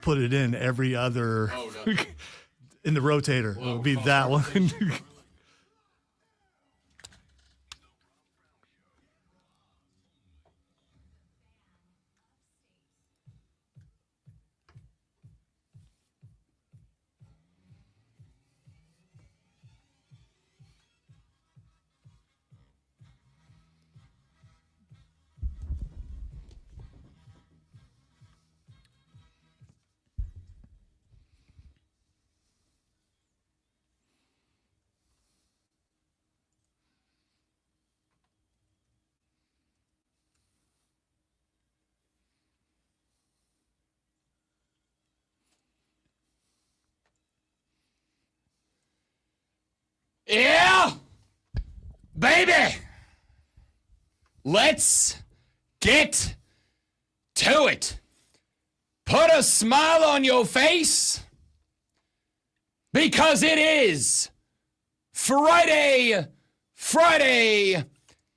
put it in every other in the rotator. It would be that one. Yeah, baby, let's get to it. Put a smile on your face because it is Friday.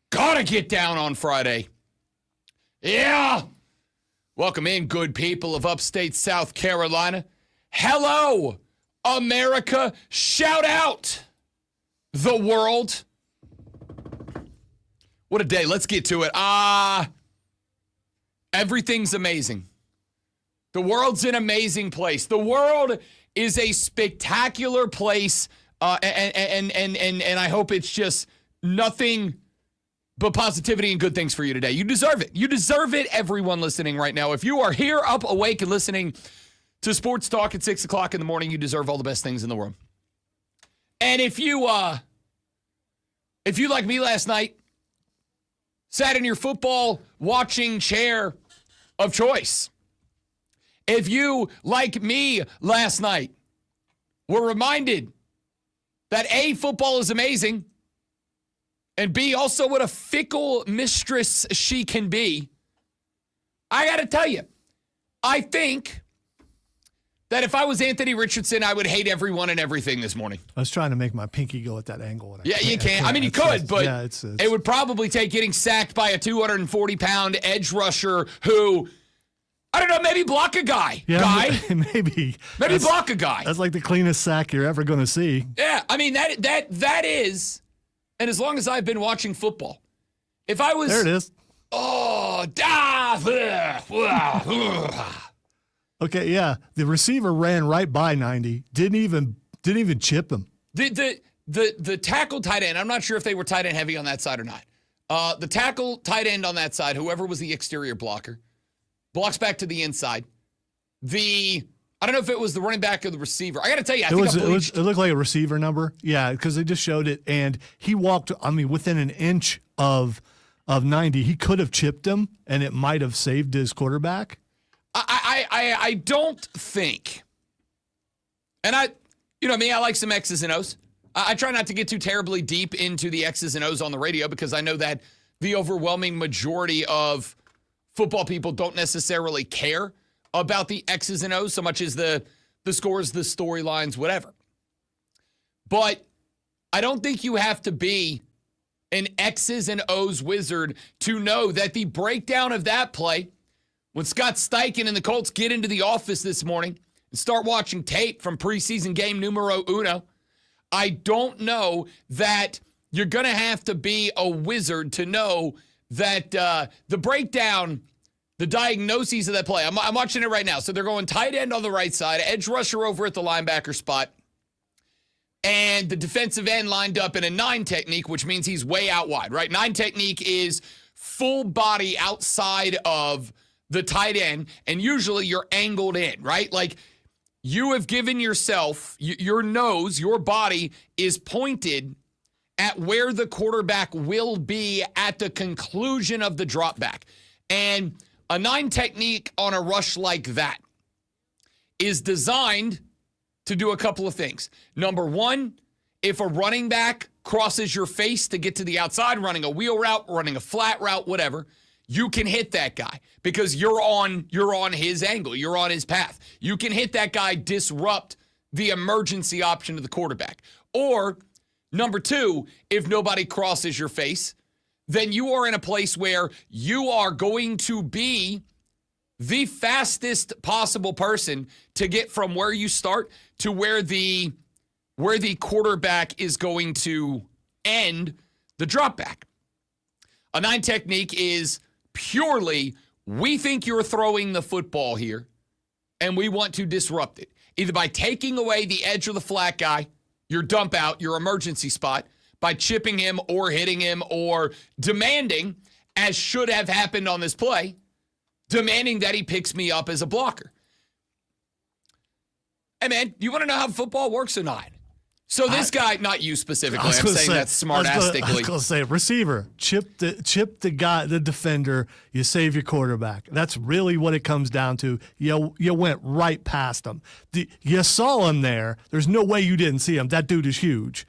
Gotta get down on Friday. Yeah. Welcome in, good people of upstate South Carolina. Hello, America. Shout out the world. What a day. Let's get to it. Everything's amazing. The world's an amazing place. The world is a spectacular place, and I hope it's just nothing but positivity and good things for you today. You deserve it. You deserve it, everyone listening right now. If you are here, up, awake, and listening to Sports Talk at 6 o'clock in the morning, you deserve all the best things in the world. And if you like me last night, sat in your football watching chair of choice, if you, like me last night, were reminded that A, football is amazing, and B, also what a fickle mistress she can be, I got to tell you, I think that if I was Anthony Richardson, I would hate everyone and everything this morning. I was trying to make my pinky go at that angle. Yeah, you can. I mean, you could, but it would probably take getting sacked by a 240-pound edge rusher who, I don't know, maybe block a guy. Yeah, maybe block a guy. That's like the cleanest sack you're ever going to see. Yeah, I mean, that is, and as long as I've been watching football, if I was... There it is. Okay, yeah. The receiver ran right by 90. Didn't even chip him. The tackle tight end, I'm not sure if they were tight end heavy on that side or not. The tackle tight end on that side, whoever was the exterior blocker, blocks back to the inside. I don't know if it was the running back or the receiver. I got to tell you, it looked like a receiver number. Yeah, because they just showed it, and he walked, within an inch of 90. He could have chipped him, and it might have saved his quarterback. I don't think, and I like some X's and O's. I try not to get too terribly deep into the X's and O's on the radio because I know that the overwhelming majority of football people don't necessarily care about the X's and O's so much as the scores, the storylines, whatever. But I don't think you have to be an X's and O's wizard to know that the breakdown of that play, when Scott Steichen and the Colts get into the office this morning and start watching tape from preseason game numero uno, I don't know that you're going to have to be a wizard to know that the breakdown, the diagnoses of that play. I'm watching it right now. So they're going tight end on the right side, edge rusher over at the linebacker spot, and the defensive end lined up in a 9 technique, which means he's way out wide, right? 9 technique is full body outside of the tight end, and usually you're angled in, right? Like you have given yourself, your nose, your body is pointed at where the quarterback will be at the conclusion of the drop back. And a 9 technique on a rush like that is designed to do a couple of things. Number one, if a running back crosses your face to get to the outside, running a wheel route, running a flat route, whatever, you can hit that guy because you're on his angle. You're on his path. You can hit that guy, disrupt the emergency option of the quarterback. Or number two, if nobody crosses your face, then you are in a place where you are going to be the fastest possible person to get from where you start to where the quarterback is going to end the drop back. A 9 technique is purely, we think you're throwing the football here, and we want to disrupt it. Either by taking away the edge of the flat guy, your dump out, your emergency spot, by chipping him or hitting him or demanding, as should have happened on this play, demanding that he picks me up as a blocker. Hey, man, you want to know how football works or not? So this guy, not you specifically, I'm saying that smartastically. I was going to say, receiver, chip the guy, the defender, you save your quarterback. That's really what it comes down to. You went right past him. You saw him there. There's no way you didn't see him. That dude is huge.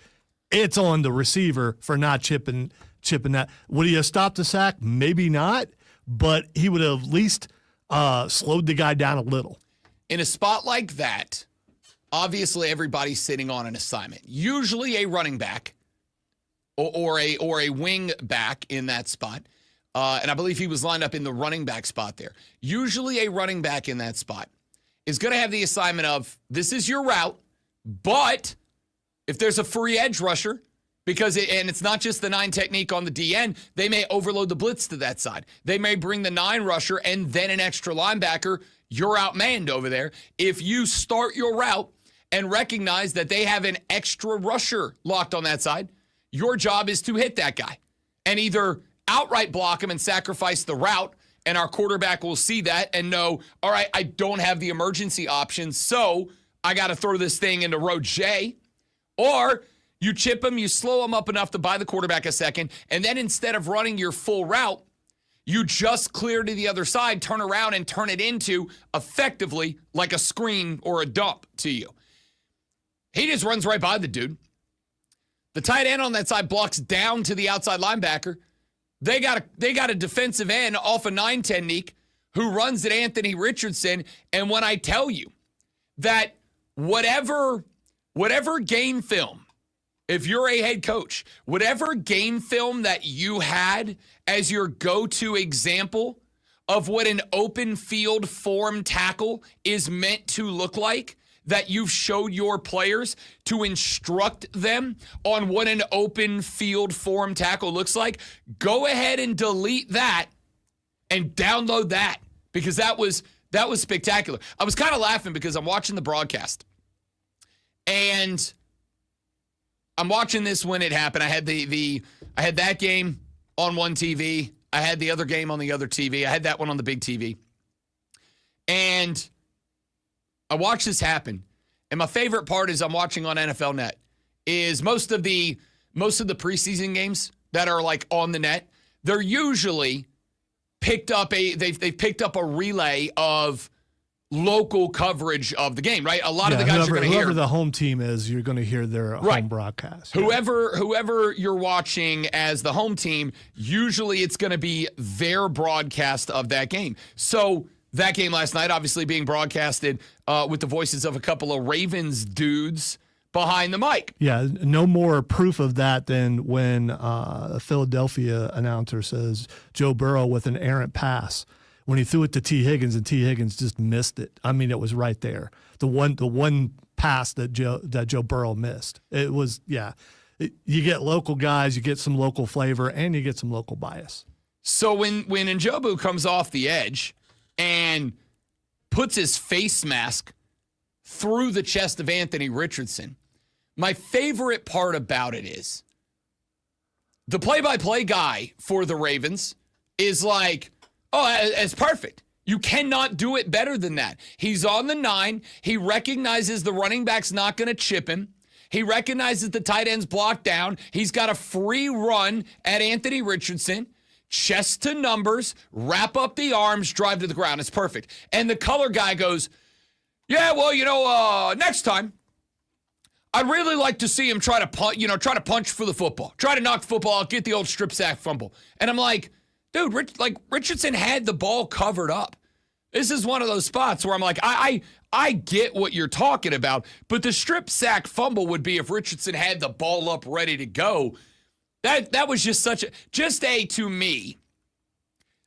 It's on the receiver for not chipping that. Would he have stopped the sack? Maybe not, but he would have at least slowed the guy down a little. In a spot like that, obviously, everybody's sitting on an assignment. Usually a running back or a wing back in that spot. And I believe he was lined up in the running back spot there. Usually a running back in that spot is going to have the assignment of, this is your route, but if there's a free edge rusher, and it's not just the 9 technique on the DN, they may overload the blitz to that side. They may bring the 9 rusher and then an extra linebacker. You're outmanned over there. If you start your route and recognize that they have an extra rusher locked on that side, your job is to hit that guy and either outright block him and sacrifice the route, and our quarterback will see that and know, all right, I don't have the emergency option, so I got to throw this thing into row J. Or you chip him, you slow him up enough to buy the quarterback a second, and then instead of running your full route, you just clear to the other side, turn around, and turn it into effectively like a screen or a dump to you. He just runs right by the dude. The tight end on that side blocks down to the outside linebacker. They got a defensive end off a 9 technique who runs at Anthony Richardson. And when I tell you that whatever game film, if you're a head coach, whatever game film that you had as your go-to example of what an open field form tackle is meant to look like, that you've showed your players to instruct them on what an open field form tackle looks like, go ahead and delete that and download that, because that was spectacular. I was kind of laughing because I'm watching the broadcast and I'm watching this when it happened. I had I had that game on one TV. I had the other game on the other TV. I had that one on the big TV. And I watched this happen. And my favorite part is I'm watching on NFL Net is most of the preseason games that are like on the net, they're usually they've picked up a relay of local coverage of the game, right? A lot of the guys you're going to hear. Whoever the home team is, you're going to hear their home broadcast. Whoever you're watching as the home team, usually it's going to be their broadcast of that game. So that game last night, obviously being broadcasted with the voices of a couple of Ravens dudes behind the mic. Yeah, no more proof of that than when a Philadelphia announcer says Joe Burrow with an errant pass. When he threw it to T. Higgins and T. Higgins just missed it. I mean, it was right there. The one pass that Joe Burrow missed. It was, you get local guys, you get some local flavor, and you get some local bias. So when Njobu comes off the edge and puts his face mask through the chest of Anthony Richardson, my favorite part about it is the play-by-play guy for the Ravens is like, oh, it's perfect. You cannot do it better than that. He's on the 9. He recognizes the running back's not going to chip him. He recognizes the tight end's blocked down. He's got a free run at Anthony Richardson. Chest to numbers, wrap up the arms, drive to the ground. It's perfect. And the color guy goes, yeah, well, next time, I'd really like to see him try to punch for the football. Try to knock the football out, get the old strip sack fumble. And I'm like, dude, Richardson had the ball covered up. This is one of those spots where I'm like, I get what you're talking about, but the strip sack fumble would be if Richardson had the ball up ready to go. That was just to me,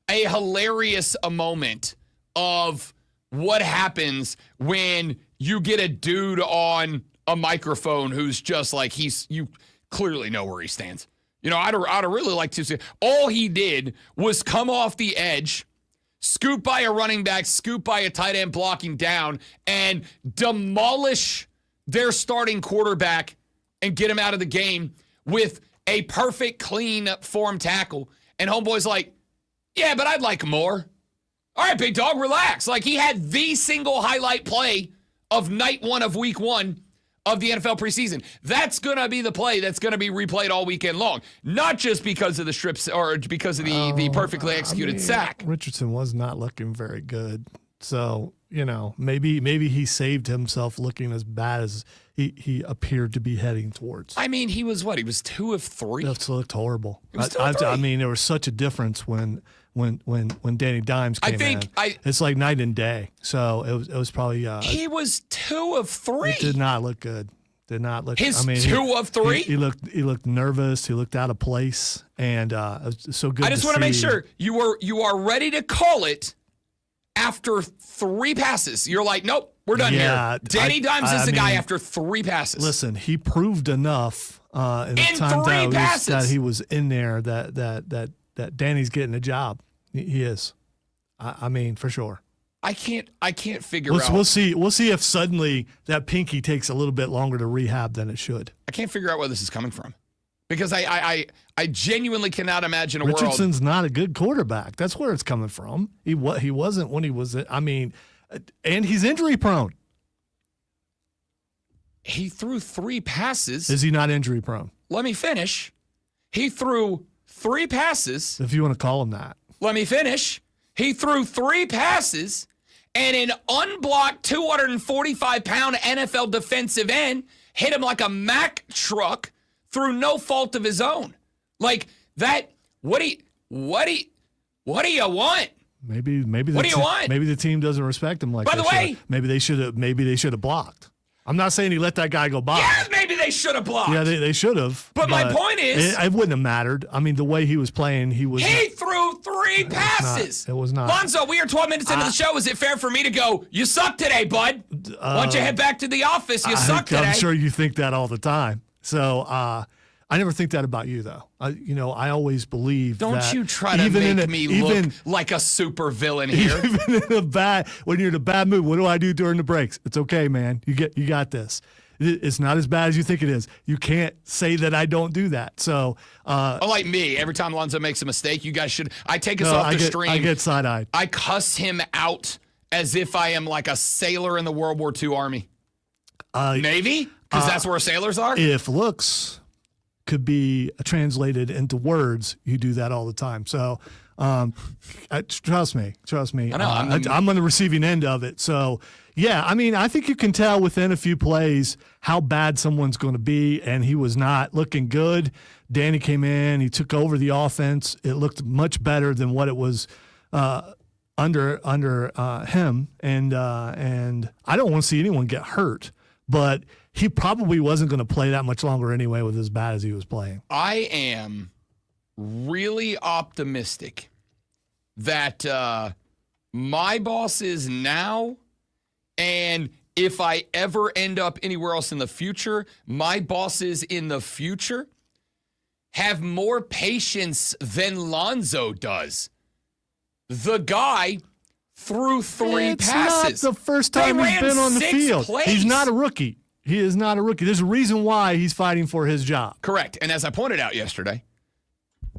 a hilarious moment of what happens when you get a dude on a microphone who's just like you clearly know where he stands. You know, I'd really like to see. All he did was come off the edge, scoop by a running back, scoop by a tight end blocking down, and demolish their starting quarterback and get him out of the game with a perfect, clean form tackle. And homeboy's like, yeah, but I'd like more. All right, big dog, relax. Like, he had the single highlight play of night 1 of week 1 of the NFL preseason. That's going to be the play that's going to be replayed all weekend long. Not just because of the strips or because of the perfectly executed sack. Richardson was not looking very good. So, you know, maybe he saved himself looking as bad as he appeared to be heading towards. I mean, he was what? He was 2 of 3? That looked horrible. He was 2 of 3. I mean, there was such a difference when Danny Dimes came in. It's like night and day. So it was probably he was 2 of 3. It did not look good. Did not look. His 2 of 3. He looked nervous. He looked out of place, and it was so good. I just want to make sure you are ready to call it after 3 passes. You're like, nope, we're done here. Danny Dimes is the guy after 3 passes. Listen, he proved enough in the time that he was in there that Danny's getting a job. He is. I mean, for sure. I can't figure out. We'll see if suddenly that pinky takes a little bit longer to rehab than it should. I can't figure out where this is coming from. Because I genuinely cannot imagine a world. Richardson's not a good quarterback. That's where it's coming from. He wasn't when he was. I mean, and he's injury prone. He threw 3 passes. Is he not injury prone? Let me finish. He threw 3 passes. If you want to call him that. Let me finish. He threw 3 passes, and an unblocked 245-pound NFL defensive end hit him like a Mack truck through no fault of his own. Like that. What do you want? Maybe what do you want? Maybe the team doesn't respect him like. By the way, maybe they should have blocked. I'm not saying he let that guy go by. Yeah, maybe they should have blocked. Yeah, they should have. But my point is, it wouldn't have mattered. I mean, the way he was playing, he threw 3 passes. It was not. Lonzo, we are 12 minutes into the show. Is it fair for me to go, you suck today, bud? Why don't you head back to the office? You suck today. I'm sure you think that all the time. So I never think that about you, though. I always believe Don't that you try to make me look like a super villain here. Even when you're in a bad mood, what do I do during the breaks? It's okay, man. You got this. It's not as bad as you think it is. You can't say that I don't do that. So, like me, every time Lonzo makes a mistake, you guys should. I take us off the stream. I get side-eyed. I cuss him out as if I am like a sailor in the World War II Army. Navy, because that's where sailors are. If looks could be translated into words, you do that all the time. So trust me. I know, I'm on the receiving end of it. So yeah, I mean, I think you can tell within a few plays how bad someone's going to be, and he was not looking good. Danny came in, he took over the offense. It looked much better than what it was under him, and I don't want to see anyone get hurt, but he probably wasn't going to play that much longer anyway with as bad as he was playing. I am really optimistic that my bosses now, and if I ever end up anywhere else in the future, my bosses in the future have more patience than Lonzo does. The guy threw 3 passes. It's not the first time he's been on the field. Plays. He's not a rookie. He is not a rookie. There's a reason why he's fighting for his job. Correct. And as I pointed out yesterday,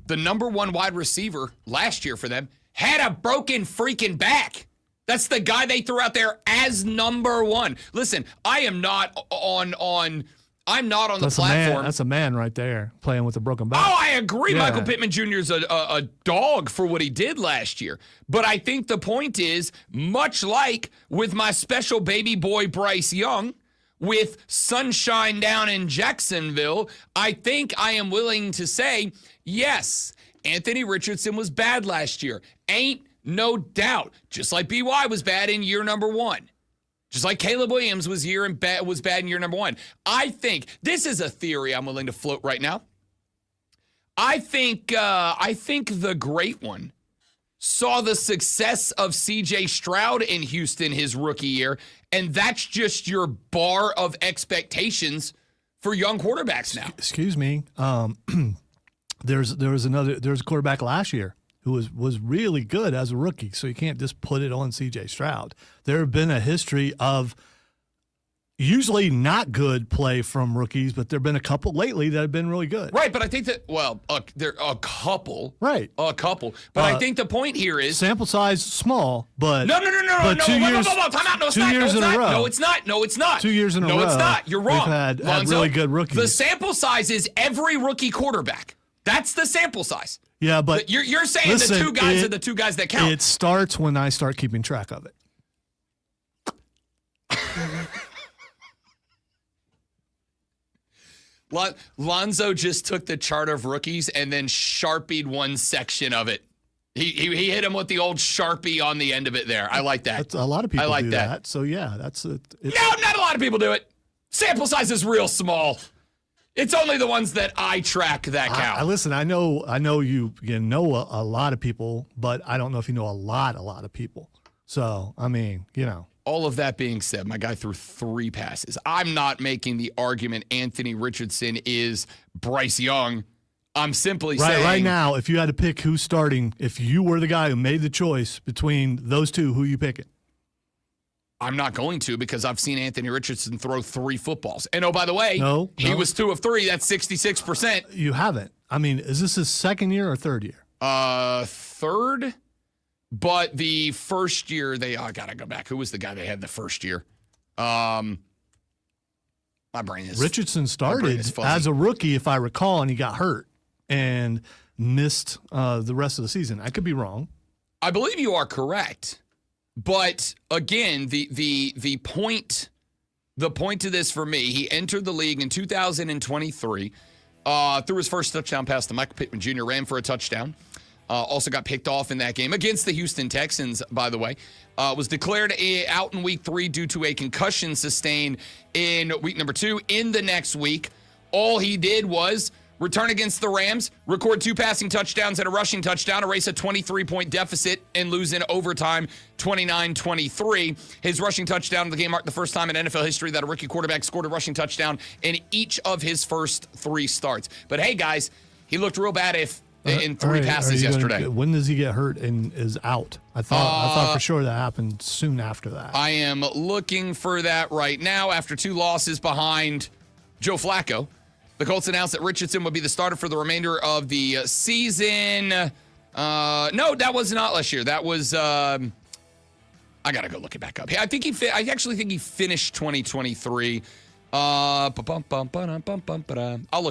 the number 1 wide receiver last year for them had a broken freaking back. That's the guy they threw out there as number 1. Listen, I am not on the platform. That's a man right there playing with a broken back. Oh, I agree. Yeah. Michael Pittman Jr. is a dog for what he did last year. But I think the point is, much like with my special baby boy Bryce Young, with sunshine down in Jacksonville, I think I am willing to say, yes, Anthony Richardson was bad last year. Ain't no doubt. Just like BY was bad in year number 1. Just like Caleb Williams was bad in year number 1. I think this is a theory I'm willing to float right now. I think the great one saw the success of C.J. Stroud in Houston his rookie year, and that's just your bar of expectations for young quarterbacks now. Excuse me. There's a quarterback last year who was really good as a rookie, so you can't just put it on C.J. Stroud. There have been a history of usually not good play from rookies, but there have been a couple lately that have been really good. Right, but I think that, there are a couple. Right. A couple. But I think the point here is... Sample size small, but... No. But 2 years, Time out. No, it's 2 not. years in a row. No, it's not. 2 years in a row. No, it's not. You're wrong. We've had Lonzo, really good rookies. The sample size is every rookie quarterback. That's the sample size. Yeah, but... You're saying listen, the two guys are the two guys that count. It starts when I start keeping track of it. Lonzo just took the chart of rookies and then Sharpied one section of it. He hit him with the old Sharpie on the end of it there. I like that. That's, a lot of people I like do that. So, yeah, that's it. No, not a lot of people do it. Sample size is real small. It's only the ones that I track that count. Listen, I know you know a lot of people, but I don't know if you know a lot of people. So, I mean, you know. All of that being said, my guy threw 3 passes. I'm not making the argument Anthony Richardson is Bryce Young. I'm simply saying... Right now, if you had to pick who's starting, if you were the guy who made the choice between those two, who you picking? I'm not going to because I've seen Anthony Richardson throw 3 footballs. And oh, by the way, he No. was 2 of 3. That's 66%. You haven't. I mean, is this his second year or third year? Third. But the first year, I got to go back. Who was the guy they had the first year? My brain is... Richardson started as a rookie, if I recall, and he got hurt and missed the rest of the season. I could be wrong. I believe you are correct. But again, the point to this for me, he entered the league in 2023, threw his first touchdown pass to Michael Pittman Jr., ran for a touchdown. Also got picked off in that game against the Houston Texans, by the way. Was declared out in week 3 due to a concussion sustained in week number 2. In the next week, all he did was return against the Rams, record 2 passing touchdowns and a rushing touchdown, erase a 23-point deficit, and lose in overtime 29-23. His rushing touchdown of the game marked the first time in NFL history that a rookie quarterback scored a rushing touchdown in each of his first 3 starts. But hey, guys, he looked real bad in 3 passes yesterday. When does he get hurt and is out? I thought for sure that happened soon after that. I am looking for that right now. After 2 losses behind Joe Flacco, the Colts announced that Richardson would be the starter for the remainder of the season. No, that was not last year. That was I got to go look it back up. I actually think he finished 2023. I'll look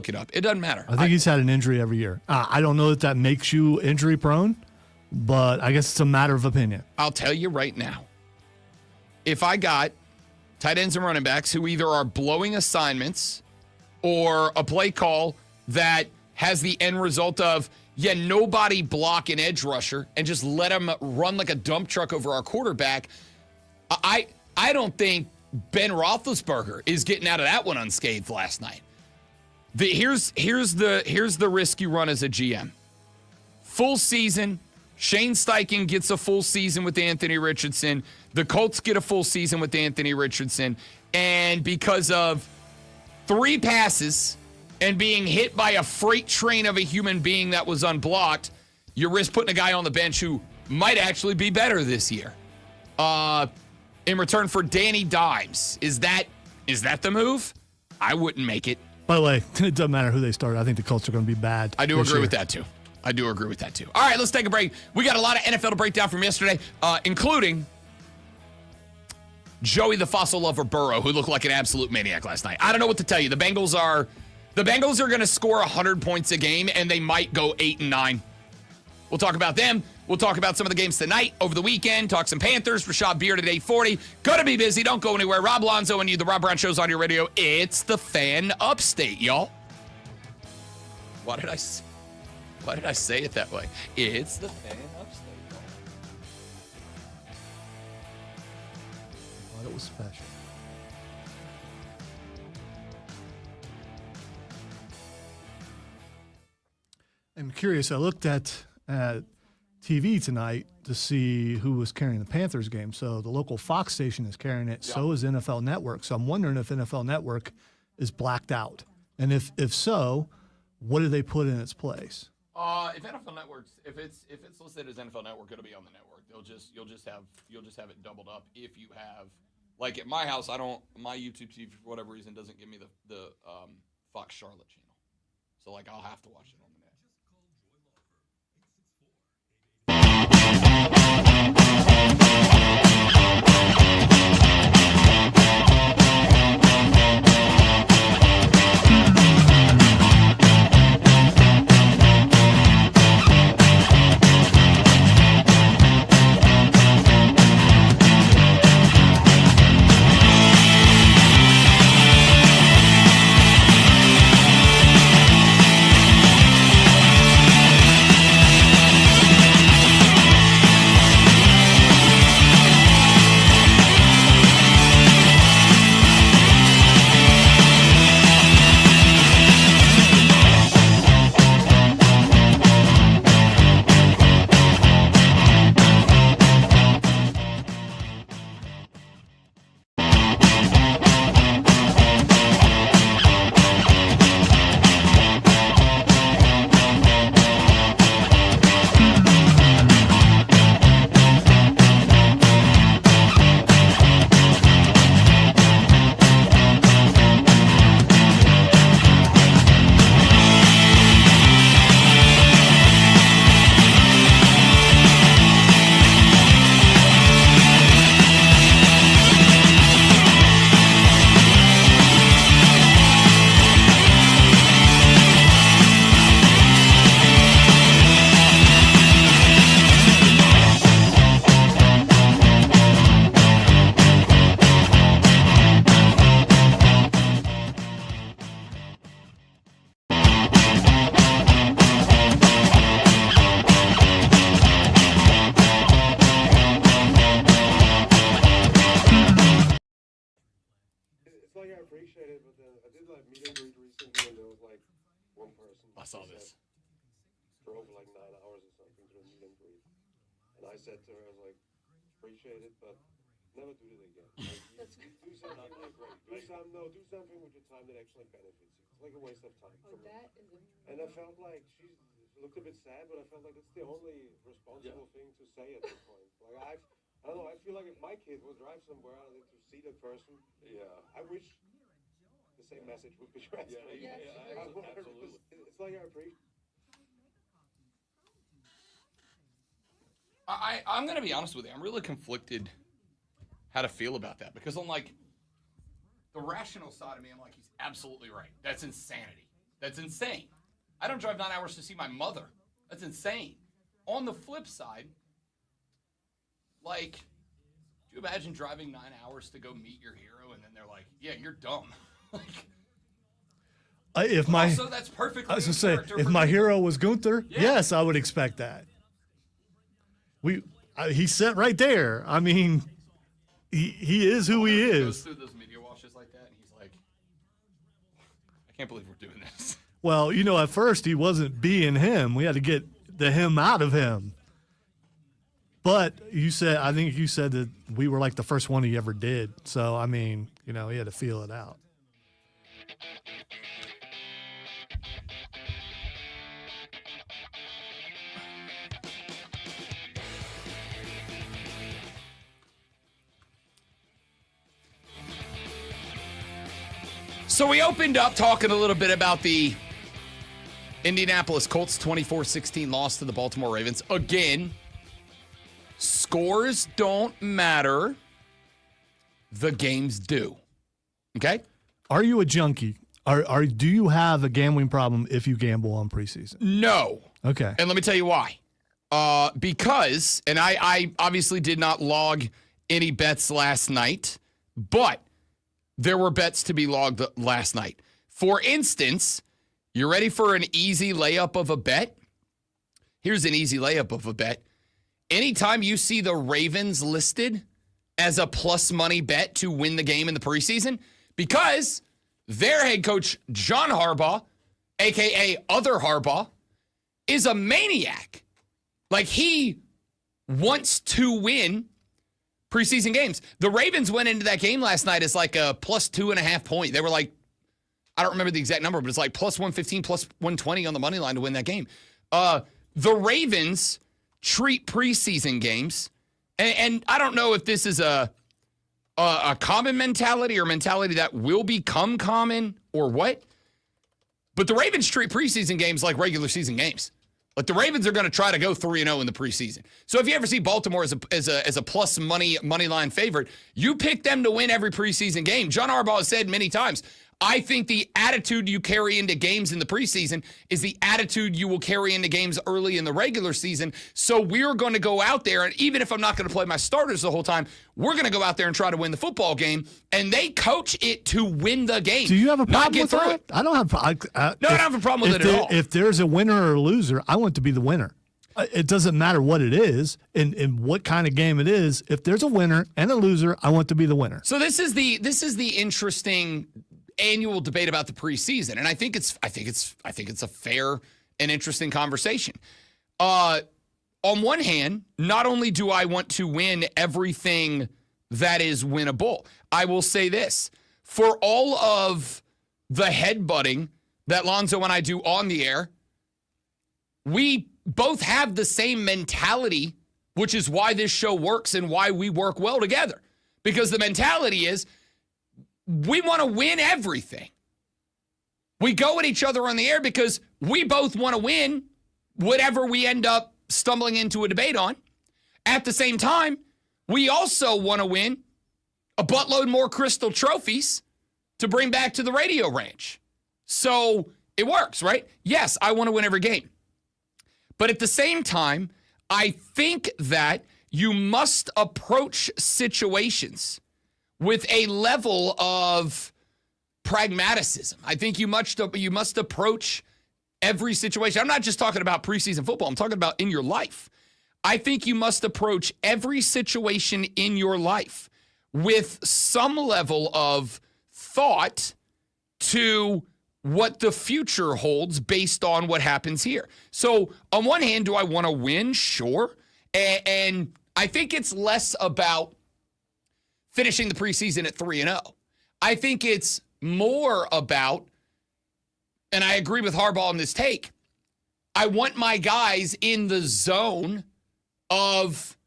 it up. It doesn't matter. I think he's had an injury every year. I don't know that makes you injury prone, but I guess it's a matter of opinion. I'll tell you right now. If I got tight ends and running backs who either are blowing assignments or a play call that has the end result of, nobody block an edge rusher and just let him run like a dump truck over our quarterback, I don't think Ben Roethlisberger is getting out of that one unscathed last night. Here's the risk you run as a GM. Full season. Shane Steichen gets a full season with Anthony Richardson. The Colts get a full season with Anthony Richardson. And because of 3 passes and being hit by a freight train of a human being that was unblocked, you risk putting a guy on the bench who might actually be better this year. In return for Danny Dimes. Is that the move? I wouldn't make it. By the way, it doesn't matter who they start. I think the Colts are going to be bad. I do agree with that, too. All right, let's take a break. We got a lot of NFL to break down from yesterday, including Joey the Fossil Lover Burrow, who looked like an absolute maniac last night. I don't know what to tell you. The Bengals are going to score 100 points a game, and they might go 8-9. We'll talk about them. We'll talk about some of the games tonight, over the weekend, talk some Panthers, Rashad Beard at 8:40. Gonna be busy. Don't go anywhere. Rob Lonzo and you, the Rob Brown Show's on your radio. It's the Fan Upstate, y'all. Why did I say it that way? It's the Fan Upstate, y'all. I thought it was special. I'm curious. I looked at TV tonight to see who was carrying the Panthers game. So the local Fox station is carrying it. So is NFL Network. So I'm wondering if NFL Network is blacked out. And if so, what do they put in its place? If NFL Networks, if it's listed as NFL Network, it'll be on the network. You'll just have it doubled up. If you have, like at my house, my YouTube TV for whatever reason doesn't give me the Fox Charlotte channel, so like I'll have to watch it on the net. saw this. Drove like 9 hours or something to a meet and greet. And I said to her, I was like, appreciate it, but never do it again. Like, do something like great. Do something with your time that actually benefits you. It's like a waste of time for me. And I felt like she looked a bit sad, but I felt like it's the only responsible thing to say at this point. Like I don't know, I feel like if my kid would drive somewhere to see that person, I wish the same message would be translated. Absolutely. It's like I appreciate. I'm going to be honest with you. I'm really conflicted how to feel about that because I'm like, the rational side of me, I'm like, he's absolutely right. That's insanity. That's insane. I don't drive 9 hours to see my mother. That's insane. On the flip side, like, do you imagine driving 9 hours to go meet your hero and then they're like, yeah, you're dumb. Also, that's perfectly. I was going to say, if my hero was Gunther, yes, I would expect that. He sat right there. I mean, he is who he is. He goes through those media washes like that, and he's like, I can't believe we're doing this. Well, you know, at first he wasn't being him. We had to get the him out of him. But I think you said that we were like the first one he ever did. So, I mean, you know, he had to feel it out. So we opened up talking a little bit about the Indianapolis Colts 24-16 loss to the Baltimore Ravens. Again, scores don't matter. The games do. Okay? Are you a junkie? Do you have a gambling problem if you gamble on preseason? No. Okay. And let me tell you why. Because, and I obviously did not log any bets last night, but there were bets to be logged last night. For instance, you ready for an easy layup of a bet? Here's an easy layup of a bet. Anytime you see the Ravens listed as a plus money bet to win the game in the preseason, because their head coach, John Harbaugh, a.k.a. Other Harbaugh, is a maniac. Like, he wants to win preseason games. The Ravens went into that game last night as like a plus 2.5 point. They were like, I don't remember the exact number, but it's like plus 115, plus 120 on the money line to win that game. The Ravens treat preseason games, and I don't know if this is a common mentality or mentality that will become common or what, but the Ravens treat preseason games like regular season games. Like, the Ravens are going to try to go 3-0 in the preseason. So if you ever see Baltimore as a plus money line favorite, you pick them to win every preseason game. John Harbaugh has said many times, I think the attitude you carry into games in the preseason is the attitude you will carry into games early in the regular season. So we're going to go out there, and even if I'm not going to play my starters the whole time, we're going to go out there and try to win the football game. And they coach it to win the game. Do you have a problem with that? It. I don't have. I don't have a problem with it at all. If there's a winner or a loser, I want to be the winner. It doesn't matter what it is and what kind of game it is. If there's a winner and a loser, I want to be the winner. So this is the interesting annual debate about the preseason, and I think it's a fair and interesting conversation. On one hand, not only do I want to win everything that is winnable, I will say this: for all of the headbutting that Lonzo and I do on the air, we both have the same mentality, which is why this show works and why we work well together. Because the mentality is, we want to win everything. We go at each other on the air because we both want to win whatever we end up stumbling into a debate on. At the same time, we also want to win a buttload more Crystal trophies to bring back to the radio ranch. So it works, right? Yes, I want to win every game. But at the same time, I think that you must approach situations with a level of pragmatism. I think you must approach every situation. I'm not just talking about preseason football. I'm talking about in your life. I think you must approach every situation in your life with some level of thought to what the future holds based on what happens here. So on one hand, do I want to win? Sure. And I think it's less about finishing the preseason at 3-0. I think it's more about, and I agree with Harbaugh on this take, I want my guys in the zone of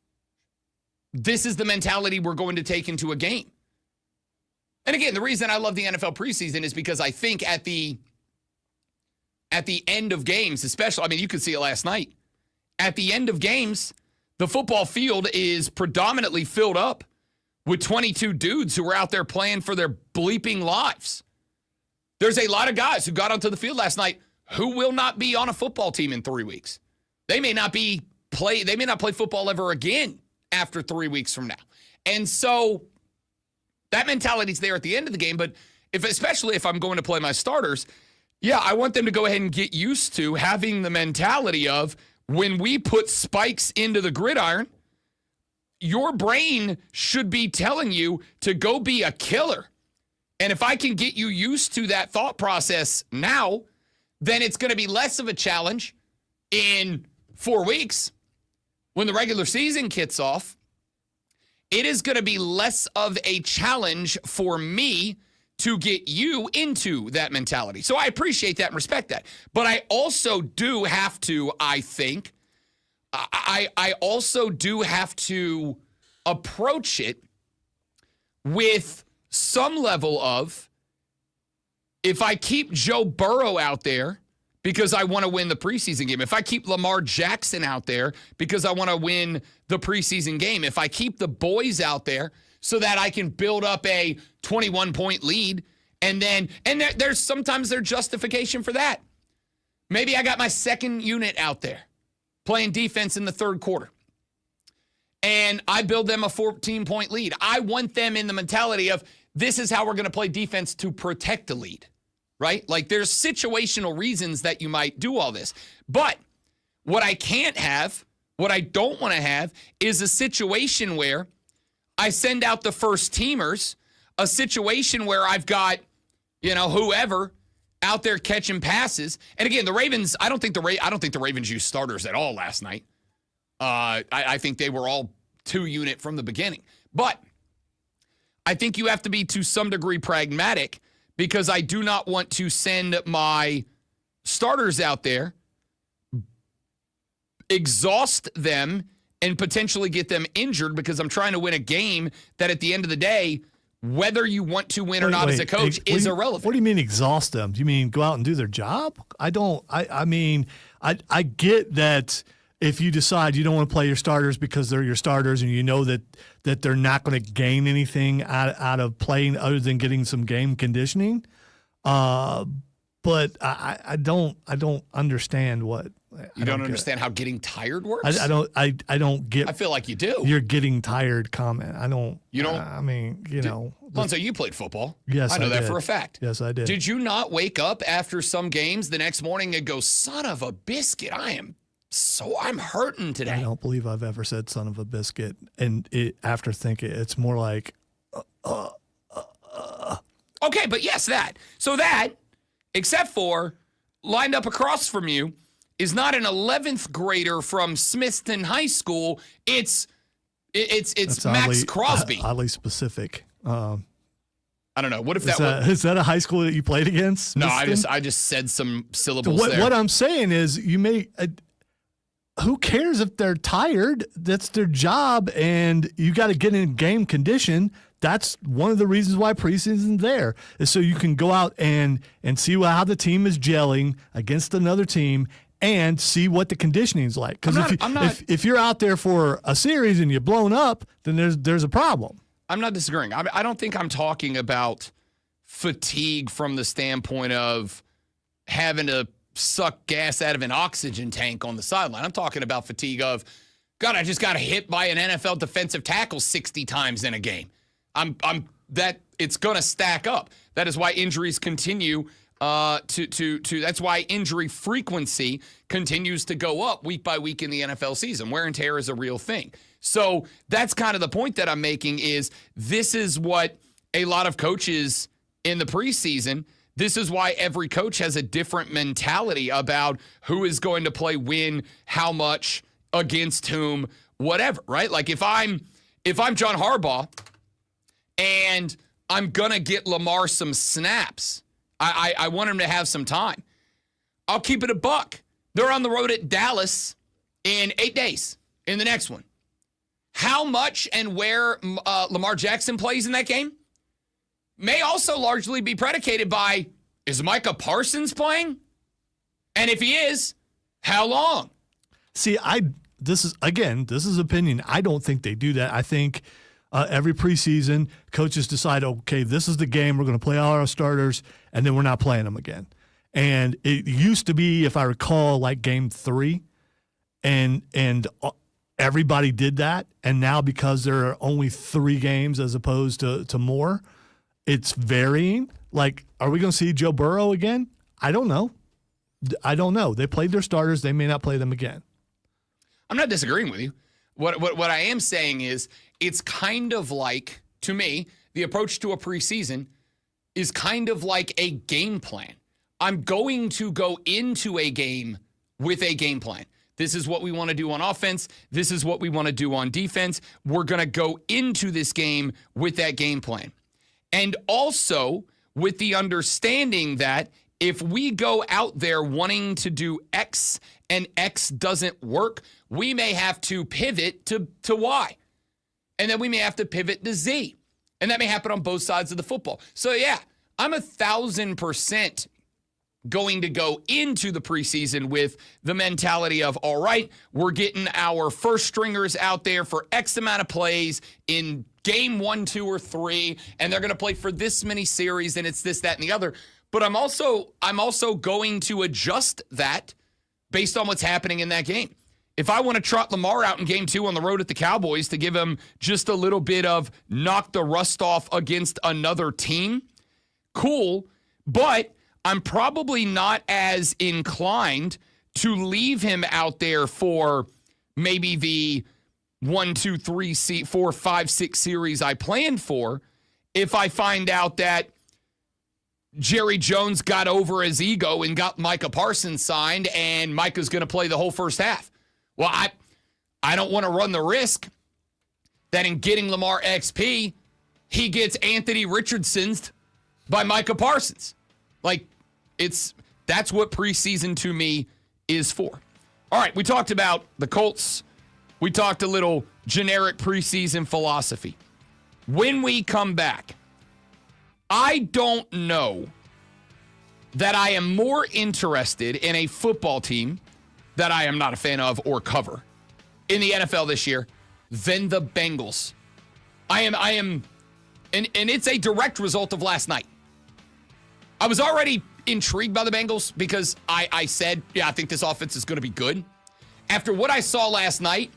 this is the mentality we're going to take into a game. And again, the reason I love the NFL preseason is because I think at the end of games, especially, I mean, you could see it last night. At the end of games, the football field is predominantly filled up with 22 dudes who were out there playing for their bleeping lives. There's a lot of guys who got onto the field last night who will not be on a football team in 3 weeks. They may not play football ever again after 3 weeks from now. And so that mentality's there at the end of the game, but especially if I'm going to play my starters, yeah, I want them to go ahead and get used to having the mentality of when we put spikes into the gridiron, your brain should be telling you to go be a killer. And if I can get you used to that thought process now, then it's going to be less of a challenge in 4 weeks when the regular season kicks off. It is going to be less of a challenge for me to get you into that mentality. So I appreciate that and respect that. But I also do have to, I think, I also do have to approach it with some level of, if I keep Joe Burrow out there because I want to win the preseason game, if I keep Lamar Jackson out there because I want to win the preseason game, if I keep the boys out there so that I can build up a 21-point lead, and there's sometimes there's justification for that. Maybe I got my second unit out there playing defense in the third quarter, and I build them a 14-point lead. I want them in the mentality of, this is how we're going to play defense to protect the lead, right? Like, there's situational reasons that you might do all this. But what I can't have, what I don't want to have, is a situation where I send out the first teamers, a situation where I've got, whoever out there catching passes. And again, the Ravens, I don't think the Ravens used starters at all last night. I think they were all 2-unit from the beginning. But I think you have to be to some degree pragmatic because I do not want to send my starters out there, exhaust them, and potentially get them injured because I'm trying to win a game that at the end of the day, whether you want to win or not as a coach is irrelevant. What do you mean exhaust them? Do you mean go out and do their job? I mean, I get that if you decide you don't want to play your starters because they're your starters and you know that they're not going to gain anything out of playing other than getting some game conditioning. But I don't understand what you don't understand how getting tired works. I don't get. I feel like you do. You're getting tired comment. I don't. You don't. I mean, know. Lonzo, you played football. Yes, I know that did. for a fact. Yes, I did. Did you not wake up after some games the next morning and go, "Son of a biscuit, I'm hurting today"? I don't believe I've ever said "son of a biscuit," and after thinking, it's more like. Okay, but yes, that. So that, except for lined up across from you, is not an 11th grader from Smithton High School. It's Max oddly, Crosby. Oddly specific. I don't know. What if is that a high school that you played against? No, Smithton? I just said some syllables there. What I'm saying is you may who cares if they're tired? That's their job, and you got to get in game condition. That's one of the reasons why preseason's there, is so you can go out and see how the team is gelling against another team and see what the conditioning is like. Because if you're out there for a series and you're blown up, then there's a problem. I'm not disagreeing. I don't think I'm talking about fatigue from the standpoint of having to suck gas out of an oxygen tank on the sideline. I'm talking about fatigue of, God, I just got hit by an NFL defensive tackle 60 times in a game. That it's going to stack up. That is why injuries continue that's why injury frequency continues to go up week by week in the NFL season. Wear and tear is a real thing. So that's kind of the point that I'm making is this is what a lot of coaches in the preseason, this is why every coach has a different mentality about who is going to play when, how much, against whom, whatever, right? Like if I'm John Harbaugh and I'm going to get Lamar some snaps, I want him to have some time, I'll keep it a buck. They're on the road at Dallas in 8 days in the next one. How much and where Lamar Jackson plays in that game may also largely be predicated by, is Micah Parsons playing? And if he is, how long? See, this is opinion. I don't think they do that. I think every preseason, coaches decide, okay, this is the game. We're going to play all our starters, and then we're not playing them again. And it used to be, if I recall, like game 3, and everybody did that. And now because there are only 3 games as opposed to more, it's varying. Like, are we going to see Joe Burrow again? I don't know. They played their starters. They may not play them again. I'm not disagreeing with you. What I am saying is it's kind of like, to me, the approach to a preseason is kind of like a game plan. I'm going to go into a game with a game plan. This is what we want to do on offense. This is what we want to do on defense. We're going to go into this game with that game plan. And also with the understanding that if we go out there wanting to do X and X doesn't work, we may have to pivot to Y. And then we may have to pivot to Z. And that may happen on both sides of the football. So, yeah, I'm 1,000% going to go into the preseason with the mentality of, all right, we're getting our first stringers out there for X amount of plays in game 1, 2, or 3, and they're going to play for this many series, and it's this, that, and the other. But I'm also going to adjust that based on what's happening in that game. If I want to trot Lamar out in game 2 on the road at the Cowboys to give him just a little bit of knock the rust off against another team, cool, but I'm probably not as inclined to leave him out there for maybe the 1, 2, 3, 4, 5, 6 series I planned for if I find out that Jerry Jones got over his ego and got Micah Parsons signed and Micah's going to play the whole first half. Well, I don't want to run the risk that in getting Lamar XP, he gets Anthony Richardsoned by Micah Parsons. Like, that's what preseason to me is for. All right, we talked about the Colts. We talked a little generic preseason philosophy. When we come back, I don't know that I am more interested in a football team that I am not a fan of or cover in the NFL this year than the Bengals. I am, and it's a direct result of last night. I was already intrigued by the Bengals because I said, yeah, I think this offense is going to be good. After what I saw last night,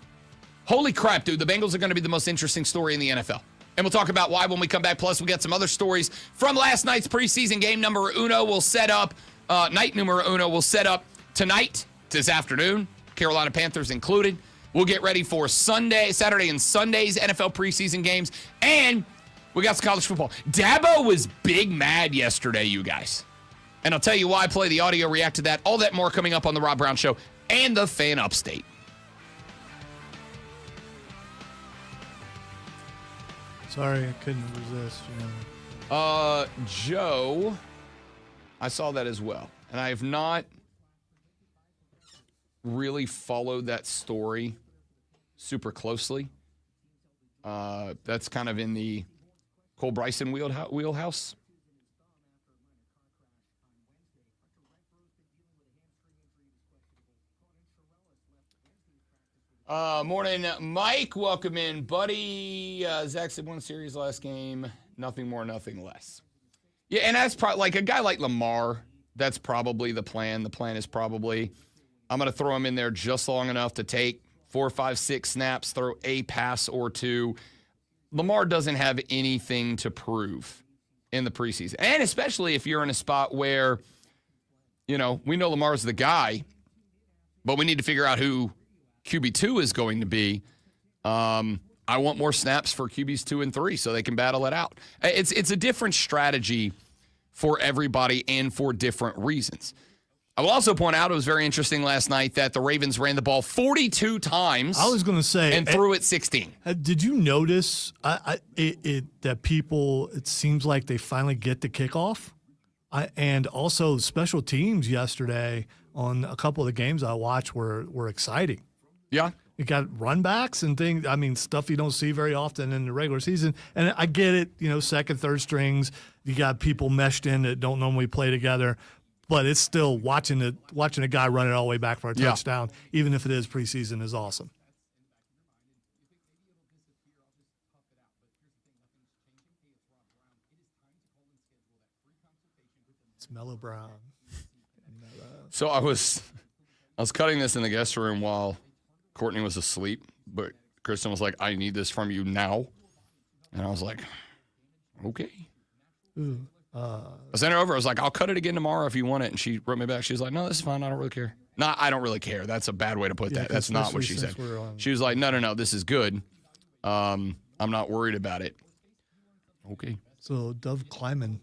holy crap, dude, the Bengals are going to be the most interesting story in the NFL. And we'll talk about why when we come back. Plus, we got some other stories from last night's preseason game. Numero uno will set up, night numero uno will set up tonight, this afternoon, Carolina Panthers included. We'll get ready for Saturday and Sunday's NFL preseason games. And we got some college football. Dabo was big mad yesterday, you guys. And I'll tell you why. Play the audio, react to that. All that more coming up on The Rob Brown Show and the Fan Upstate. Sorry, I couldn't resist. You know. Joe, I saw that as well. And I have not really followed that story super closely. That's kind of in the Cole Bryson wheelhouse. Morning, Mike. Welcome in, buddy. Zach said one series last game. Nothing more, nothing less. Yeah, and that's probably like a guy like Lamar. That's probably the plan. The plan is probably I'm going to throw him in there just long enough to take 4, 5, 6 snaps, throw a pass or two. Lamar doesn't have anything to prove in the preseason. And especially if you're in a spot where, you know, we know Lamar's the guy, but we need to figure out who QB2 is going to be. I want more snaps for QBs 2 and 3 so they can battle it out. It's a different strategy for everybody and for different reasons. I will also point out it was very interesting last night that the Ravens ran the ball 42 times. I was going to say, and threw it 16. Did you notice that people? It seems like they finally get the kickoff, and also special teams yesterday on a couple of the games I watched were exciting. Yeah. You got run backs and things. I mean, stuff you don't see very often in the regular season. And I get it, you know, second, third strings. You got people meshed in that don't normally play together. But it's still watching a guy run it all the way back for a touchdown, even if it is preseason, is awesome. It's Mellow Brown. So I was cutting this in the guest room while Courtney was asleep, but Kristen was like, I need this from you now. And I was like, okay. Ooh, I sent her over. I was like, I'll cut it again tomorrow if you want it. And she wrote me back. She was like, no, this is fine. I don't really care. No, I don't really care. That's a bad way to put that. That's not what she said. She was like, no, this is good. I'm not worried about it. Okay. So Dov Kleiman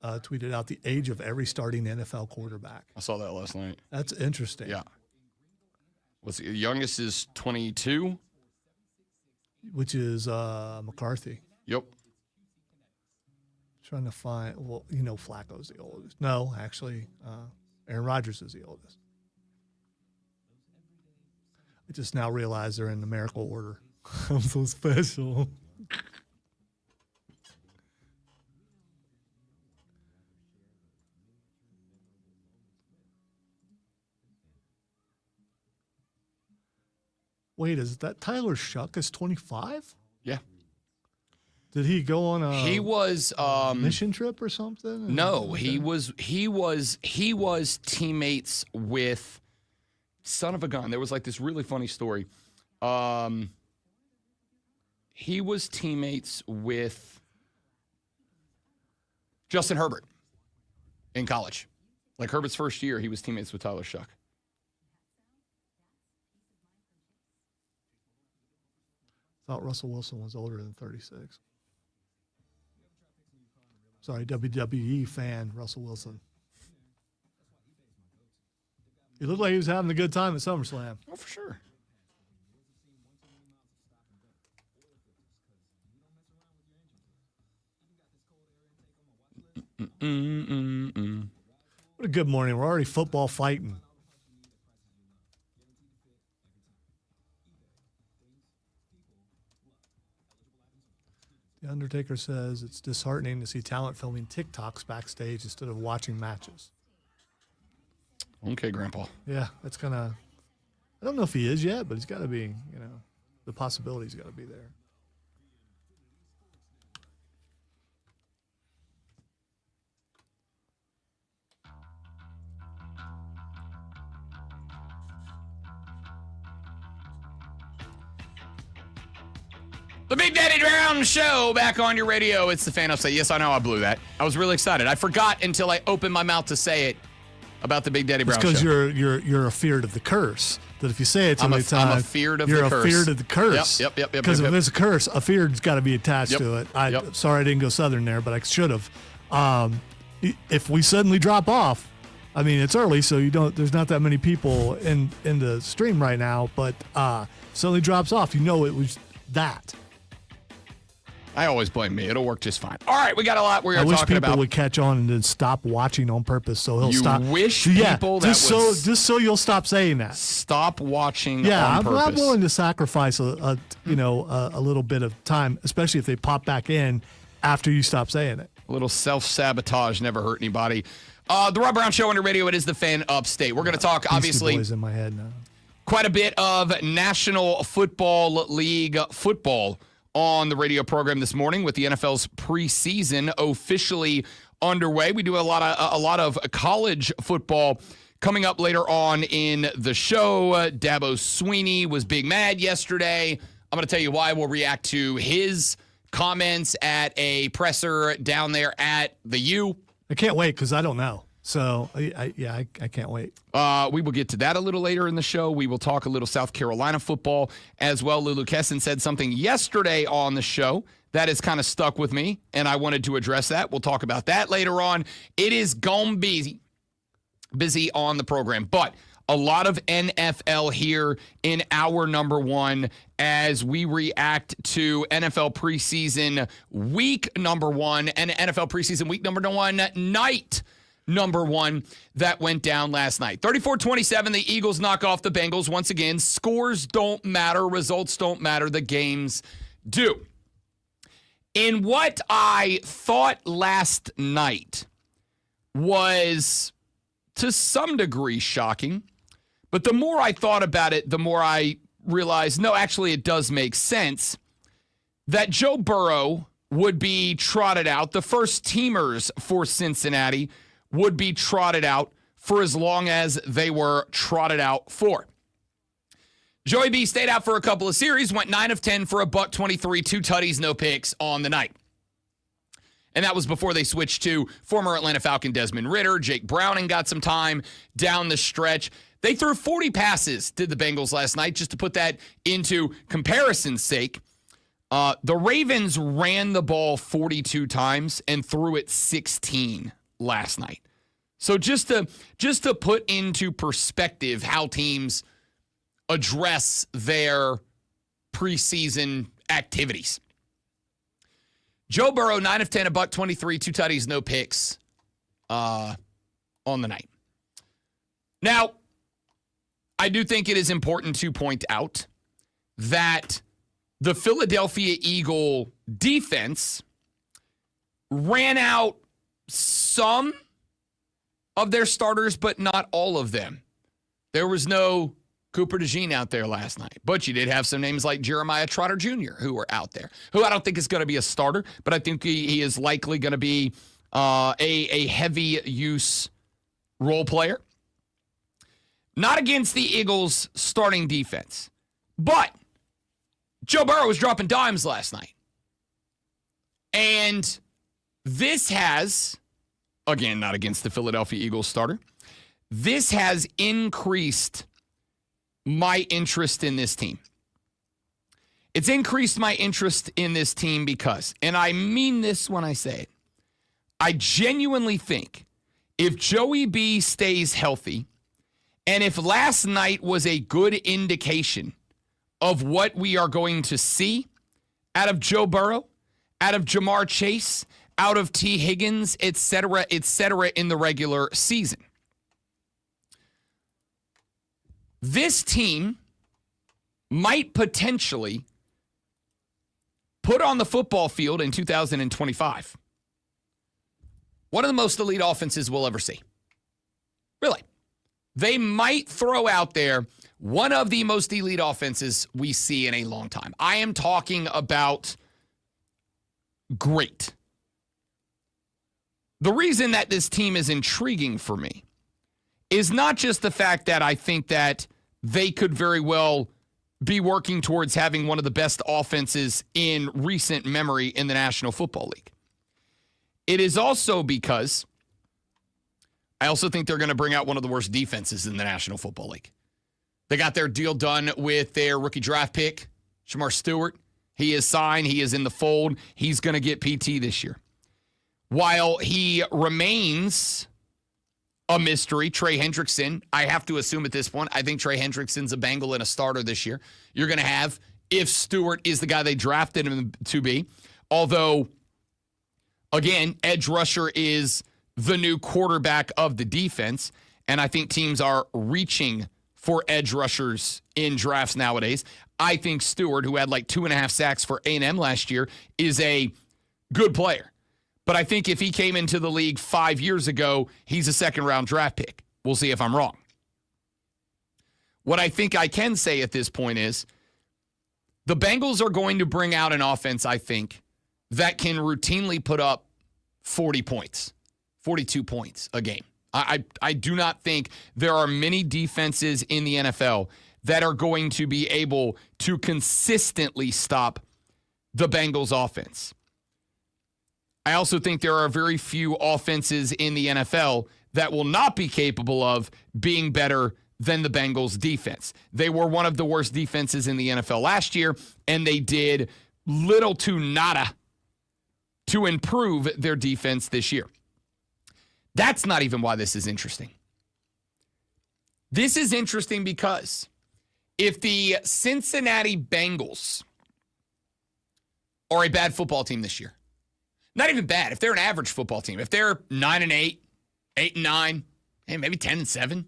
tweeted out the age of every starting NFL quarterback. I saw that last night. That's interesting. Yeah. The youngest is 22. Which is McCarthy. Yep. Trying to find, well, you know, Flacco's the oldest. No, actually, Aaron Rodgers is the oldest. I just now realize they're in numerical order. I'm so special. Wait, is that Tyler Shuck is 25? Yeah. Did he go on a mission trip or something? No, he was teammates with son of a gun. There was like this really funny story. He was teammates with Justin Herbert in college. Like Herbert's first year, he was teammates with Tyler Shuck. Thought Russell Wilson was older than 36. Sorry, WWE fan, Russell Wilson. He looked like he was having a good time at SummerSlam. Oh, for sure. What a good morning. We're already football fighting. The Undertaker says it's disheartening to see talent filming TikToks backstage instead of watching matches. Okay, Grandpa. Yeah, that's kind of, I don't know if he is yet, but he's got to be, the possibility's got to be there. The Big Daddy Brown Show back on your radio. It's the Fan Upside. Yes, I know I blew that. I was really excited. I forgot until I opened my mouth to say it about the Big Daddy Brown Show. It's because you're afeard of the curse. That if you say it too many times, I'm afeard of the curse. You're afeard of the curse. Yep. Because if there's a curse, a fear's got to be attached to it. Sorry I didn't go Southern there, but I should have. If we suddenly drop off, I mean, it's early, so there's not that many people in the stream right now, but suddenly drops off, it was that. I always blame me. It'll work just fine. All right, we got a lot we are talking about. I wish people would catch on and then stop watching on purpose, so he'll stop. You wish people just so you'll stop saying that. Stop watching on purpose. I'm willing to sacrifice a little bit of time, especially if they pop back in after you stop saying it. A little self-sabotage never hurt anybody. The Rob Brown Show on your radio. It is the Fan Upstate. We're going to talk, obviously, Boys in my head now. Quite a bit of National Football League football on the radio program this morning with the NFL's preseason officially underway. We do a lot of college football coming up later on in the show. Dabo Swinney was big mad yesterday. I'm going to tell you why. We'll react to his comments at a presser down there at the U. I can't wait because I don't know. So, I can't wait. We will get to that a little later in the show. We will talk a little South Carolina football as well. Lulu Kesson said something yesterday on the show that has kind of stuck with me, and I wanted to address that. We'll talk about that later on. It is gonna be busy on the program, but a lot of NFL here in hour number one as we react to NFL preseason week number one and NFL preseason week number one night number one that went down last night. 34-27, the Eagles knock off the Bengals. Once again, scores don't matter, results don't matter, the games do. In what I thought last night was to some degree shocking, but the more I thought about it, the more I realized, no, actually it does make sense that Joe Burrow would be trotted out. The first teamers for Cincinnati would be trotted out for as long as they were trotted out for. Joey B stayed out for a couple of series, went 9 of 10 for $123, 2 tutties, no picks on the night. And that was before they switched to former Atlanta Falcon Desmond Ridder. Jake Browning got some time down the stretch. They threw 40 passes, did the Bengals last night, just to put that into comparison's sake. The Ravens ran the ball 42 times and threw it 16 last night. So just to put into perspective how teams address their preseason activities. Joe Burrow, 9 of 10, $123, 2 tutties, no picks on the night. Now, I do think it is important to point out that the Philadelphia Eagle defense ran out some of their starters, but not all of them. There was no Cooper DeJean out there last night, but you did have some names like Jeremiah Trotter Jr. who were out there, who I don't think is going to be a starter, but I think he is likely going to be a heavy use role player. Not against the Eagles' starting defense, but Joe Burrow was dropping dimes last night. And this has, again, not against the Philadelphia Eagles starter, this has increased my interest in this team. It's increased my interest in this team because, and I mean this when I say it, I genuinely think if Joey B stays healthy, and if last night was a good indication of what we are going to see out of Joe Burrow, out of Jamar Chase, out of T. Higgins, et cetera, in the regular season. This team might potentially put on the football field in 2025 one of the most elite offenses we'll ever see. Really. They might throw out there one of the most elite offenses we see in a long time. I am talking about great. The reason that this team is intriguing for me is not just the fact that I think that they could very well be working towards having one of the best offenses in recent memory in the National Football League. It is also because I also think they're going to bring out one of the worst defenses in the National Football League. They got their deal done with their rookie draft pick, Shamar Stewart. He is signed. He is in the fold. He's going to get PT this year. While he remains a mystery, Trey Hendrickson, I have to assume at this point, I think Trey Hendrickson's a Bengal and a starter this year. You're going to have, if Stewart is the guy they drafted him to be, although, again, edge rusher is the new quarterback of the defense, and I think teams are reaching for edge rushers in drafts nowadays. I think Stewart, who had like 2.5 sacks for A&M last year, is a good player. But I think if he came into the league 5 years ago, he's a second-round draft pick. We'll see if I'm wrong. What I think I can say at this point is the Bengals are going to bring out an offense, I think, that can routinely put up 40 points, 42 points a game. I do not think there are many defenses in the NFL that are going to be able to consistently stop the Bengals offense. I also think there are very few offenses in the NFL that will not be capable of being better than the Bengals defense. They were one of the worst defenses in the NFL last year, and they did little to nada to improve their defense this year. That's not even why this is interesting. This is interesting because if the Cincinnati Bengals are a bad football team this year, not even bad, if they're an average football team, if they're 9-8, 8-9, and maybe 10-7,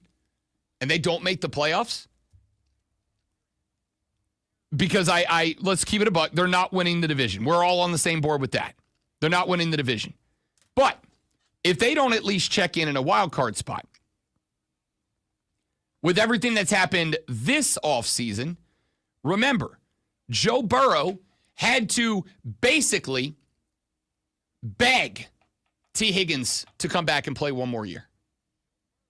and they don't make the playoffs, because I let's keep it a buck, they're not winning the division. We're all on the same board with that. They're not winning the division. But if they don't at least check in a wild card spot, with everything that's happened this offseason, remember, Joe Burrow had to basically beg T. Higgins to come back and play one more year.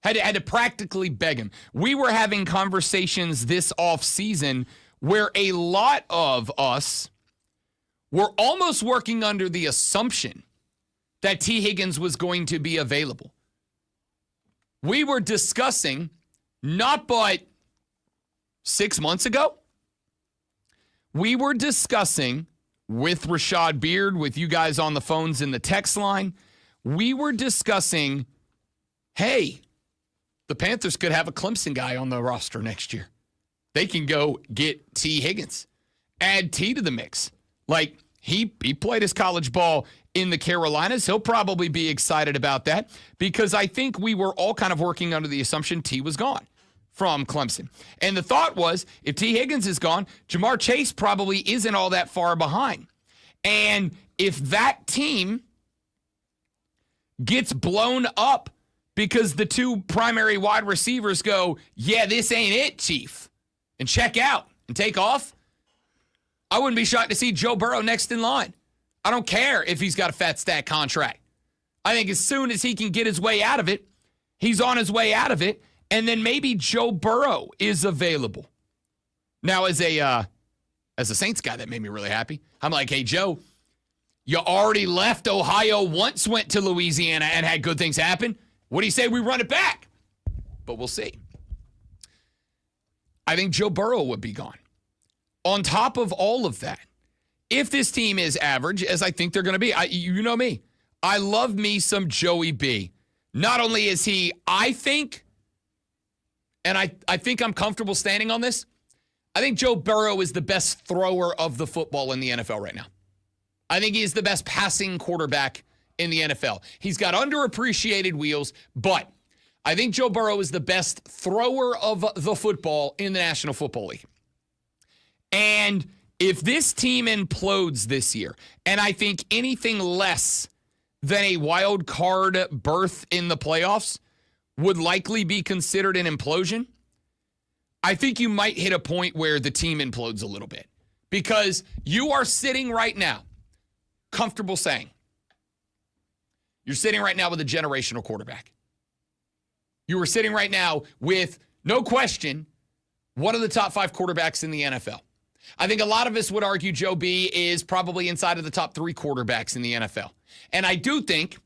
Had to practically beg him. We were having conversations this offseason where a lot of us were almost working under the assumption that T. Higgins was going to be available. We were discussing, not but 6 months ago, we were discussing with Rashad Beard, with you guys on the phones in the text line, we were discussing, hey, the Panthers could have a Clemson guy on the roster next year. They can go get T. Higgins, add T to the mix. Like, he played his college ball in the Carolinas. He'll probably be excited about that because I think we were all kind of working under the assumption T was gone from Clemson. And the thought was, if T. Higgins is gone, Jamar Chase probably isn't all that far behind. And if that team gets blown up because the two primary wide receivers go, yeah, this ain't it, Chief, and check out and take off, I wouldn't be shocked to see Joe Burrow next in line. I don't care if he's got a fat stat contract. I think as soon as he can get his way out of it, he's on his way out of it, and then maybe Joe Burrow is available. Now, as a Saints guy, that made me really happy. I'm like, hey, Joe, you already left Ohio, once went to Louisiana and had good things happen. What do you say we run it back? But we'll see. I think Joe Burrow would be gone. On top of all of that, if this team is average, as I think they're going to be, you know me, I love me some Joey B. Not only is he, I think, and I think I'm comfortable standing on this, I think Joe Burrow is the best thrower of the football in the NFL right now. I think he is the best passing quarterback in the NFL. He's got underappreciated wheels, but I think Joe Burrow is the best thrower of the football in the National Football League. And if this team implodes this year, and I think anything less than a wild card berth in the playoffs would likely be considered an implosion, I think you might hit a point where the team implodes a little bit. Because you are sitting right now, comfortable saying, you're sitting right now with a generational quarterback. You are sitting right now with, no question, one of the top 5 quarterbacks in the NFL. I think a lot of us would argue Joe B is probably inside of the top 3 quarterbacks in the NFL. And I do think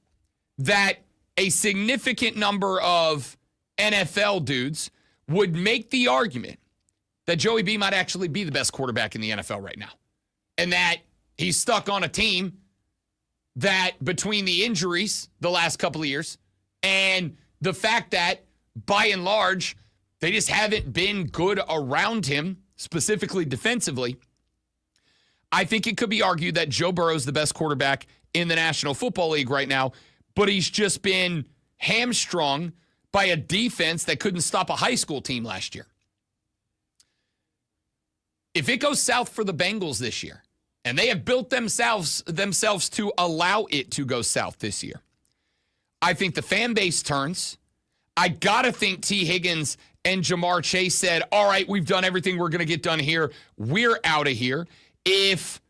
that a significant number of NFL dudes would make the argument that Joey B might actually be the best quarterback in the NFL right now. And that he's stuck on a team that, between the injuries the last couple of years and the fact that, by and large, they just haven't been good around him, specifically defensively, I think it could be argued that Joe Burrow is the best quarterback in the National Football League right now, but he's just been hamstrung by a defense that couldn't stop a high school team last year. If it goes south for the Bengals this year, and they have built themselves to allow it to go south this year, I think the fan base turns. I got to think T. Higgins and Jamar Chase said, all right, we've done everything we're going to get done here. We're out of here. If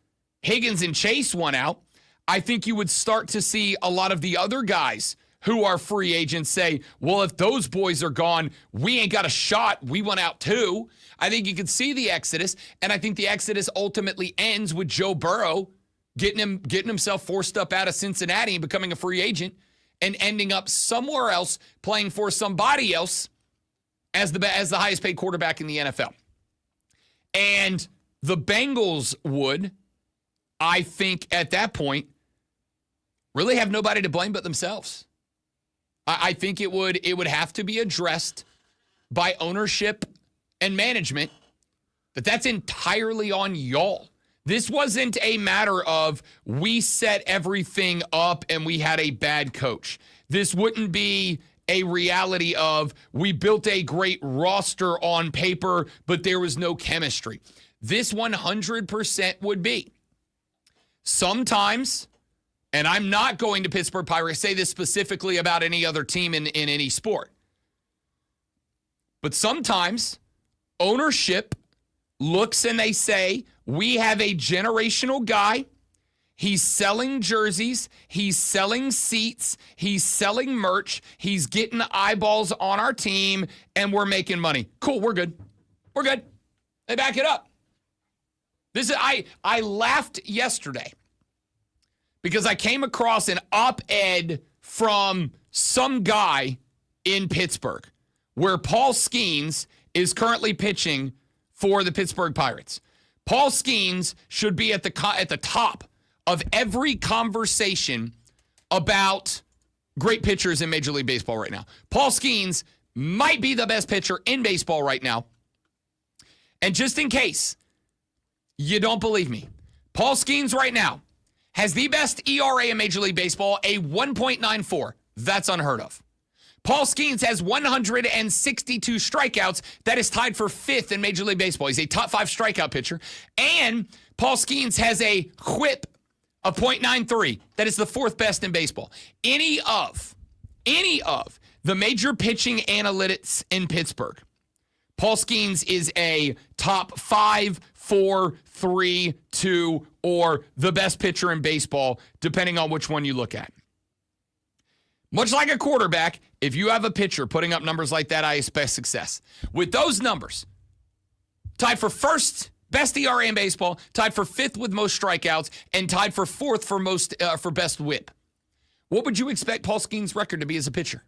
Higgins and Chase won out, I think you would start to see a lot of the other guys who are free agents say, well, if those boys are gone, we ain't got a shot. We went out too. I think you could see the exodus, and I think the exodus ultimately ends with Joe Burrow getting himself forced up out of Cincinnati and becoming a free agent and ending up somewhere else playing for somebody else as the highest paid quarterback in the NFL. And the Bengals would, I think at that point, really have nobody to blame but themselves. I think it would have to be addressed by ownership and management that's entirely on y'all. This wasn't a matter of we set everything up and we had a bad coach. This wouldn't be a reality of we built a great roster on paper, but there was no chemistry. This 100% would be. Sometimes, and I'm not going to Pittsburgh Pirates, say this specifically about any other team in any sport, but sometimes ownership looks and they say, we have a generational guy. He's selling jerseys. He's selling seats. He's selling merch. He's getting eyeballs on our team, and we're making money. Cool, we're good. We're good. They back it up. I laughed yesterday because I came across an op-ed from some guy in Pittsburgh where Paul Skeens is currently pitching for the Pittsburgh Pirates. Paul Skeens should be at the top of every conversation about great pitchers in Major League Baseball right now. Paul Skeens might be the best pitcher in baseball right now. And just in case you don't believe me, Paul Skeens right now has the best ERA in Major League Baseball, a 1.94. That's unheard of. Paul Skeens has 162 strikeouts. That is tied for 5th in Major League Baseball. He's a top 5 strikeout pitcher. And Paul Skeens has a whip of .93. That is the 4th best in baseball. Any of the major pitching analytics in Pittsburgh, Paul Skeens is a top 5, 4, 3, 2, or the best pitcher in baseball, depending on which one you look at. Much like a quarterback, if you have a pitcher putting up numbers like that, I expect success. With those numbers, tied for 1st best ERA in baseball, tied for 5th with most strikeouts, and tied for 4th for best whip. What would you expect Paul Skeens' record to be as a pitcher?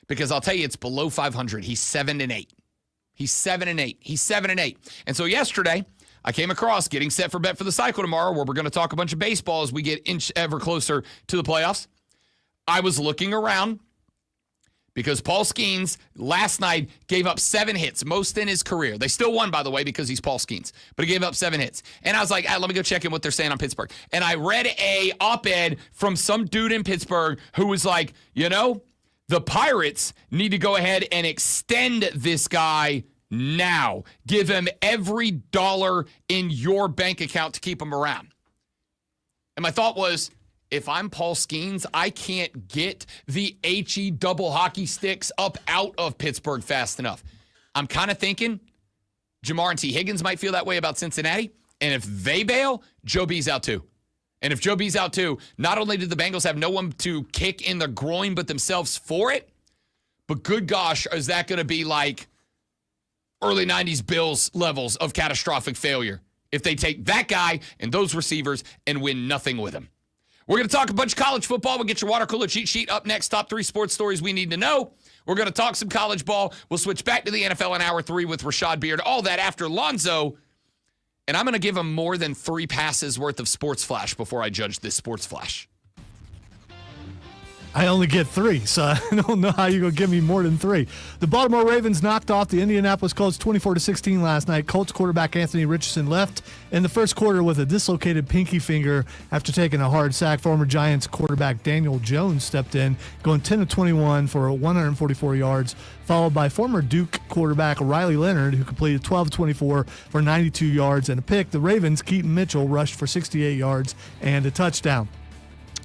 Because I'll tell you, it's below 500. He's 7-8. He's 7-8. He's 7-8. And so yesterday, I came across getting set for Bet for the Cycle tomorrow, where we're going to talk a bunch of baseball as we get ever closer to the playoffs. I was looking around because Paul Skeens last night gave up 7 hits, most in his career. They still won, by the way, because he's Paul Skeens, but he gave up 7 hits. And I was like, let me go check in what they're saying on Pittsburgh. And I read a op-ed from some dude in Pittsburgh who was like, the Pirates need to go ahead and extend this guy now. Give him every dollar in your bank account to keep him around. And my thought was, if I'm Paul Skeens, I can't get the HE double hockey sticks up out of Pittsburgh fast enough. I'm kind of thinking Jamar and T. Higgins might feel that way about Cincinnati. And if they bail, Joe B's out too. And if Joe B's out too, not only did the Bengals have no one to kick in the groin but themselves for it, but good gosh, is that going to be like early 90s Bills levels of catastrophic failure if they take that guy and those receivers and win nothing with him. We're going to talk a bunch of college football. We'll get your water cooler cheat sheet up next. Top 3 sports stories we need to know. We're going to talk some college ball. We'll switch back to the NFL in hour 3 with Rashad Beard. All that after Lonzo. And I'm going to give him more than 3 passes worth of sports flash before I judge this sports flash. I only get 3, so I don't know how you're going to give me more than 3. The Baltimore Ravens knocked off the Indianapolis Colts 24-16 last night. Colts quarterback Anthony Richardson left in the first quarter with a dislocated pinky finger after taking a hard sack. Former Giants quarterback Daniel Jones stepped in, going 10 of 21 for 144 yards, followed by former Duke quarterback Riley Leonard, who completed 12 of 24 for 92 yards and a pick. The Ravens' Keaton Mitchell rushed for 68 yards and a touchdown.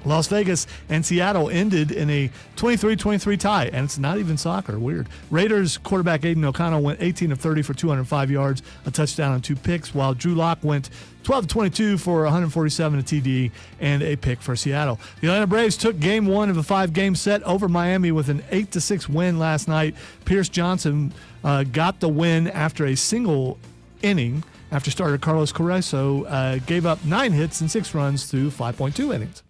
Las Vegas and Seattle ended in a 23-23 tie, and it's not even soccer. Weird. Raiders quarterback Aiden O'Connell went 18 of 30 for 205 yards, a touchdown and 2 picks, while Drew Lock went 12 of 22 for 147, a TD, and a pick for Seattle. The Atlanta Braves took Game 1 of a 5-game set over Miami with an 8-6 win last night. Pierce Johnson got the win after a single inning after starter Carlos Carrasco gave up 9 hits and 6 runs through 5.2 innings.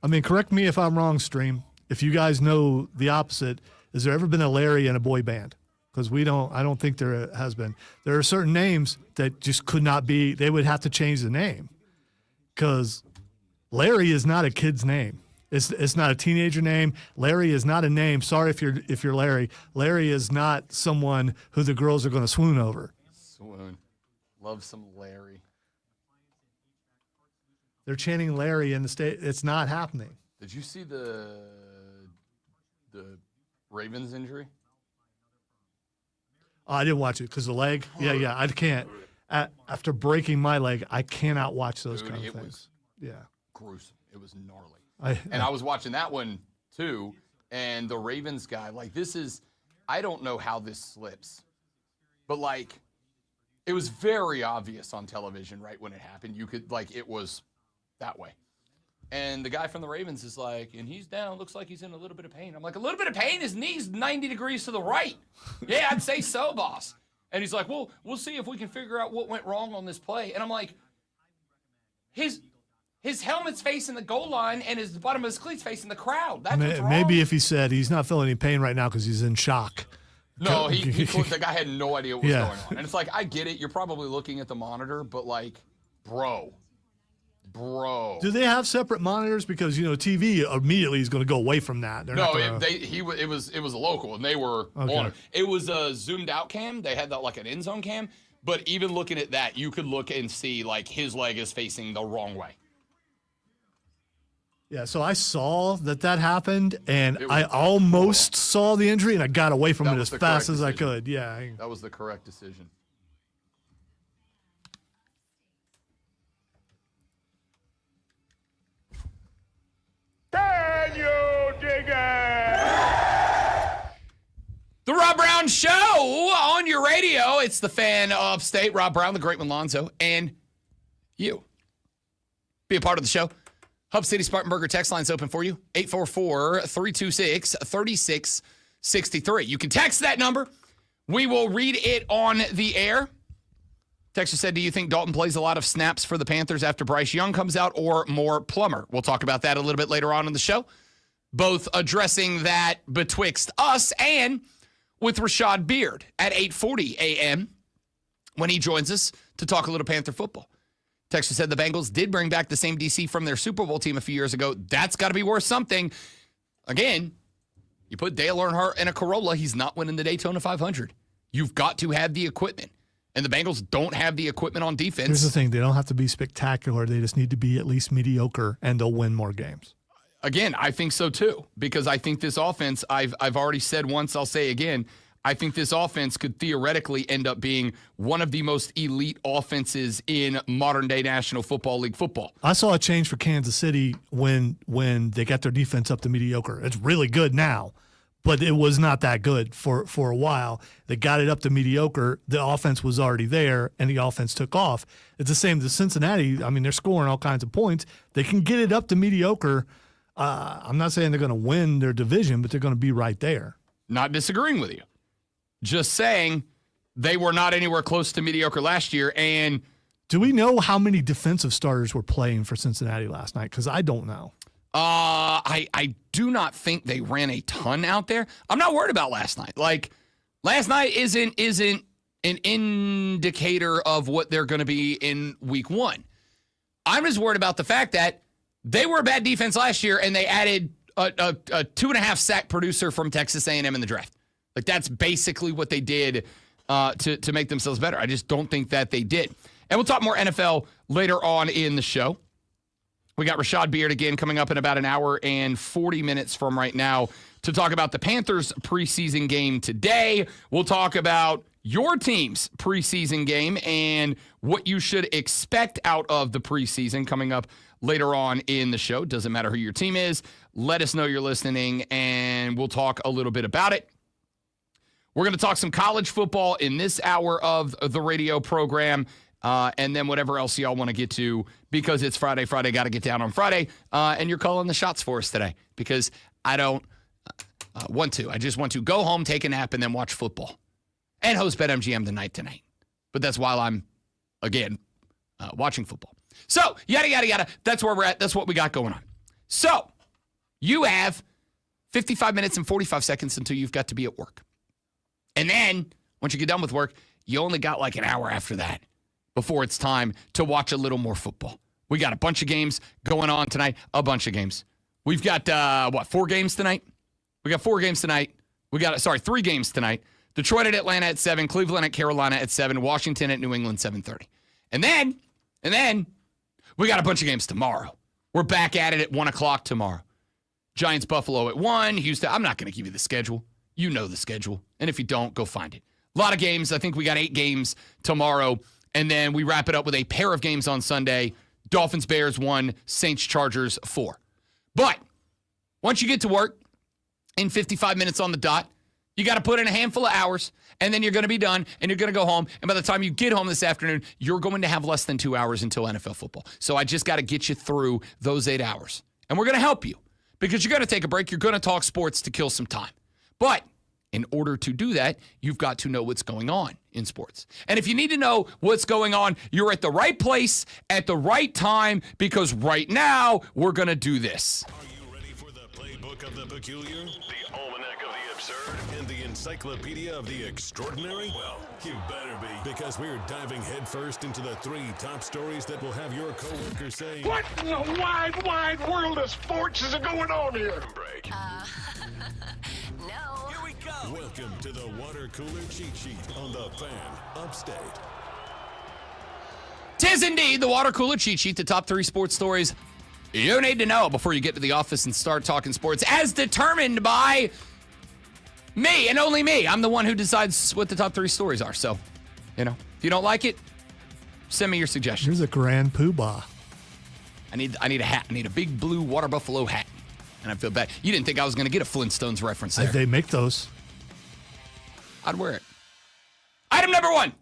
I mean, correct me if I'm wrong, Stream. If you guys know the opposite, has there ever been a Larry in a boy band? Because I don't think there has been. There are certain names that just could not be, they would have to change the name. Because Larry is not a kid's name. It's not a teenager name. Larry is not a name. Sorry if you're Larry. Larry is not someone who the girls are going to swoon over. Swoon. Love some Larry. They're chanting Larry in the state. It's not happening. Did you see the Ravens injury? Oh, I didn't watch it because the leg. Yeah, I can't. after breaking my leg, I cannot watch those kind of it things. was Yeah. gruesome. It was gnarly. I was watching that one too, and the Ravens guy, like this is, I don't know how this slips, but like it was very obvious on television right when it happened. You could, like, it was that way. And the guy from the Ravens is like, and he's down, looks like he's in a little bit of pain. I'm like, a little bit of pain? His knee's 90 degrees to the right. Yeah, I'd say so, boss. And he's like, well, we'll see if we can figure out what went wrong on this play. And I'm like, his helmet's facing the goal line and the bottom of his cleats facing the crowd. That's what's wrong. Maybe if he said he's not feeling any pain right now because he's in shock. No, the guy had no idea what was Yeah. going on. And it's like, I get it. You're probably looking at the monitor, but like, bro. Do they have separate monitors? Because, TV immediately is going to go away from that. They're not gonna... it was a local, and they were on it. It was a zoomed out cam. They had that like an end zone cam. But even looking at that, you could look and see like his leg is facing the wrong way. Yeah, so I saw that happened, and I almost saw the injury, and I got away from it as fast as I could. Yeah. That was the correct decision. Can you dig it? The Rob Brown Show on your radio. It's the fan of state, Rob Brown, the great one, Lonzo, and you. Be a part of the show. Hub City Spartanburger text line's open for you. 844-326-3663. You can text that number. We will read it on the air. Texter said, do you think Dalton plays a lot of snaps for the Panthers after Bryce Young comes out or more Plummer? We'll talk about that a little bit later on in the show. Both addressing that betwixt us and with Rashad Beard at 8:40 a.m. when he joins us to talk a little Panther football. Texter said the Bengals did bring back the same DC from their Super Bowl team a few years ago. That's got to be worth something. Again, you put Dale Earnhardt in a Corolla, he's not winning the Daytona 500. You've got to have the equipment. And the Bengals don't have the equipment on defense. Here's the thing. They don't have to be spectacular. They just need to be at least mediocre, and they'll win more games. Again, I think so too, because I think this offense, I've already said once, I'll say again, I think this offense could theoretically end up being one of the most elite offenses in modern-day National Football League football. I saw a change for Kansas City when they got their defense up to mediocre. It's really good now, but it was not that good for a while. They got it up to mediocre. The offense was already there, and the offense took off. It's the same as Cincinnati. I mean, they're scoring all kinds of points. They can get it up to mediocre. I'm not saying they're going to win their division, but they're going to be right there. Not disagreeing with you. Just saying they were not anywhere close to mediocre last year. And do we know how many defensive starters were playing for Cincinnati last night? Because I don't know. I do not think they ran a ton out there. I'm not worried about last night. Like, last night isn't an indicator of what they're going to be in week one. I'm just worried about the fact that they were a bad defense last year, and they added a 2.5 sack producer from Texas A&M in the draft. Like, that's basically what they did to make themselves better. I just don't think that they did. And we'll talk more NFL later on in the show. We got Rashad Beard again coming up in about an hour and 40 minutes from right now to talk about the Panthers preseason game today. We'll talk about your team's preseason game and what you should expect out of the preseason coming up later on in the show. Doesn't matter who your team is. Let us know you're listening, and we'll talk a little bit about it. We're going to talk some college football in this hour of the radio program, and then whatever else y'all want to get to, because it's Friday. Friday, got to get down on Friday, and you're calling the shots for us today, because I don't want to. I just want to go home, take a nap, and then watch football and host BetMGM tonight. But that's while I'm, again, watching football. So, yada, yada, yada. That's where we're at. That's what we got going on. So, you have 55 minutes and 45 seconds until you've got to be at work. And then, once you get done with work, you only got like an hour after that before it's time to watch a little more football. We got a bunch of games going on tonight. A bunch of games. We've got, 4 games tonight? We got 4 games tonight. 3 games tonight. Detroit at Atlanta at 7, Cleveland at Carolina at 7, Washington at New England 7:30. And then, we got a bunch of games tomorrow. We're back at it at 1 o'clock tomorrow. Giants, Buffalo at 1, Houston. I'm not going to give you the schedule. You know the schedule. And if you don't, go find it. A lot of games. I think we got 8 games tomorrow And then we wrap it up with a pair of games on Sunday. Dolphins, Bears 1, Saints, Chargers 4. But once you get to work in 55 minutes on the dot, you got to put in a handful of hours, and then you're going to be done, and you're going to go home. And by the time you get home this afternoon, you're going to have less than 2 hours until NFL football. So I just got to get you through those 8 hours. And we're going to help you because you're going to take a break. You're going to talk sports to kill some time. But in order to do that, you've got to know what's going on in sports. And if you need to know what's going on, you're at the right place at the right time because right now we're going to do this. Are you ready for the playbook of the peculiar, the almanac of the absurd, and the encyclopedia of the extraordinary? Well, you better be, because we're diving headfirst into the 3 top stories that will have your coworkers saying, What in the wide, wide world of sports is going on here? break. No. Here we go. Welcome to the water cooler cheat sheet on the Fan Upstate. Tis indeed the water cooler cheat sheet, the top 3 sports stories you need to know before you get to the office and start talking sports, as determined by me and only me. I'm the one who decides what the top 3 stories are. So, if you don't like it, send me your suggestions. Here's a grand poobah. I need a hat. I need a big blue water buffalo hat. And I feel bad. You didn't think I was going to get a Flintstones reference there. They make those. I'd wear it. Item number 1.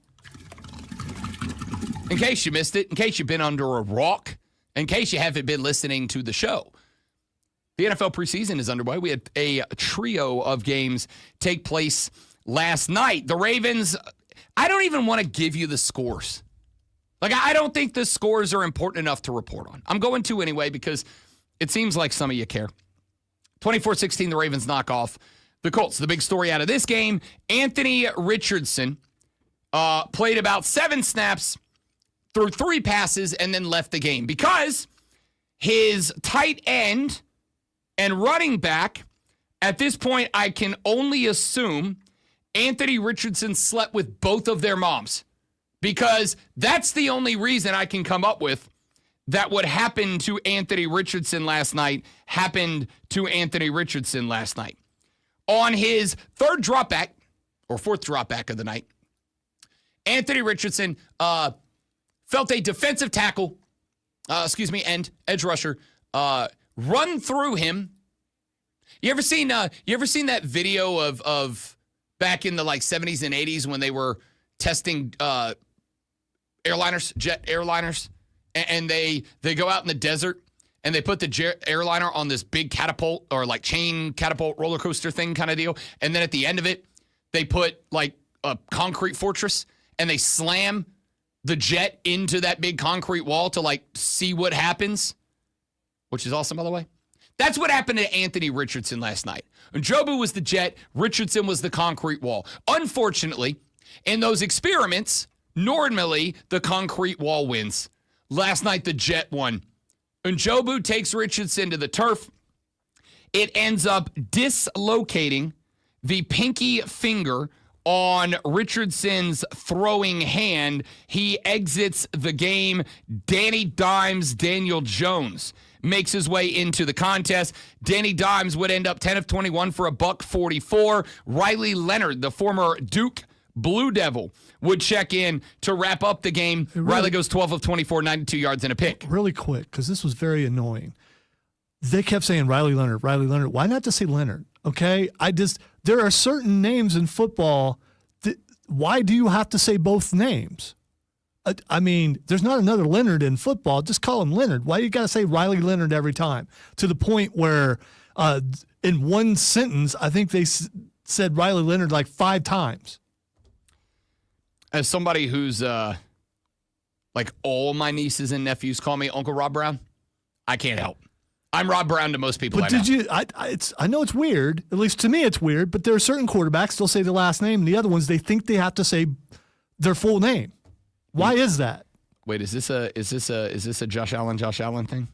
In case you missed it, in case you've been under a rock, in case you haven't been listening to the show, the NFL preseason is underway. We had a trio of games take place last night. The Ravens, I don't even want to give you the scores. I don't think the scores are important enough to report on. I'm going to anyway because it seems like some of you care. 24-16, the Ravens knock off the Colts. The big story out of this game, Anthony Richardson played about 7 snaps, threw 3 passes, and then left the game because his tight end and running back, at this point, I can only assume Anthony Richardson slept with both of their moms because that's the only reason I can come up with that what happened to Anthony Richardson last night happened to Anthony Richardson last night. On his 3rd dropback, or 4th dropback of the night, Anthony Richardson felt a defensive tackle, end, edge rusher, run through him. You ever seen that video of back in the 70s and 80s when they were testing jet airliners? And they go out in the desert and they put the airliner on this big catapult or chain catapult roller coaster thing kind of deal. And then at the end of it, they put a concrete fortress and they slam the jet into that big concrete wall to see what happens, which is awesome, by the way. That's what happened to Anthony Richardson last night. Njobu was the jet, Richardson was the concrete wall. Unfortunately, in those experiments, normally the concrete wall wins. Last night, the jet won. Njobu takes Richardson to the turf. It ends up dislocating the pinky finger on Richardson's throwing hand. He exits the game. Danny Dimes, Daniel Jones makes his way into the contest. Danny Dimes would end up 10 of 21 for $144. Riley Leonard, the former Duke Blue Devil, would check in to wrap up the game. Riley goes 12 of 24, 92 yards and a pick. Really quick, because this was very annoying. They kept saying Riley Leonard, Riley Leonard. Why not just say Leonard? Okay? There are certain names in football. Why do you have to say both names? I mean, there's not another Leonard in football. Just call him Leonard. Why you got to say Riley Leonard every time? To the point where in one sentence, I think they said Riley Leonard 5 times. As somebody who's all my nieces and nephews call me Uncle Rob Brown, I can't help. I'm Rob Brown to most people. But I know. did you? I know it's weird. At least to me, it's weird. But there are certain quarterbacks they'll say the last name, and the other ones they think they have to say their full name. Why is that? Wait, is this a Josh Allen thing?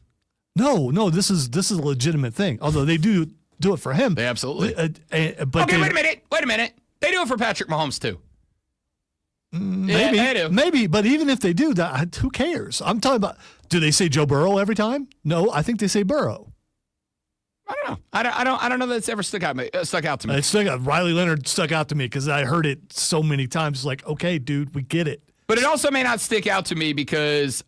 No. This is a legitimate thing. Although they do it for him. They absolutely. But wait a minute. They do it for Patrick Mahomes too. Maybe, yeah, they do. Maybe, but even if they do that, who cares? I'm talking about. Do they say Joe Burrow every time? No, I think they say Burrow. I don't know. I don't know that it's ever stuck out to me. Riley Leonard stuck out to me because I heard it so many times. It's okay, dude, we get it. But it also may not stick out to me because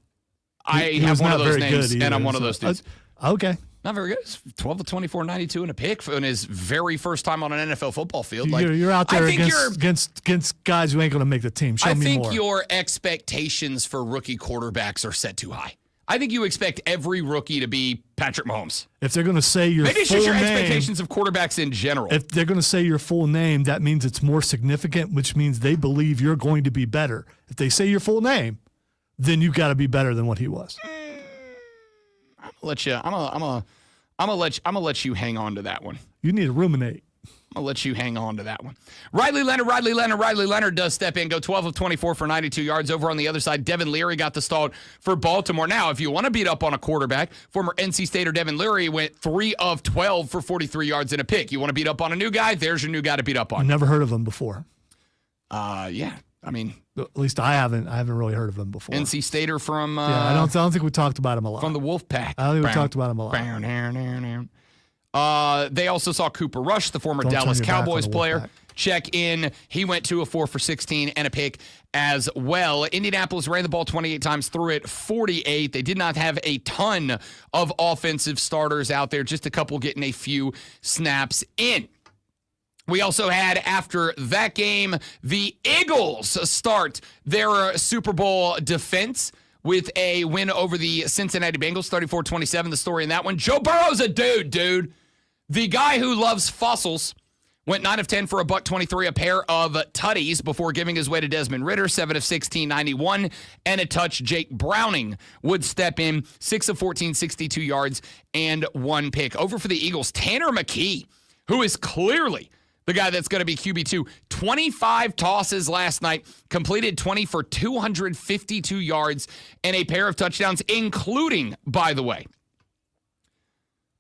I He have was one not of those very names, good and I'm either, one of so- those dudes. Okay. Not very good. It's 12 of 24, 92 and a pick in his very first time on an NFL football field. Like, You're out there I think against guys who ain't going to make the team. Show I me think more. your expectations for rookie quarterbacks are set too high. I think you expect every rookie to be Patrick Mahomes. If they're going to say your Maybe it's full just your name, expectations of quarterbacks in general. if they're going to say your full name, that means it's more significant, which means they believe you're going to be better. If they say your full name, then you've got to be better than what he was. I'm gonna let you hang on to that one. You need to ruminate. I'll let you hang on to that one. Riley Leonard does step in, go 12 of 24 for 92 yards. Over on the other side, Devin Leary got the start for Baltimore. Now, if you want to beat up on a quarterback, former NC Stater Devin Leary went 3 of 12 for 43 yards and a pick. You want to beat up on a new guy? There's your new guy to beat up on. Never heard of him before. Yeah. I mean, At least I haven't really heard of him before. NC Stater from Yeah, I don't think we talked about him a lot. from the Wolf Pack. I don't think we talked about him a lot. They also saw Cooper Rush, the former Don't turn Dallas your back on Cowboys the player, Wolfpack. check in. He went 2 of 4 for 16 and a pick as well. Indianapolis ran the ball 28 times, threw it 48. They did not have a ton of offensive starters out there, just a couple getting a few snaps in. We also had, after that game, the Eagles start their Super Bowl defense with a win over the Cincinnati Bengals, 34-27, the story in that one. Joe Burrow's a dude. The guy who loves fossils went 9 of 10 for $123, a pair of tutties before giving his way to Desmond Ridder, 7 of 16, 91, and a touch. Jake Browning would step in, 6 of 14, 62 yards, and 1 pick. Over for the Eagles, Tanner McKee, who is clearly the guy that's going to be QB2. 25 tosses last night, completed 20 for 252 yards and a pair of touchdowns, including, by the way,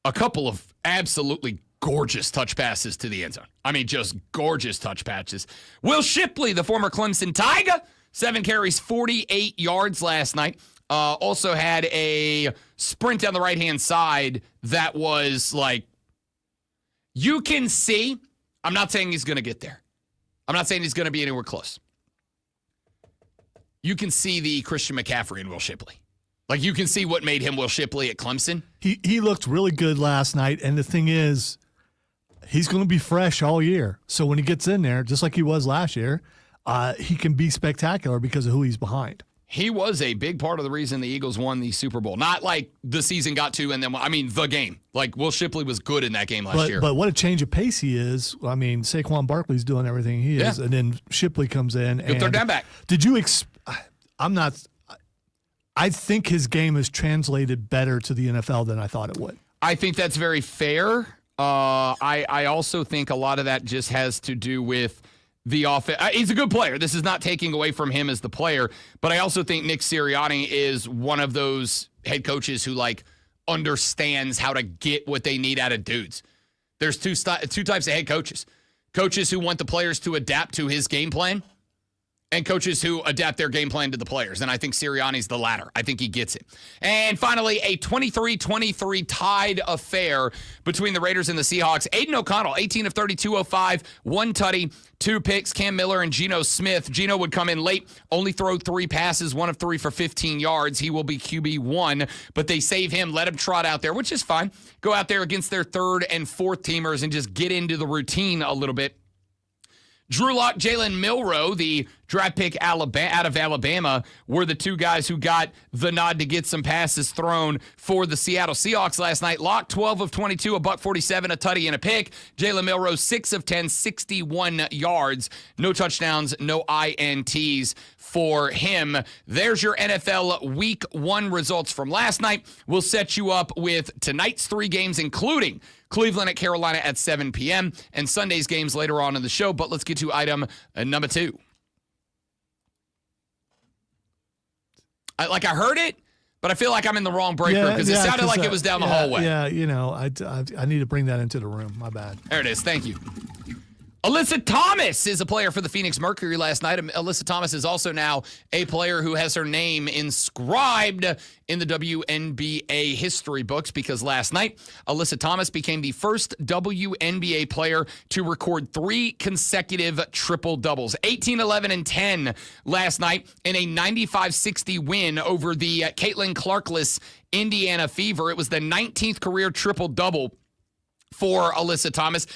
a couple of absolutely gorgeous touch passes to the end zone. I mean, just gorgeous touch passes. Will Shipley, the former Clemson Tiger, 7 carries, 48 yards last night. Also had a sprint down the right-hand side that was like, you can see. I'm not saying he's going to get there. I'm not saying he's going to be anywhere close. You can see the Christian McCaffrey and Will Shipley. Like, you can see what made him Will Shipley at Clemson. He looked really good last night, and the thing is, he's going to be fresh all year. So when he gets in there, just like he was last year, he can be spectacular because of who he's behind. He was a big part of the reason the Eagles won the Super Bowl. Not like the season got to and then, I mean, the game. Like, Will Shipley was good in that game last year. But what a change of pace he is. I mean, Saquon Barkley's doing everything he is, and then Shipley comes in. Good third down back. Did you I think his game has translated better to the NFL than I thought it would. I think that's very fair. I also think a lot of that just has to do with the offense. He's a good player. This is not taking away from him as the player, but I also think Nick Sirianni is one of those head coaches who like understands how to get what they need out of dudes. There's two types of head coaches. Coaches who want the players to adapt to his game plan, and coaches who adapt their game plan to the players. And I think Sirianni's the latter. I think he gets it. And finally, a 23-23 tied affair between the Raiders and the Seahawks. Aiden O'Connell, 18 of 30, 205, 1 tutty, 2 picks. Cam Miller and Geno Smith. Geno would come in late, only throw 3 passes, 1 of 3 for 15 yards. He will be QB1, but they save him, let him trot out there, which is fine. Go out there against their 3rd and 4th teamers and just get into the routine a little bit. Drew Lock, Jalen Milroe, the draft pick out of Alabama, were the 2 guys who got the nod to get some passes thrown for the Seattle Seahawks last night. Lock, 12 of 22, a $147, a tutty, and a pick. Jalen Milroe, 6 of 10, 61 yards. No touchdowns, no INTs for him. There's your NFL Week 1 results from last night. We'll set you up with tonight's 3 games, including Cleveland at Carolina at 7 p.m. and Sunday's games later on in the show. But let's get to item number 2. I heard it, but I feel like I'm in the wrong breaker because it sounded like it was down the hallway. Yeah, I need to bring that into the room. My bad. There it is. Thank you. Alyssa Thomas is a player for the Phoenix Mercury last night. Alyssa Thomas is also now a player who has her name inscribed in the WNBA history books because last night, Alyssa Thomas became the first WNBA player to record 3 consecutive triple-doubles. 18, 11, and 10 last night in a 95-60 win over the Caitlin Clarkless Indiana Fever. It was the 19th career triple-double for Alyssa Thomas.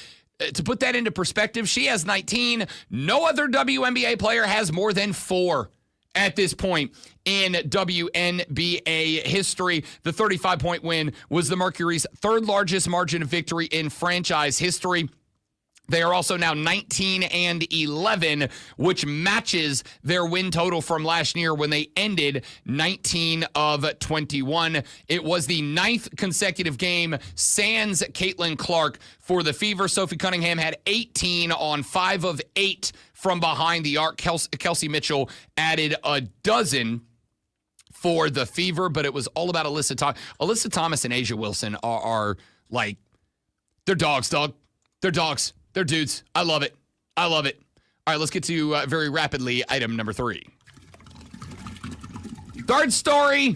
To put that into perspective, she has 19. No other WNBA player has more than 4 at this point in WNBA history. The 35-point win was the Mercury's 3rd largest margin of victory in franchise history. They are also now 19 and 11, which matches their win total from last year when they ended 19 of 21. It was the 9th consecutive game sans Caitlin Clark for the Fever. Sophie Cunningham had 18 on 5 of 8 from behind the arc. Kelsey Mitchell added a dozen for the Fever, but it was all about Alyssa Thomas. Alyssa Thomas and Asia Wilson are like, they're dogs, dog. They're dogs. They're dudes. I love it. I love it. All right, let's get to very rapidly item number 3. Third story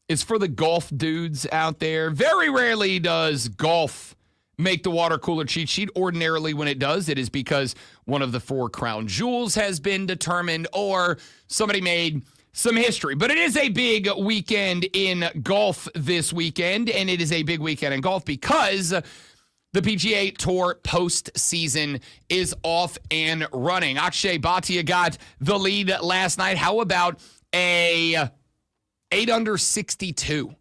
is for the golf dudes out there. Very rarely does golf make the water cooler cheat sheet. Ordinarily, when it does, it is because one of the 4 crown jewels has been determined or somebody made some history. But it is a big weekend in golf this weekend, and it is a big weekend in golf because the PGA Tour postseason is off and running. Akshay Bhatia got the lead last night. How about a 8 under 62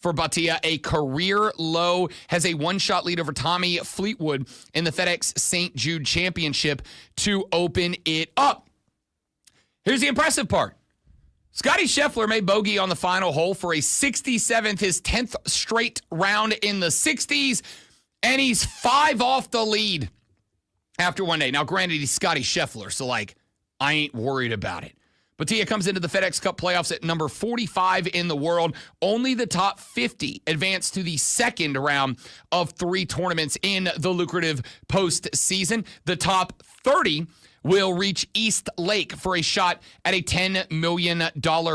for Bhatia? A career low, has a 1-shot lead over Tommy Fleetwood in the FedEx St. Jude Championship to open it up. Here's the impressive part. Scottie Scheffler made bogey on the final hole for a 67th, his 10th straight round in the 60s. And he's 5 off the lead after one day. Now, granted, he's Scottie Scheffler, so, I ain't worried about it. Bhatia comes into the FedEx Cup playoffs at number 45 in the world. Only the top 50 advance to the second round of 3 tournaments in the lucrative postseason. The top 30 will reach East Lake for a shot at a $10 million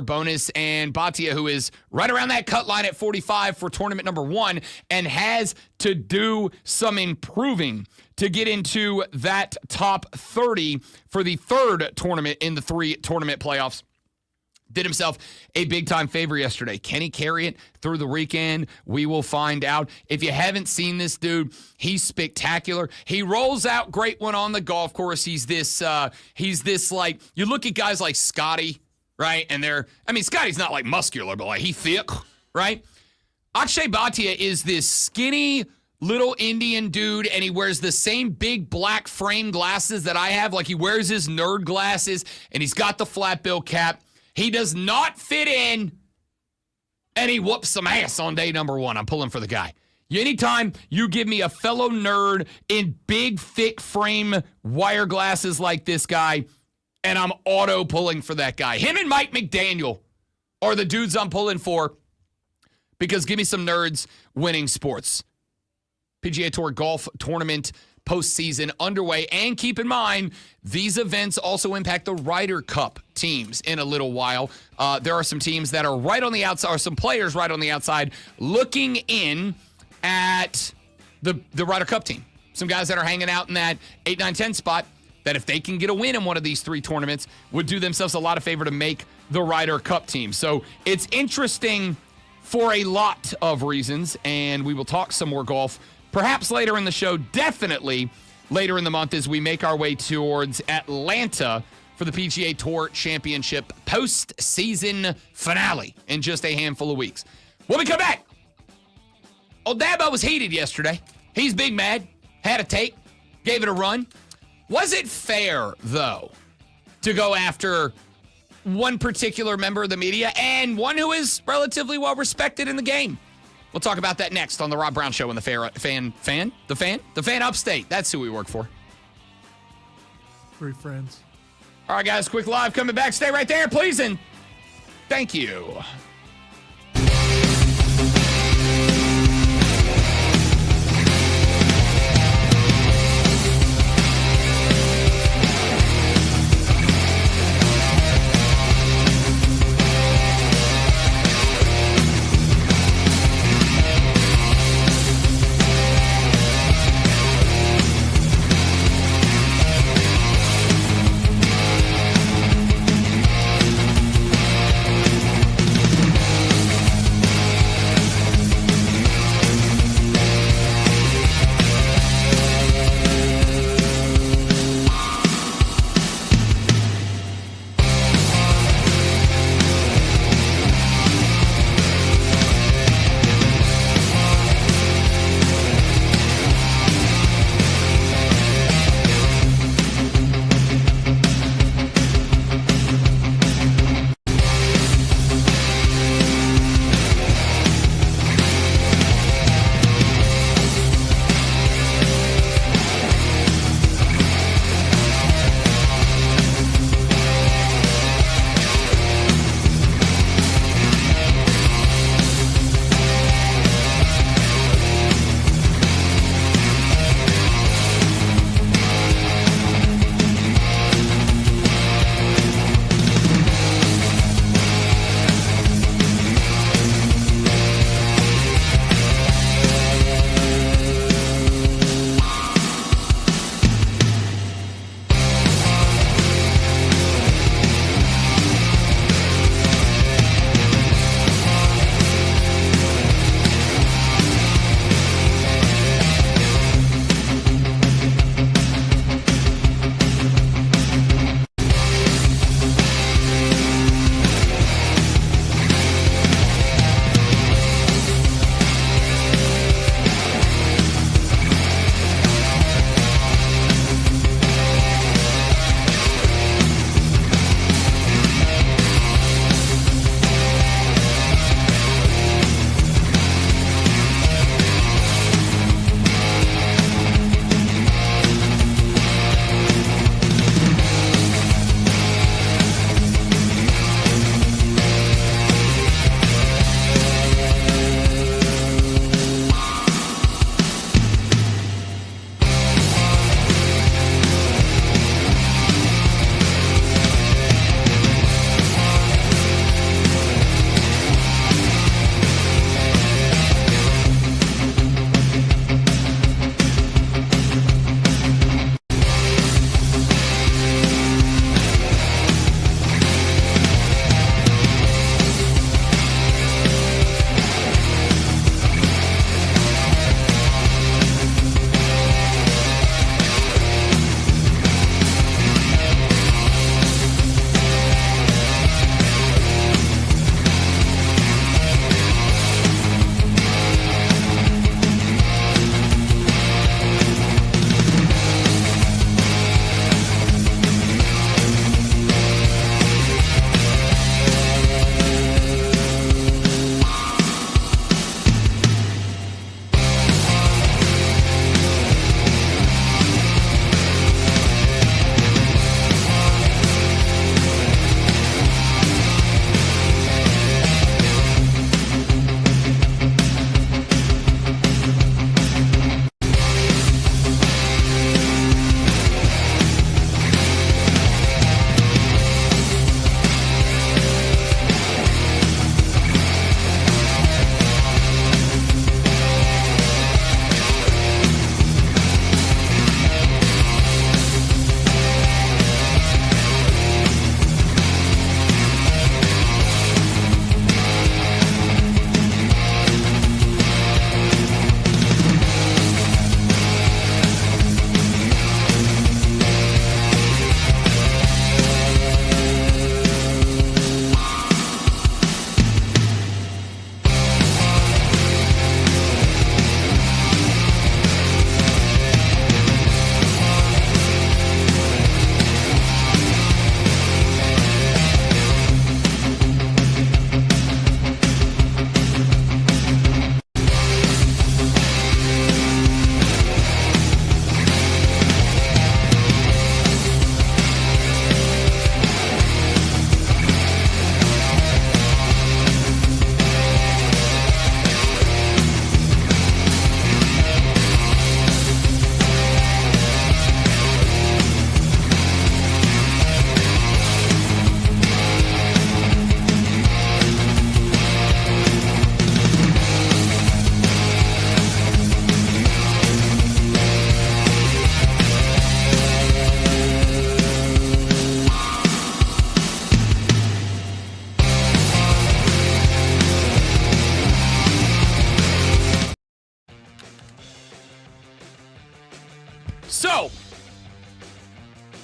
bonus. And Bhatia, who is right around that cut line at 45 for tournament number 1 and has to do some improving to get into that top 30 for the 3rd tournament in the 3 tournament playoffs. Did himself a big-time favor yesterday. Can he carry it through the weekend? We will find out. If you haven't seen this dude, he's spectacular. He rolls out great one on the golf course. He's this like, you look at guys like Scotty, right? And Scotty's not muscular, but he's thick, right? Akshay Bhatia is this skinny little Indian dude, and he wears the same big black frame glasses that I have. He wears his nerd glasses, and he's got the flat bill cap. He does not fit in, and he whoops some ass on day number 1. I'm pulling for the guy. Anytime you give me a fellow nerd in big, thick frame wire glasses like this guy, and I'm auto pulling for that guy. Him and Mike McDaniel are the dudes I'm pulling for because give me some nerds winning sports. PGA Tour Golf Tournament postseason underway. And keep in mind, these events also impact the Ryder Cup teams in a little while. There are some teams that are right on the outside, or some players right on the outside, looking in at the Ryder Cup team. Some guys that are hanging out in that 8, 9, 10 spot that if they can get a win in one of these 3 tournaments would do themselves a lot of favor to make the Ryder Cup team. So it's interesting for a lot of reasons, and we will talk some more golf perhaps later in the show, definitely later in the month as we make our way towards Atlanta for the PGA Tour Championship postseason finale in just a handful of weeks. When we come back, old Dabo was heated yesterday. He's big mad, had a take, gave it a run. Was it fair, though, to go after one particular member of the media and one who is relatively well respected in the game? We'll talk about that next on the Rob Brown Show on the Fan Upstate. That's who we work for. 3 friends. All right, guys, quick live coming back. Stay right there, please, and thank you.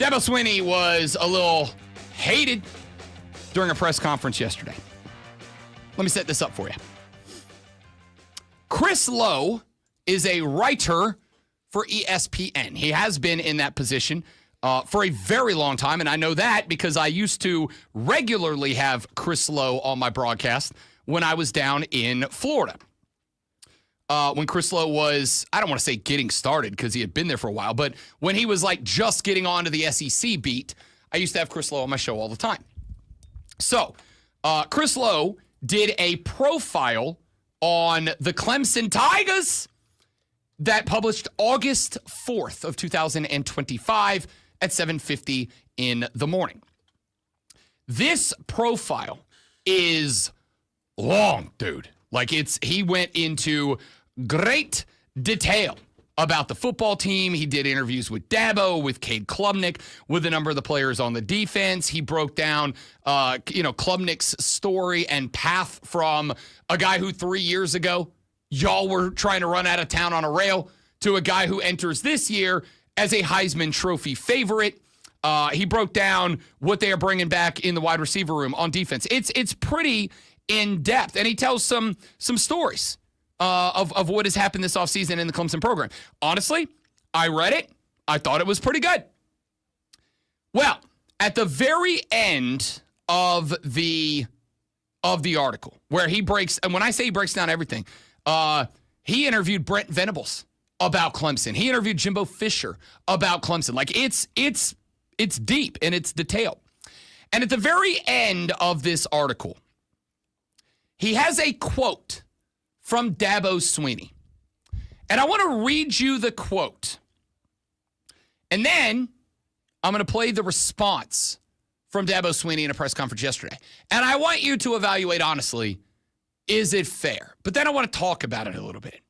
Dabo Swinney was a little hated during a press conference yesterday. Let me set this up for you. Chris Lowe is a writer for ESPN. He has been in that position for a very long time, and I know that because I used to regularly have Chris Lowe on my broadcast when I was down in Florida. When Chris Lowe was, I don't want to say getting started because he had been there for a while, but when he was like just getting onto the SEC beat, I used to have Chris Lowe on my show all the time. So, Chris Lowe did a profile on the Clemson Tigers that published August 4th of 2025 at 7:50 in the morning. This profile is long, dude. Like he went into great detail about the football team. He did interviews with Dabo, with Cade Klubnik, with a number of the players on the defense. He broke down, Klubnik's story and path from a guy who 3 years ago, y'all were trying to run out of town on a rail to a guy who enters this year as a Heisman Trophy favorite. He broke down what they are bringing back in the wide receiver room on defense. It's pretty in depth, and he tells some stories of what has happened this offseason in the Clemson program. Honestly, I read it. I thought it was pretty good. Well, at the very end of the article, where he breaks, and when I say he breaks down everything, he interviewed Brent Venables about Clemson. He interviewed Jimbo Fisher about Clemson. Like it's deep and it's detailed. And at the very end of this article, he has a quote from Dabo Swinney. And I want to read you the quote. And then I'm going to play the response from Dabo Swinney in a press conference yesterday. And I want you to evaluate honestly, is it fair? But then I want to talk about it a little bit.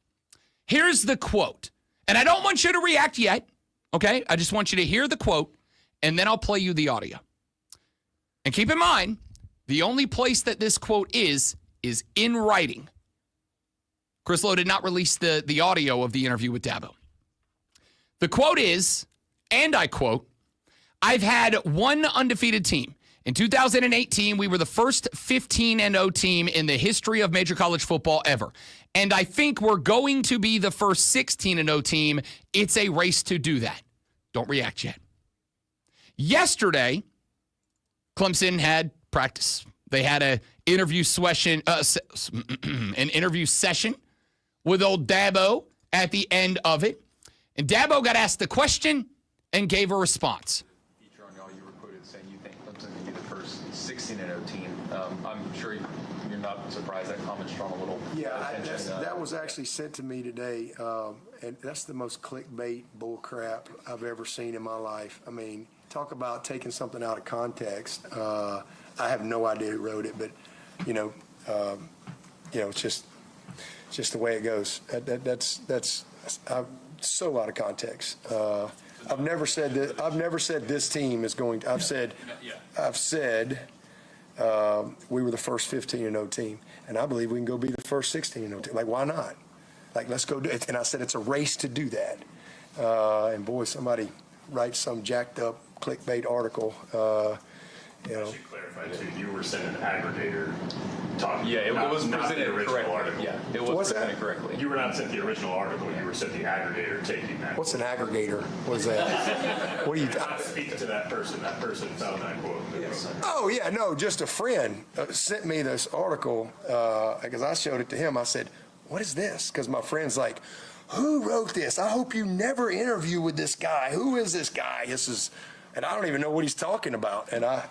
Here's the quote. And I don't want you to react yet, okay? I just want you to hear the quote, and then I'll play you the audio. And keep in mind, the only place that this quote is in writing. Chris Lowe did not release the audio of the interview with Dabo. The quote is, and I quote, "I've had one undefeated team. In 2018, we were the first 15-0 team in the history of major college football ever. And I think we're going to be the first 16-0 team. It's a race to do that." Don't react yet. Yesterday, Clemson had practice. They had an interview session with old Dabo at the end of it. And Dabo got asked the question and gave a response. Feature on y'all, you were quoted saying you think Clemson can be the first 16-0 team. I'm sure you're not surprised that comment's drawn a little attention. That was actually sent to me today, and that's the most clickbait bullcrap I've ever seen in my life. I mean, talk about taking something out of context. I have no idea who wrote it, but it's just the way it goes. That's so out of context. I've never said that. I've never said this team is going to. I've said we were the first 15-0 team, and I believe we can go be the first 16-0 team. Like, why not? Like, let's go do it. And I said it's a race to do that. And boy, somebody writes some jacked up clickbait article. I should clarify too. You were sent an aggregator talking. Yeah, it was not presented the original correctly. article. Yeah, it was What's presented that? correctly. You were not sent the original article. You were sent the aggregator taking that. What's an aggregator? What is that? What do you? Not speak to that person. That person found that quote. Yes. Oh, yeah, no, just a friend sent me this article because I showed it to him. I said, what is this? Because my friend's like, who wrote this? I hope you never interview with this guy. Who is this guy? And I don't even know what he's talking about. And I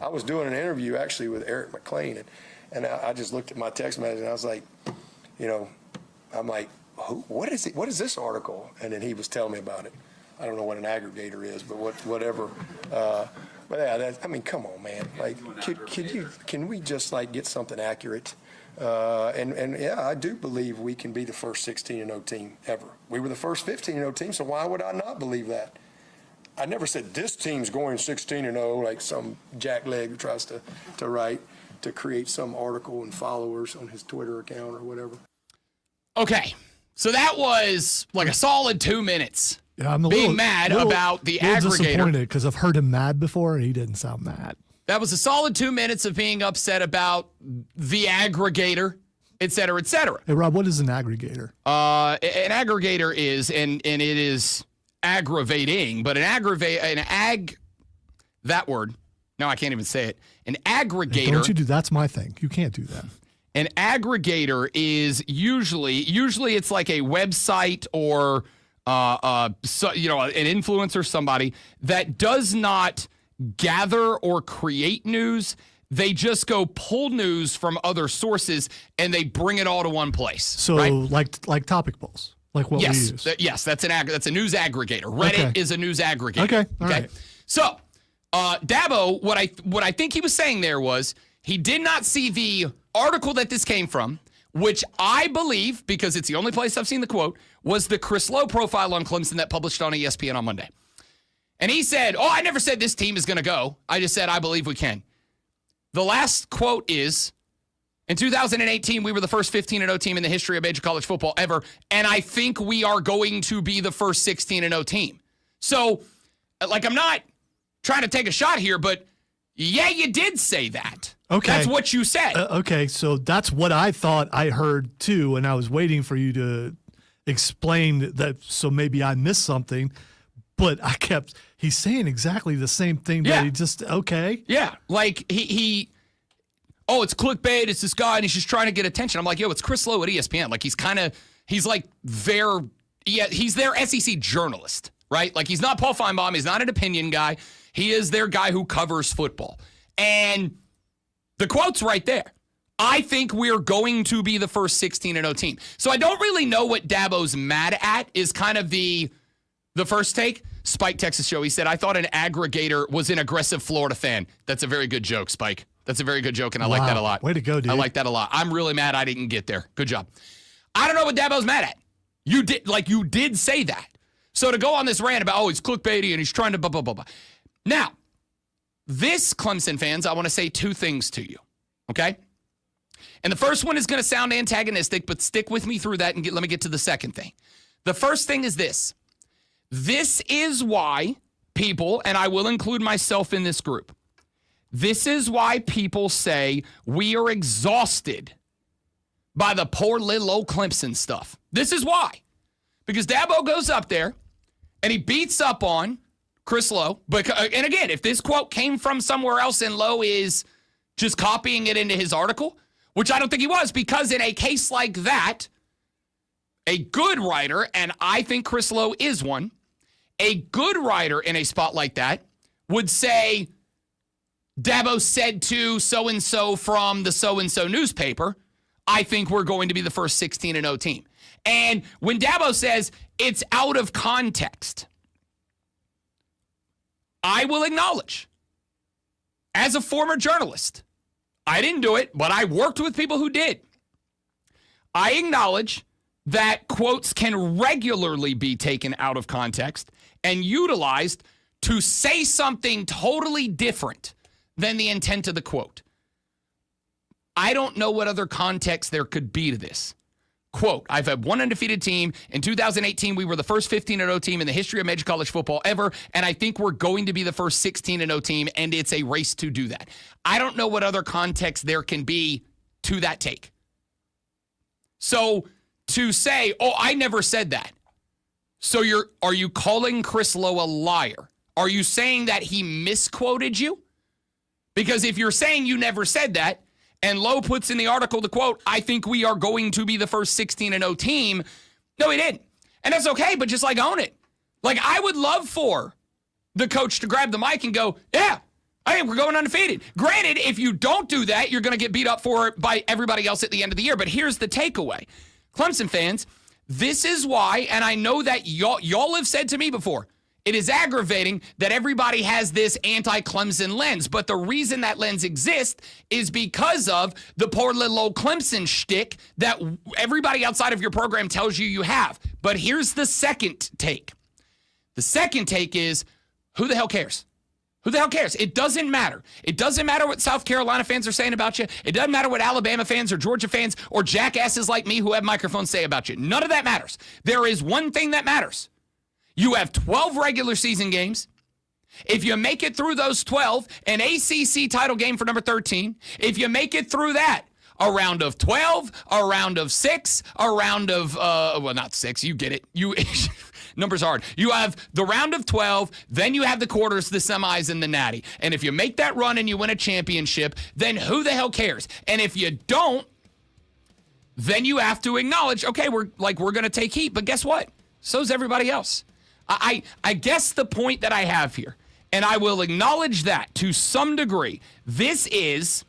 was doing an interview actually with Eric McLean, and I just looked at my text message and I was like, I'm like, what is it? What is this article? And then he was telling me about it. I don't know what an aggregator is, but whatever. But yeah, come on, man. Like, can we just like get something accurate? And yeah, I do believe we can be the first 16-0 team ever. We were the first 15-0 team, so why would I not believe that? I never said this team's going 16-0 like some jackleg who tries to write to create some article and followers on his Twitter account or whatever. Okay, So that was like a solid 2 minutes. Yeah, I'm being mad about the aggregator. Disappointed because I've heard him mad before, and he didn't sound mad. That was a solid 2 minutes of being upset about the aggregator, et cetera, et cetera. Hey, Rob, what is an aggregator? An aggregator is, and it is aggravating, but that word, no, I can't even say it. An aggregator. Hey, don't you do, that's my thing. You can't do that. An aggregator is usually it's like a website or, an influencer, somebody that does not gather or create news. They just go pull news from other sources and they bring it all to one place. So right? like topic polls, like what we use. Yes, that's a news aggregator. Reddit is a news aggregator. Okay, all right. So, Dabo, what I think he was saying there was he did not see the article that this came from, which I believe, because it's the only place I've seen the quote, was the Chris Lowe profile on Clemson that published on ESPN on Monday. And he said, I never said this team is going to go. I just said I believe we can. The last quote is, in 2018, we were the first 15-0 team in the history of major college football ever, and I think we are going to be the first 16-0 team. So, I'm not trying to take a shot here, but yeah, you did say that. Okay. That's what you said. Okay, so that's what I thought I heard too, and I was waiting for you to explain that, so maybe I missed something, but he's saying exactly the same thing, but he just, okay. Yeah, like it's clickbait, it's this guy, and he's just trying to get attention. I'm like, it's Chris Lowe at ESPN. Like, he's like he's their SEC journalist, right? Like, he's not Paul Feinbaum, he's not an opinion guy. He is their guy who covers football. And the quote's right there. I think we're going to be the first 16-0 team. So I don't really know what Dabo's mad at is kind of the first take. Spike Texas Show, he said, I thought an aggregator was an aggressive Florida fan. That's a very good joke, Spike. That's a very good joke, and I like that a lot. Way to go, dude. I like that a lot. I'm really mad I didn't get there. Good job. I don't know what Dabo's mad at. You did say that. So to go on this rant about, he's clickbaity and he's trying to blah, blah, blah, blah. Now, this, Clemson fans, I want to say two things to you, okay? And the first one is going to sound antagonistic, but stick with me through that and let me get to the second thing. The first thing is this. This is why people, and I will include myself in this group, this is why people say we are exhausted by the poor little old Clemson stuff. This is why. Because Dabo goes up there and he beats up on Chris Lowe. And again, if this quote came from somewhere else and Lowe is just copying it into his article, which I don't think he was, because in a case like that, a good writer, and I think Chris Lowe is one, a good writer in a spot like that would say, Dabo said to so-and-so from the so-and-so newspaper, I think we're going to be the first 16-0 team. And when Dabo says it's out of context, I will acknowledge, as a former journalist, I didn't do it, but I worked with people who did. I acknowledge that quotes can regularly be taken out of context and utilized to say something totally different than the intent of the quote. I don't know what other context there could be to this. Quote, I've had one undefeated team. In 2018, we were the first 15-0 team in the history of major college football ever, and I think we're going to be the first 16-0 team, and it's a race to do that. I don't know what other context there can be to that take. So to say, I never said that. So are you calling Chris Lowe a liar? Are you saying that he misquoted you? Because if you're saying you never said that, and Lowe puts in the article the quote, I think we are going to be the first 16-0 team. No, he didn't. And that's okay, but just own it. I would love for the coach to grab the mic and go, yeah, I think we're going undefeated. Granted, if you don't do that, you're going to get beat up for it by everybody else at the end of the year. But here's the takeaway. Clemson fans, this is why, and I know that y'all have said to me before, it is aggravating that everybody has this anti-Clemson lens, but the reason that lens exists is because of the poor little old Clemson shtick that everybody outside of your program tells you have. But here's the second take. The second take is, who the hell cares? Who the hell cares? It doesn't matter. It doesn't matter what South Carolina fans are saying about you. It doesn't matter what Alabama fans or Georgia fans or jackasses like me who have microphones say about you. None of that matters. There is one thing that matters. You have 12 regular season games. If you make it through those 12, an ACC title game for number 13, if you make it through that, a round of 12, a round of 6, a round of, well, not 6, you get it. Numbers hard. You have the round of 12, then you have the quarters, the semis, and the natty. And if you make that run and you win a championship, then who the hell cares? And if you don't, then you have to acknowledge, okay, we're going to take heat. But guess what? So's everybody else. I guess the point that I have here, and I will acknowledge that to some degree, this is,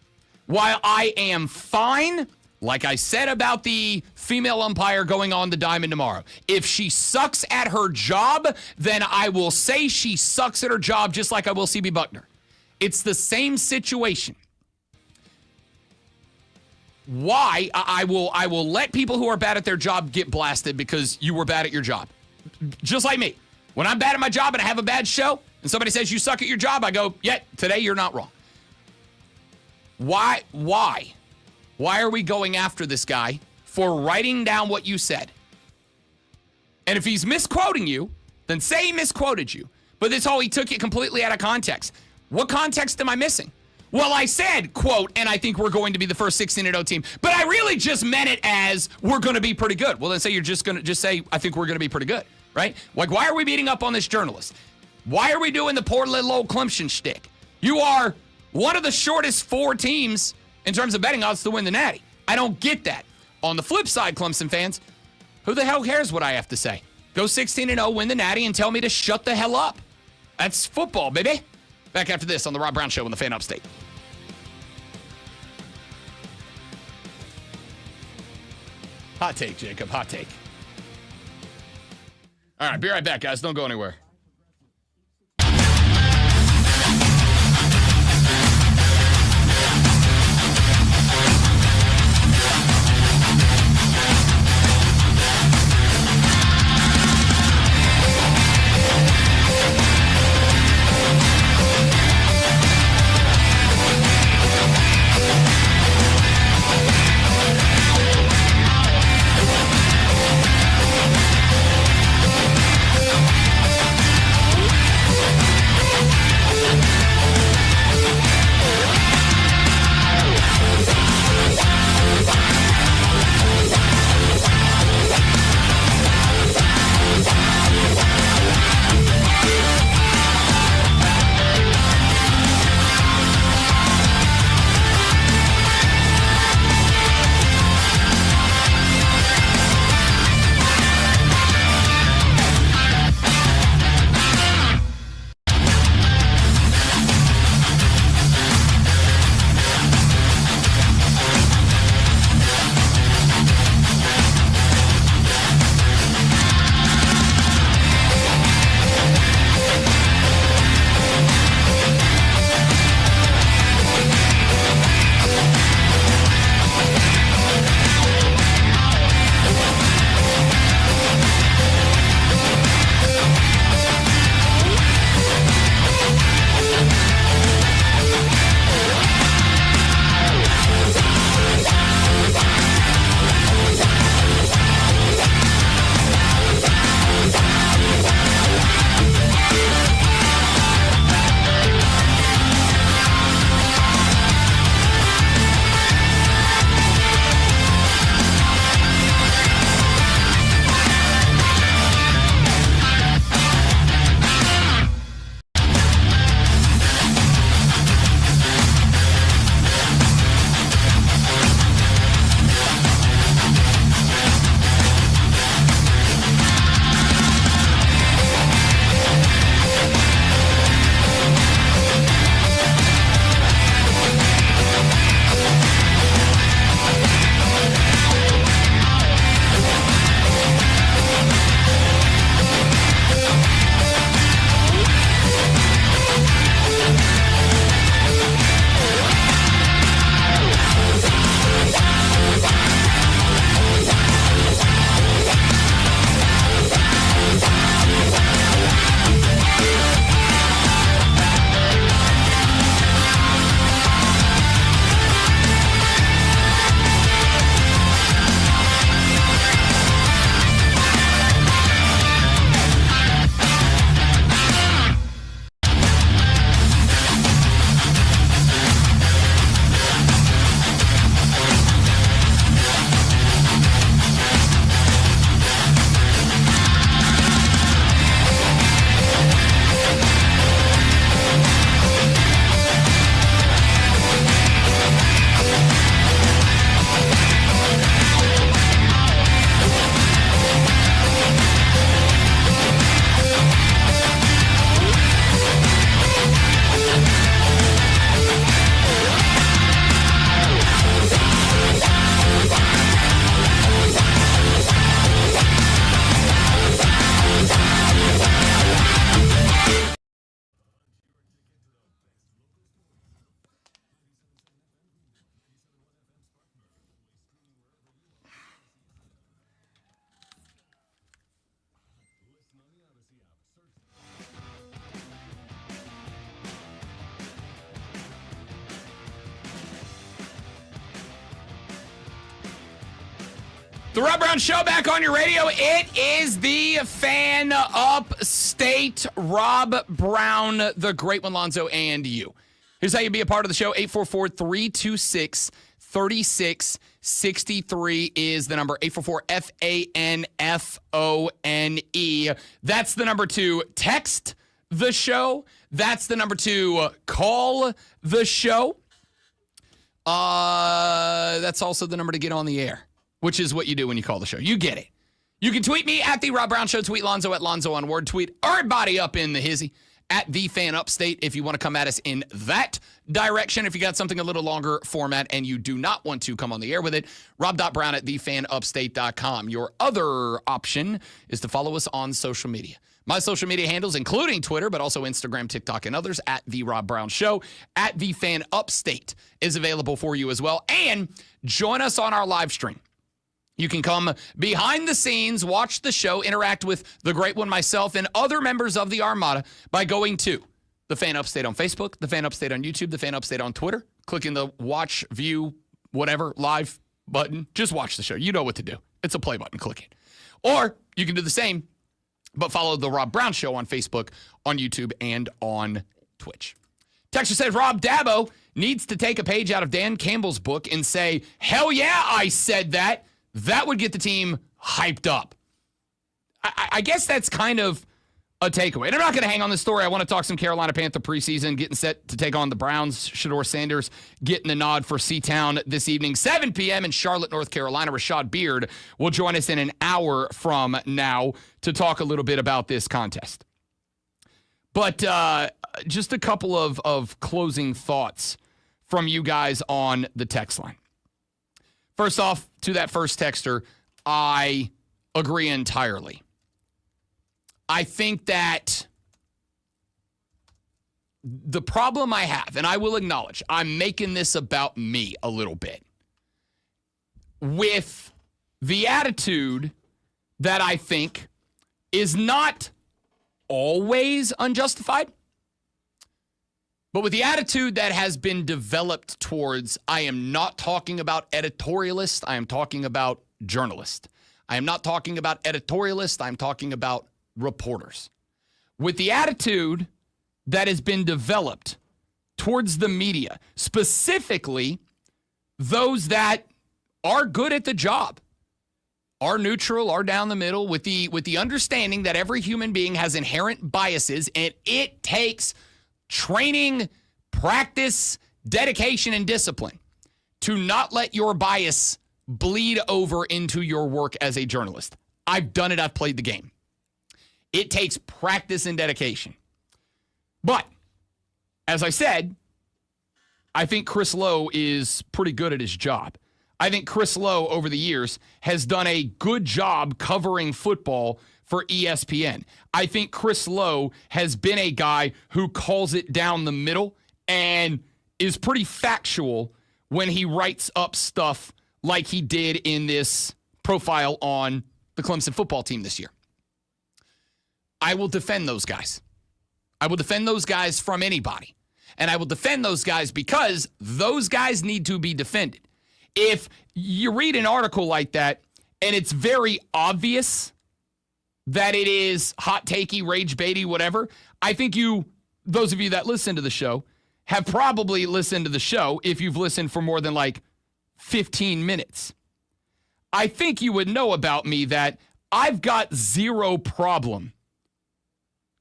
while I am fine, like I said about the female umpire going on the diamond tomorrow, if she sucks at her job, then I will say she sucks at her job just like I will CB Buckner. It's the same situation. Why I will let people who are bad at their job get blasted because you were bad at your job. Just like me. When I'm bad at my job and I have a bad show and somebody says you suck at your job, I go, yeah, today you're not wrong. Why? Why are we going after this guy for writing down what you said? And if he's misquoting you, then say he misquoted you. But this whole he took it completely out of context. What context am I missing? Well, I said, quote, and I think we're going to be the first 16-0 team. But I really just meant it as we're going to be pretty good. Well, then say you're just going to just say, I think we're going to be pretty good, right? Like, why are we beating up on this journalist? Why are we doing the poor little old Clemson shtick? You are one of the shortest 4 teams in terms of betting odds to win the Natty. I don't get that. On the flip side, Clemson fans, who the hell cares what I have to say? Go 16-0, win the Natty, and tell me to shut the hell up. That's football, baby. Back after this on the Rob Brown Show on the Fan Upstate. Hot take, Jacob. Hot take. All right, be right back, guys. Don't go anywhere. The Rob Brown Show back on your radio. It is the Fan Upstate. Rob Brown, the great one, Lonzo, and you. Here's how you be a part of the show. 844-326-3663 is the number. 844-FANFONE. That's the number to text the show. That's the number to call the show. That's also the number to get on the air, which is what you do when you call the show. You get it. You can tweet me at The Rob Brown Show. Tweet Lonzo at Lonzo on Word. Tweet everybody up in the hizzy at The Fan Upstate if you want to come at us in that direction. If you got something a little longer format and you do not want to come on the air with it, rob.brown at thefanupstate.com. Your other option is to follow us on social media. My social media handles, including Twitter, but also Instagram, TikTok, and others, at The Rob Brown Show, at The Fan Upstate is available for you as well. And join us on our live stream. You can come behind the scenes, watch the show, interact with the great one, myself, and other members of the Armada by going to The Fan Upstate on Facebook, The Fan Upstate on YouTube, The Fan Upstate on Twitter, clicking the watch, view, whatever, live button. Just watch the show. You know what to do. It's a play button. Click it. Or you can do the same, but follow The Rob Brown Show on Facebook, on YouTube, and on Twitch. Texture says, Rob Dabo needs to take a page out of Dan Campbell's book and say, hell yeah, I said that. That would get the team hyped up. I guess that's kind of a takeaway. And I'm not going to hang on this story. I want to talk some Carolina Panther preseason, getting set to take on the Browns. Shador Sanders getting the nod for Seatown this evening, 7 p.m. in Charlotte, North Carolina. Rashad Beard will join us in an hour from now to talk a little bit about this contest. But just a couple of closing thoughts from you guys on the text line. First off, to that first texter, I agree entirely. I think that the problem I have, and I will acknowledge, I'm making this about me a little bit, with the attitude that I think is not always unjustified, but with the attitude that has been developed towards, I am not talking about editorialist, I am talking about journalist. I am not talking about editorialist, I'm talking about reporters. With the attitude that has been developed towards the media, specifically those that are good at the job, are neutral, are down the middle, with the understanding that every human being has inherent biases, and it takes training, practice, dedication, and discipline to not let your bias bleed over into your work as a journalist. I've done it. I've played the game. It takes practice and dedication. But, as I said, I think Chris Lowe is pretty good at his job. I think Chris Lowe, over the years, has done a good job covering football for ESPN. I think Chris Lowe has been a guy who calls it down the middle and is pretty factual when he writes up stuff like he did in this profile on the Clemson football team this year. I will defend those guys. I will defend those guys from anybody. And I will defend those guys because those guys need to be defended. If you read an article like that and it's very obvious that it is hot takey, rage baity, whatever, I think those of you that listen to the show, have probably listened to the show if you've listened for more than like 15 minutes. I think you would know about me that I've got zero problem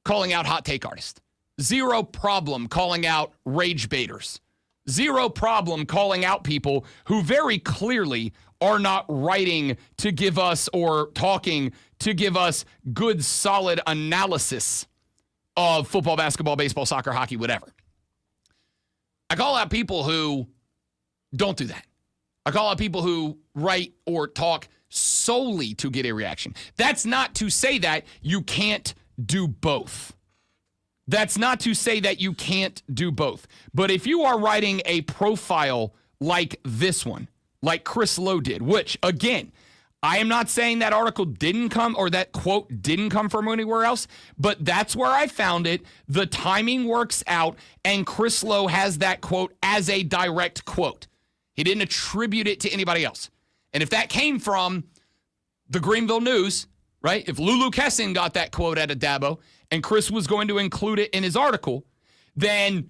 calling out hot take artists. Zero problem calling out rage baiters. Zero problem calling out people who very clearly are not writing to give us or talking to give us good, solid analysis of football, basketball, baseball, soccer, hockey, whatever. I call out people who don't do that. I call out people who write or talk solely to get a reaction. That's not to say that you can't do both. That's not to say that you can't do both. But if you are writing a profile like this one, like Chris Lowe did, which, again, I am not saying that article didn't come or that quote didn't come from anywhere else, but that's where I found it. The timing works out, and Chris Lowe has that quote as a direct quote. He didn't attribute it to anybody else. And if that came from the Greenville News, right? If Lulu Kesson got that quote out of Dabo and Chris was going to include it in his article, then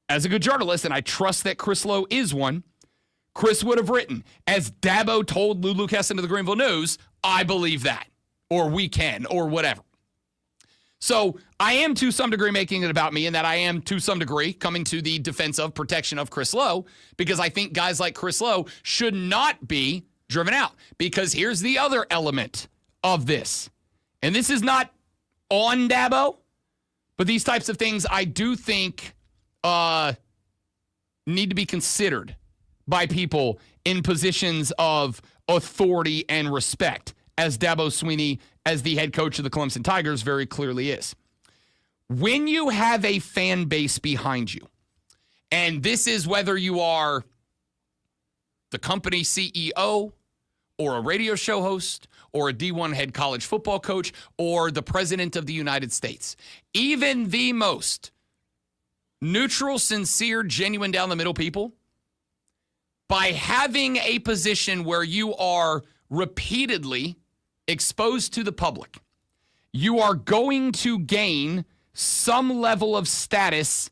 as a good journalist, and I trust that Chris Lowe is one, Chris would have written, as Dabo told Lulu Kesson to the Greenville News, I believe that, or we can, or whatever. So I am to some degree making it about me, and that I am to some degree coming to the defense of protection of Chris Lowe, because I think guys like Chris Lowe should not be driven out. Because here's the other element of this, and this is not on Dabo, but these types of things I do think need to be considered by people in positions of authority and respect, as Dabo Swinney, as the head coach of the Clemson Tigers, very clearly is. When you have a fan base behind you, and this is whether you are the company CEO or a radio show host or a D1 head college football coach or the president of the United States, even the most neutral, sincere, genuine down the middle people, by having a position where you are repeatedly exposed to the public, you are going to gain some level of status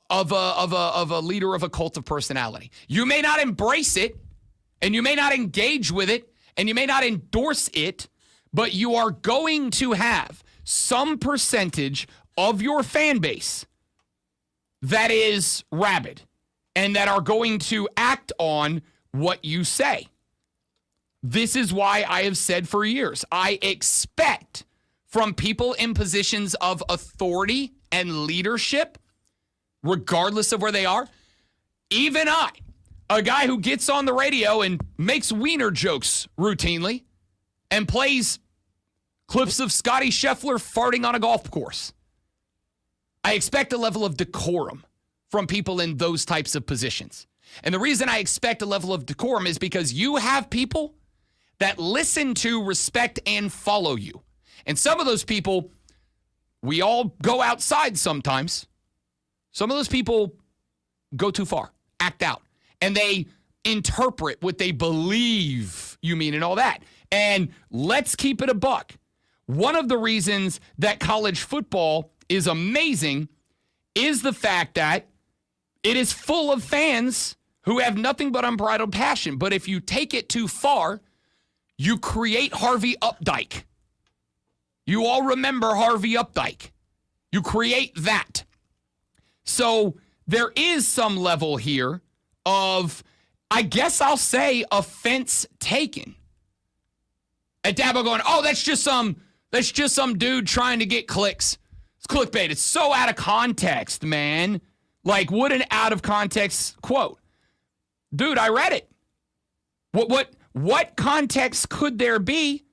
of a leader of a cult of personality. You may not embrace it, and you may not engage with it, and you may not endorse it, but you are going to have some percentage of your fan base that is rabid and that are going to act on what you say. This is why I have said for years, I expect from people in positions of authority and leadership, regardless of where they are, even I, a guy who gets on the radio and makes wiener jokes routinely and plays clips of Scotty Scheffler farting on a golf course, I expect a level of decorum from people in those types of positions. And the reason I expect a level of decorum is because you have people that listen to, respect, and follow you. And some of those people, we all go outside sometimes. Some of those people go too far, act out, and they interpret what they believe you mean and all that. And let's keep it a buck. One of the reasons that college football is amazing is the fact that it is full of fans who have nothing but unbridled passion. But if you take it too far, you create Harvey Updike. You all remember Harvey Updike. You create that. So there is some level here of, I guess I'll say, offense taken. At Dabo going, oh, that's just some dude trying to get clicks. It's clickbait. It's so out of context, man. Like, what an out of context quote. Dude, I read it. What context could there be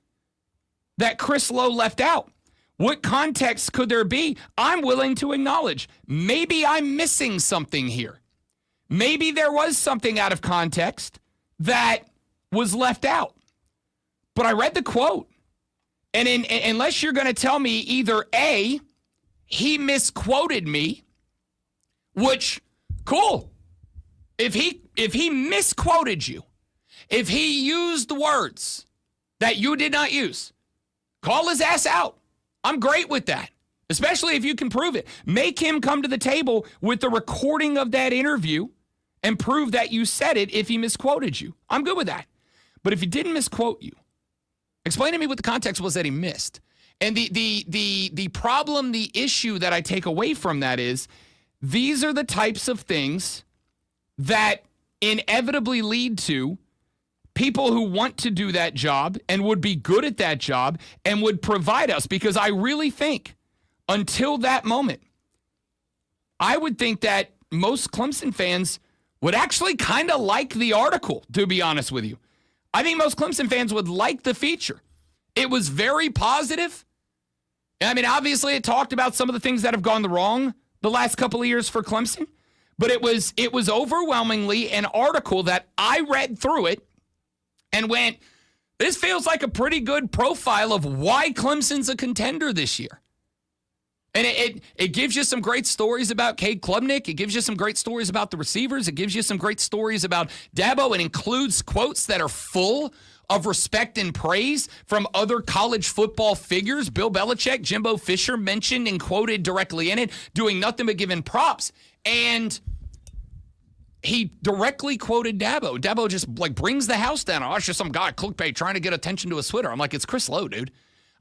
that Chris Lowe left out? What context could there be? I'm willing to acknowledge. Maybe I'm missing something here. Maybe there was something out of context that was left out. But I read the quote. And unless you're going to tell me either A, he misquoted me, which, cool. If he misquoted you, if he used the words that you did not use, call his ass out. I'm great with that, especially if you can prove it. Make him come to the table with the recording of that interview and prove that you said it if he misquoted you. I'm good with that. But if he didn't misquote you, explain to me what the context was that he missed. And the problem, the issue that I take away from that is these are the types of things that inevitably lead to people who want to do that job and would be good at that job and would provide us. Because I really think until that moment, I would think that most Clemson fans would actually kind of like the article, to be honest with you. I think most Clemson fans would like the feature. It was very positive. I mean, obviously it talked about some of the things that have gone wrong the last couple of years for Clemson, but it was overwhelmingly an article that I read through it and went, this feels like a pretty good profile of why Clemson's a contender this year. And it gives you some great stories about Cade Klubnik. It gives you some great stories about the receivers. It gives you some great stories about Dabo. It includes quotes that are full of respect and praise from other college football figures. Bill Belichick, Jimbo Fisher mentioned and quoted directly in it, doing nothing but giving props. And he directly quoted Dabo. Dabo just brings the house down. Oh, it's just some guy clickbait trying to get attention to his Twitter. I'm like, it's Chris Lowe, dude.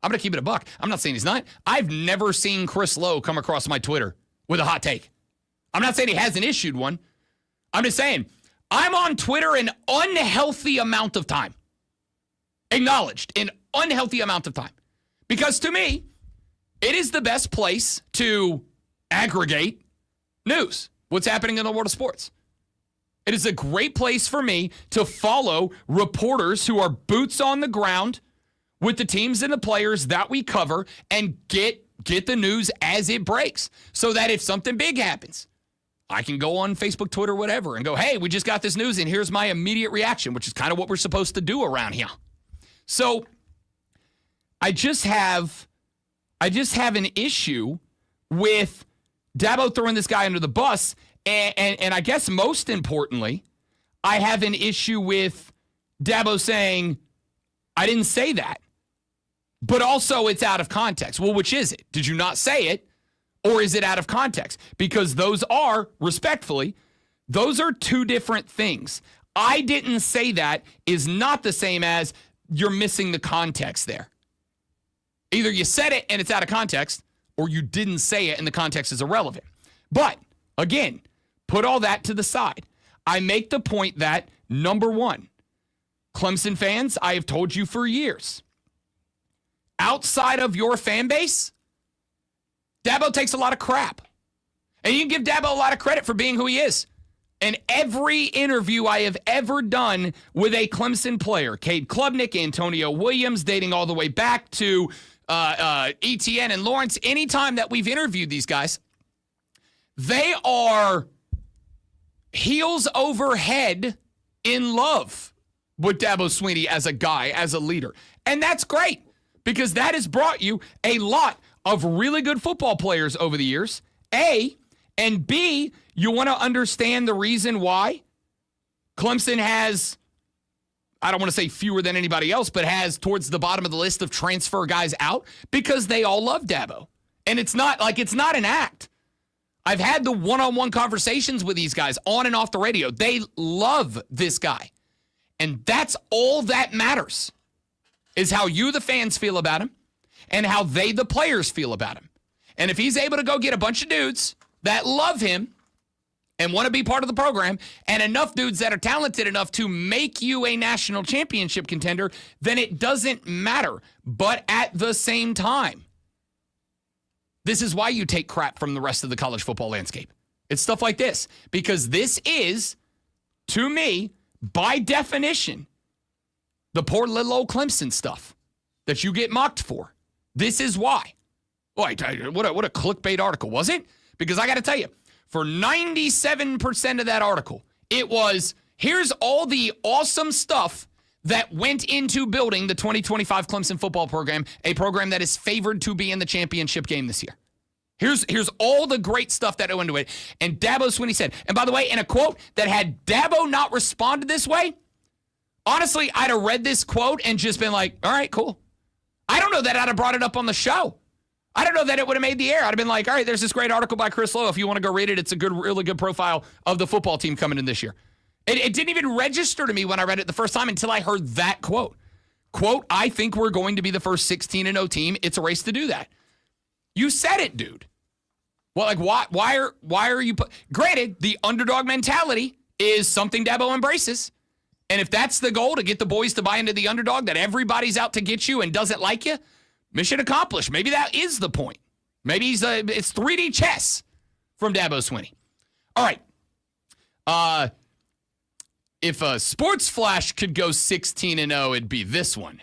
I'm going to keep it a buck. I'm not saying he's not. I've never seen Chris Lowe come across my Twitter with a hot take. I'm not saying he hasn't issued one. I'm just saying I'm on Twitter an unhealthy amount of time. Acknowledged, an unhealthy amount of time. Because to me, it is the best place to aggregate news, what's happening in the world of sports. It is a great place for me to follow reporters who are boots on the ground with the teams and the players that we cover and get the news as it breaks so that if something big happens, I can go on Facebook, Twitter, whatever, and go, hey, we just got this news and here's my immediate reaction, which is kind of what we're supposed to do around here. So I just have an issue with Dabo throwing this guy under the bus. And I guess most importantly, I have an issue with Dabo saying, I didn't say that. But also it's out of context. Well, which is it? Did you not say it? Or is it out of context? Because those are, respectfully, those are two different things. I didn't say that is not the same as you're missing the context there. Either you said it and it's out of context, or you didn't say it and the context is irrelevant. But, again, put all that to the side. I make the point that, number one, Clemson fans, I have told you for years, outside of your fan base, Dabo takes a lot of crap. And you can give Dabo a lot of credit for being who he is. And every interview I have ever done with a Clemson player, Cade Klubnik, Antonio Williams, dating all the way back to Etienne and Lawrence, anytime that we've interviewed these guys, they are heels over head in love with Dabo Swinney as a guy, as a leader. And that's great because that has brought you a lot of really good football players over the years, A, and B, you want to understand the reason why Clemson has, I don't want to say fewer than anybody else, but has towards the bottom of the list of transfer guys out because they all love Dabo. And it's not an act. I've had the one-on-one conversations with these guys on and off the radio. They love this guy. And that's all that matters, is how you, the fans, feel about him and how they, the players, feel about him. And if he's able to go get a bunch of dudes that love him and want to be part of the program and enough dudes that are talented enough to make you a national championship contender, then it doesn't matter. But at the same time, this is why you take crap from the rest of the college football landscape. It's stuff like this. Because this is, to me, by definition, the poor little old Clemson stuff that you get mocked for. This is why. Boy, what a clickbait article, was it? Because I got to tell you, for 97% of that article, it was, here's all the awesome stuff that went into building the 2025 Clemson football program, a program that is favored to be in the championship game this year. Here's all the great stuff that went into it. And Dabo Swinney said, and by the way, in a quote that had Dabo not responded this way, honestly, I'd have read this quote and just been like, all right, cool. I don't know that I'd have brought it up on the show. I don't know that it would have made the air. I'd have been like, all right, there's this great article by Chris Lowe. If you want to go read it, it's a good, really good profile of the football team coming in this year. It didn't even register to me when I read it the first time until I heard that quote. Quote, I think we're going to be the first 16-0 team. It's a race to do that. You said it, dude. Well, like, why are you... Granted, the underdog mentality is something Dabo embraces. And if that's the goal, to get the boys to buy into the underdog, that everybody's out to get you and doesn't like you, mission accomplished. Maybe that is the point. Maybe it's 3D chess from Dabo Swinney. All right. If a sports flash could go 16-0, it'd be this one.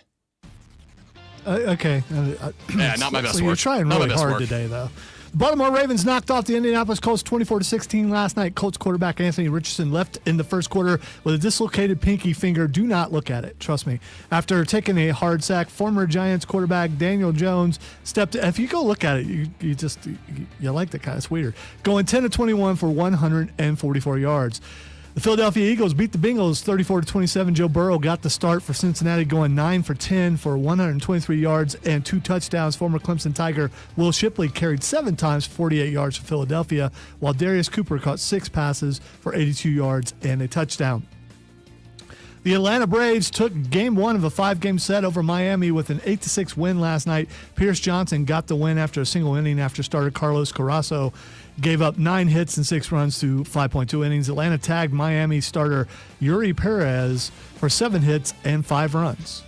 Okay. Yeah, not my best work. You're trying really hard today, though. The Baltimore Ravens knocked off the Indianapolis Colts 24-16 last night. Colts quarterback Anthony Richardson left in the first quarter with a dislocated pinky finger. Do not look at it. Trust me. After taking a hard sack, former Giants quarterback Daniel Jones stepped. If you go look at it, you like that kind of. It's weird. Going 10-21 for 144 yards. The Philadelphia Eagles beat the Bengals 34-27. Joe Burrow got the start for Cincinnati, going 9 for 10 for 123 yards and 2 touchdowns. Former Clemson Tiger Will Shipley carried 7 times for 48 yards for Philadelphia, while Darius Cooper caught 6 passes for 82 yards and a touchdown. The Atlanta Braves took game 1 of a 5-game set over Miami with an 8-6 win last night. Pierce Johnson got the win after a single inning after starter Carlos Carrasco gave up 9 hits and 6 runs through 5.2 innings. Atlanta tagged Miami starter Yuri Perez for 7 hits and 5 runs.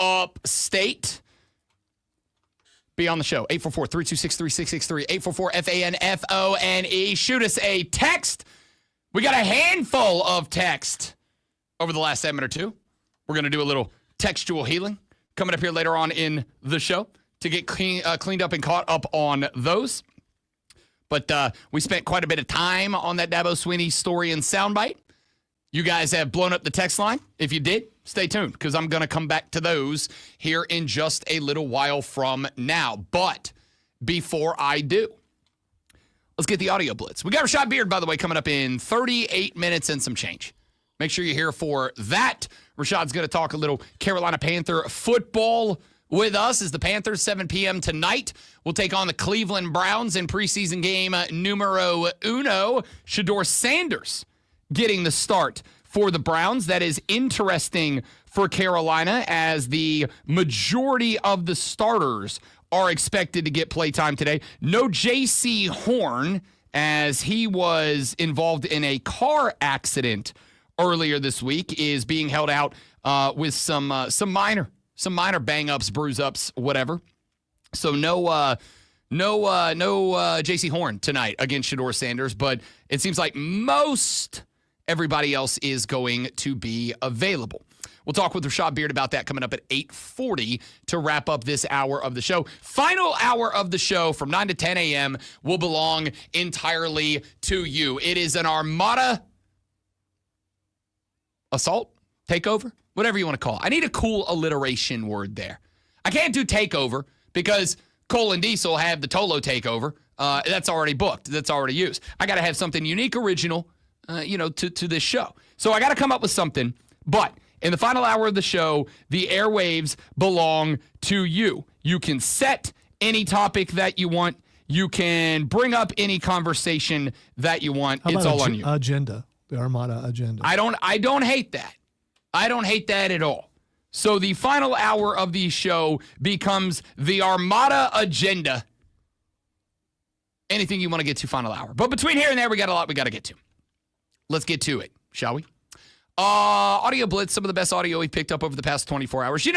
Upstate. Be on the show. 844-326-3663. 844-FANFONE. Shoot us a text. We got a handful of text over the last segment or two. We're going to do a little textual healing coming up here later on in the show to get cleaned up and caught up on those. But we spent quite a bit of time on that Dabo Swinney story and soundbite. You guys have blown up the text line. If you did, Stay tuned because I'm going to come back to those here in just a little while from now. But before I do, let's get the audio blitz. We got Rashad Beard, by the way, coming up in 38 minutes and some change. Make sure you're here for that. Rashad's going to talk a little Carolina Panther football with us as the Panthers, 7 p.m. tonight, will take on the Cleveland Browns in preseason game numero uno. Shedeur Sanders getting the start for the Browns. That is interesting for Carolina as the majority of the starters are expected to get playtime today. No J.C. Horn, as he was involved in a car accident earlier this week, is being held out with some minor bang-ups, bruise-ups, whatever. So no J.C. Horn tonight against Shedeur Sanders, but it seems like most everybody else is going to be available. We'll talk with Rashad Beard about that coming up at 8:40 to wrap up this hour of the show. Final hour of the show from 9 to 10 a.m. will belong entirely to you. It is an Armada assault, takeover, whatever you want to call it. I need a cool alliteration word there. I can't do takeover because Cole and Diesel have the Tolo takeover. That's already booked. That's already used. I got to have something unique, original, to this show. So I got to come up with something. But in the final hour of the show, the airwaves belong to you. You can set any topic that you want. You can bring up any conversation that you want. It's all on you. Agenda, the Armada agenda. I don't hate that. I don't hate that at all. So the final hour of the show becomes the Armada agenda. Anything you want to get to final hour. But between here and there, we got a lot we got to get to. Let's get to it, shall we? Audio Blitz, some of the best audio we picked up over the past 24 hours.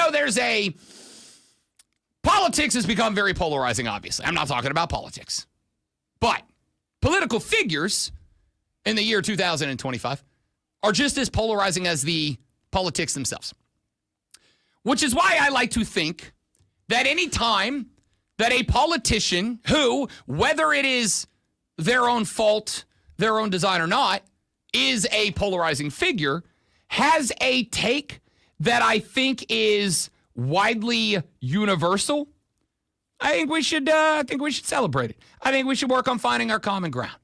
Politics has become very polarizing, obviously. I'm not talking about politics. But political figures in the year 2025 are just as polarizing as the politics themselves. Which is why I like to think that any time that a politician who, whether it is their own fault, their own design or not, is a polarizing figure, has a take that I think is widely universal, I think we should celebrate it. I think we should work on finding our common ground.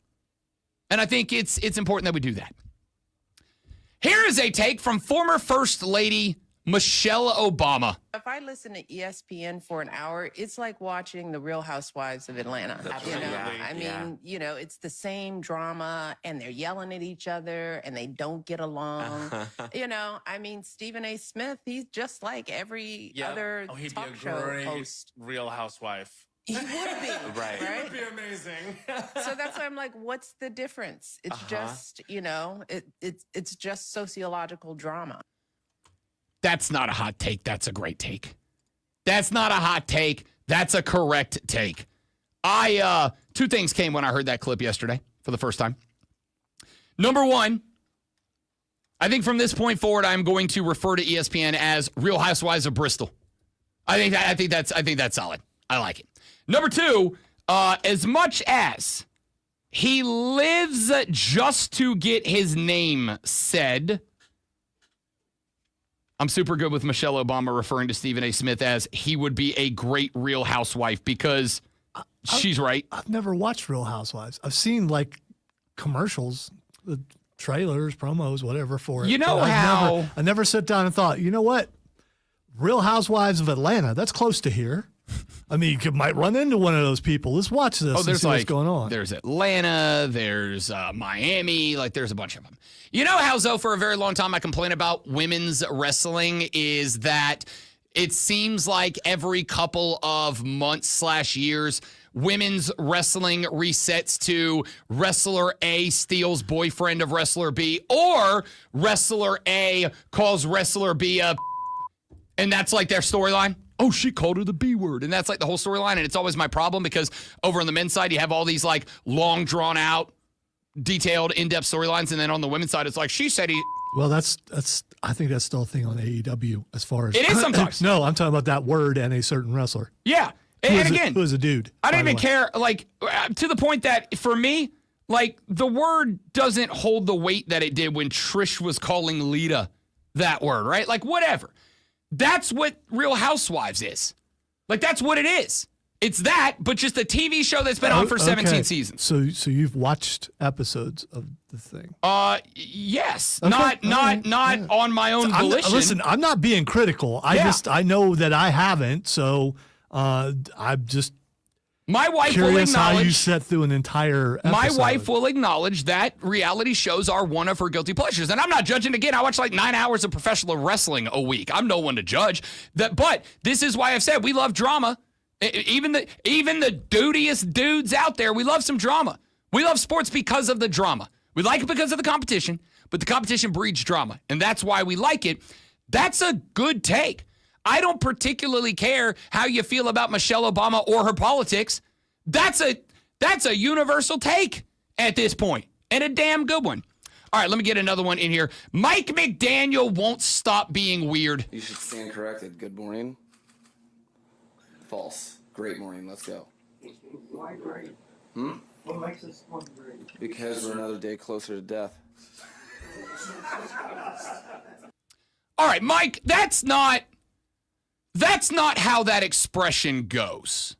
And I think it's important that we do that. Here is a take from former First Lady Michelle Obama. If I listen to ESPN for an hour, it's like watching The Real Housewives of Atlanta. It's the same drama, and they're yelling at each other, and they don't get along. Stephen A. Smith, he's just like every other talk show host. Real Housewife. He would be, right? It would be amazing. So that's why I'm like, what's the difference? It's just, it's just sociological drama. That's not a hot take. That's a great take. That's not a hot take. That's a correct take. Two things came when I heard that clip yesterday for the first time. Number one, I think from this point forward, I'm going to refer to ESPN as Real Housewives of Bristol. I think that's solid. I like it. Number two, as much as he lives just to get his name said, I'm super good with Michelle Obama referring to Stephen A. Smith as he would be a great Real Housewife because she's right. I've never watched Real Housewives. I've seen like commercials, the trailers, promos, whatever for it. You know how I never sat down and thought, you know what? Real Housewives of Atlanta, that's close to here. I mean, you might run into one of those people. Let's watch this and see what's going on. There's Atlanta, there's Miami, there's a bunch of them. You know how, Zoe, for a very long time I complain about women's wrestling is that it seems like every couple of months / years, women's wrestling resets to wrestler A steals boyfriend of wrestler B, or wrestler A calls wrestler B a and that's like their storyline. Oh, she called her the B word. And that's like the whole storyline. And it's always my problem because over on the men's side, you have all these long drawn out, detailed, in-depth storylines. And then on the women's side, it's like, she said he. Well, I think that's still a thing on AEW as far as. It is sometimes. No, I'm talking about that word and a certain wrestler. Yeah. And again. Who is a dude. I don't even care. To the point that for me, the word doesn't hold the weight that it did when Trish was calling Lita that word, right? Like, whatever. That's what Real Housewives is. Like, that's what it is. It's that, but just a TV show that's been on for 17 seasons. So you've watched episodes of the thing? Yes. Okay. Not on my own volition. Listen, I'm not being critical. I know that I haven't, so I'm just my wife curious will acknowledge how you set through an entire episode. My wife will acknowledge that reality shows are one of her guilty pleasures. And I'm not judging. Again, I watch like 9 hours of professional wrestling a week. I'm no one to judge that. But this is why I've said we love drama. Even the dudiest dudes out there, we love some drama. We love sports because of the drama. We like it because of the competition, but the competition breeds drama, and that's why we like it. That's a good take. I don't particularly care how you feel about Michelle Obama or her politics. That's a universal take at this point, and a damn good one. All right, let me get another one in here. Mike McDaniel won't stop being weird. You should stand corrected. Good morning. False. Great morning. Let's go. Why great? What makes this one great? Because we're another day closer to death. All right, Mike, that's not how that expression goes.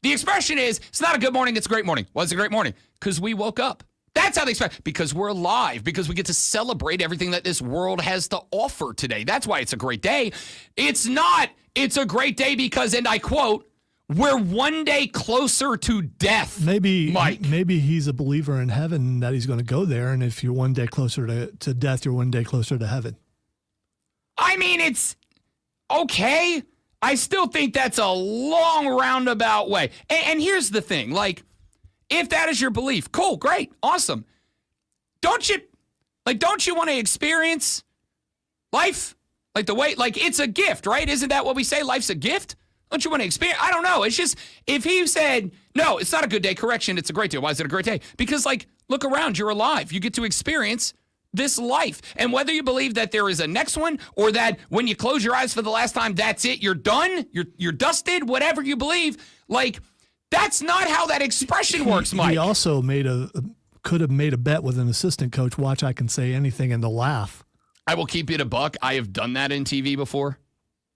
The expression is, it's not a good morning, it's a great morning. Why is it a great morning? Because we woke up. That's how they express, because we're alive, because we get to celebrate everything that this world has to offer today. That's why it's a great day. It's a great day because, and I quote, we're one day closer to death. Maybe, Mike. Maybe he's a believer in heaven, that he's going to go there, and if you're one day closer to death, you're one day closer to heaven. I mean, it's okay. I still think that's a long roundabout way. And here's the thing, like, if that is your belief, cool, great, awesome. Don't you want to experience life? Like the way, like it's a gift, right? Isn't that what we say? Life's a gift? Don't you want to experience? I don't know. It's just, if he said, no, it's not a good day, correction, it's a great day. Why is it a great day? Because, like, look around, you're alive. You get to experience this life. And whether you believe that there is a next one or that when you close your eyes for the last time, that's it, you're done, you're dusted, whatever you believe, like, that's not how that expression works, Mike. He also could have made a bet with an assistant coach. Watch, I can say anything and they'll laugh. I will keep it a buck. I have done that in TV before.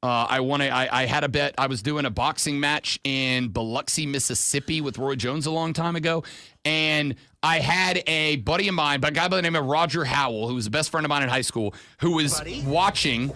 I had a bet. I was doing a boxing match in Biloxi, Mississippi with Roy Jones a long time ago. And I had a buddy of mine, a guy by the name of Roger Howell, who was the best friend of mine in high school, who was watching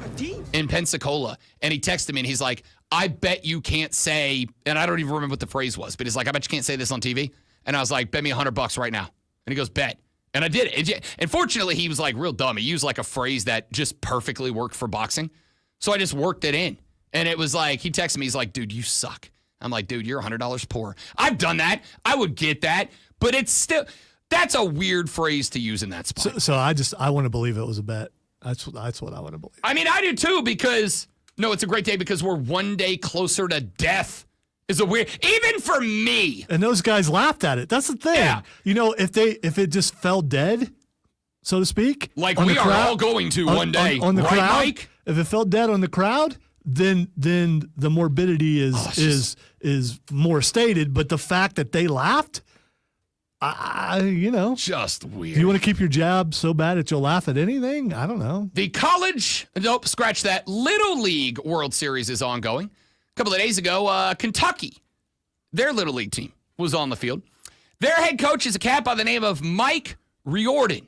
in Pensacola. And he texted me and he's like, I bet you can't say, and I don't even remember what the phrase was, but he's like, I bet you can't say this on TV. And I was like, bet me $100 right now. And he goes, bet. And I did it. And fortunately, he was like real dumb. He used like a phrase that just perfectly worked for boxing. So I just worked it in. And it was like, he texted me, he's like, dude, you suck. I'm like, dude, you're $100 poor. I've done that. I would get that. But it's still, that's a weird phrase to use in that spot. So I want to believe it was a bet. That's what I want to believe. I mean, I do too, because, no, it's a great day because we're one day closer to death. Is a weird, even for me. And those guys laughed at it. That's the thing. Yeah. You know, if it just fell dead, so to speak, like we are all going to one day, on the right, crowd, Mike? If it fell dead on the crowd, then the morbidity is more stated. But the fact that they laughed, just weird. Do you want to keep your job so bad that you'll laugh at anything? I don't know. The scratch that. Little League World Series is ongoing. A couple of days ago, Kentucky, their Little League team was on the field. Their head coach is a cat by the name of Mike Riordan.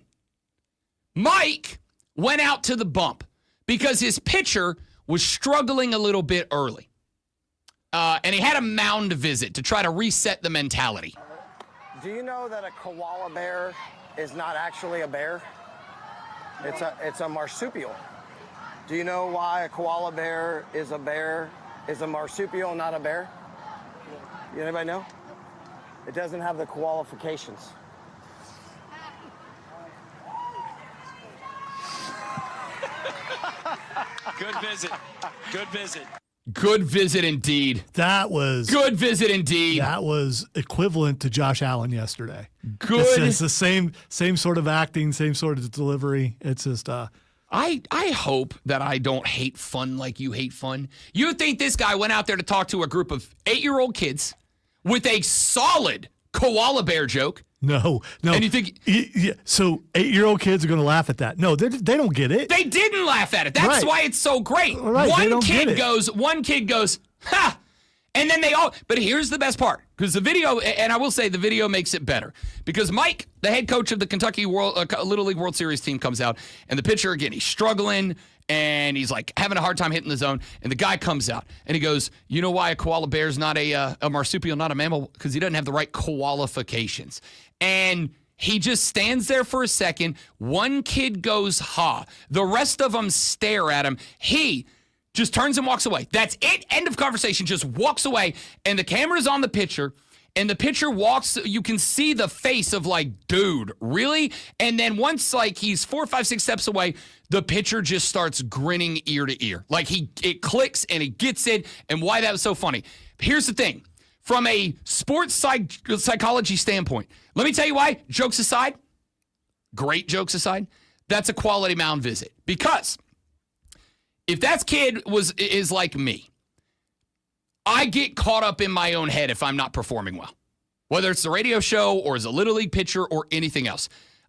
Mike went out to the bump because his pitcher was struggling a little bit early. And he had a mound visit to try to reset the mentality. Do you know that a koala bear is not actually a bear? It's a marsupial. Do you know why a koala bear is a marsupial, not a bear? Anybody know? It doesn't have the qualifications. Good visit. Good visit. Good visit indeed. That was good visit indeed. That was equivalent to Josh Allen yesterday. Good. It's the same sort of acting, same sort of delivery. It's just I hope that I don't hate fun like you hate fun. You think this guy went out there to talk to a group of 8-year-old kids with a solid koala bear joke, No. And you think so 8-year-old kids are going to laugh at that? No, they don't get it. they didn't laugh at it. That's why it's so great. Right, they don't get it. One kid goes, ha! And then they all, but here's the best part, because the video, and I will say the video makes it better, because Mike, the head coach of the Kentucky Little League World Series team, comes out, and the pitcher, again, he's struggling, and he's like having a hard time hitting the zone, and the guy comes out, and he goes, you know why a koala bear is not a marsupial, not a mammal? Because he doesn't have the right qualifications. And he just stands there for a second. One kid goes, ha. The rest of them stare at him. He just turns and walks away. That's it. End of conversation. Just walks away. And the camera's on the pitcher. And the pitcher walks. You can see the face of like, dude, really? And then once like he's 4, 5, 6 steps away, the pitcher just starts grinning ear to ear. Like it clicks and he gets it. And why that was so funny. Here's the thing. From a sports psychology standpoint, let me tell you why. Jokes aside, great jokes aside, that's a quality mound visit. Because if that kid is like me, I get caught up in my own head if I'm not performing well. Whether it's the radio show or as a Little League pitcher or anything else.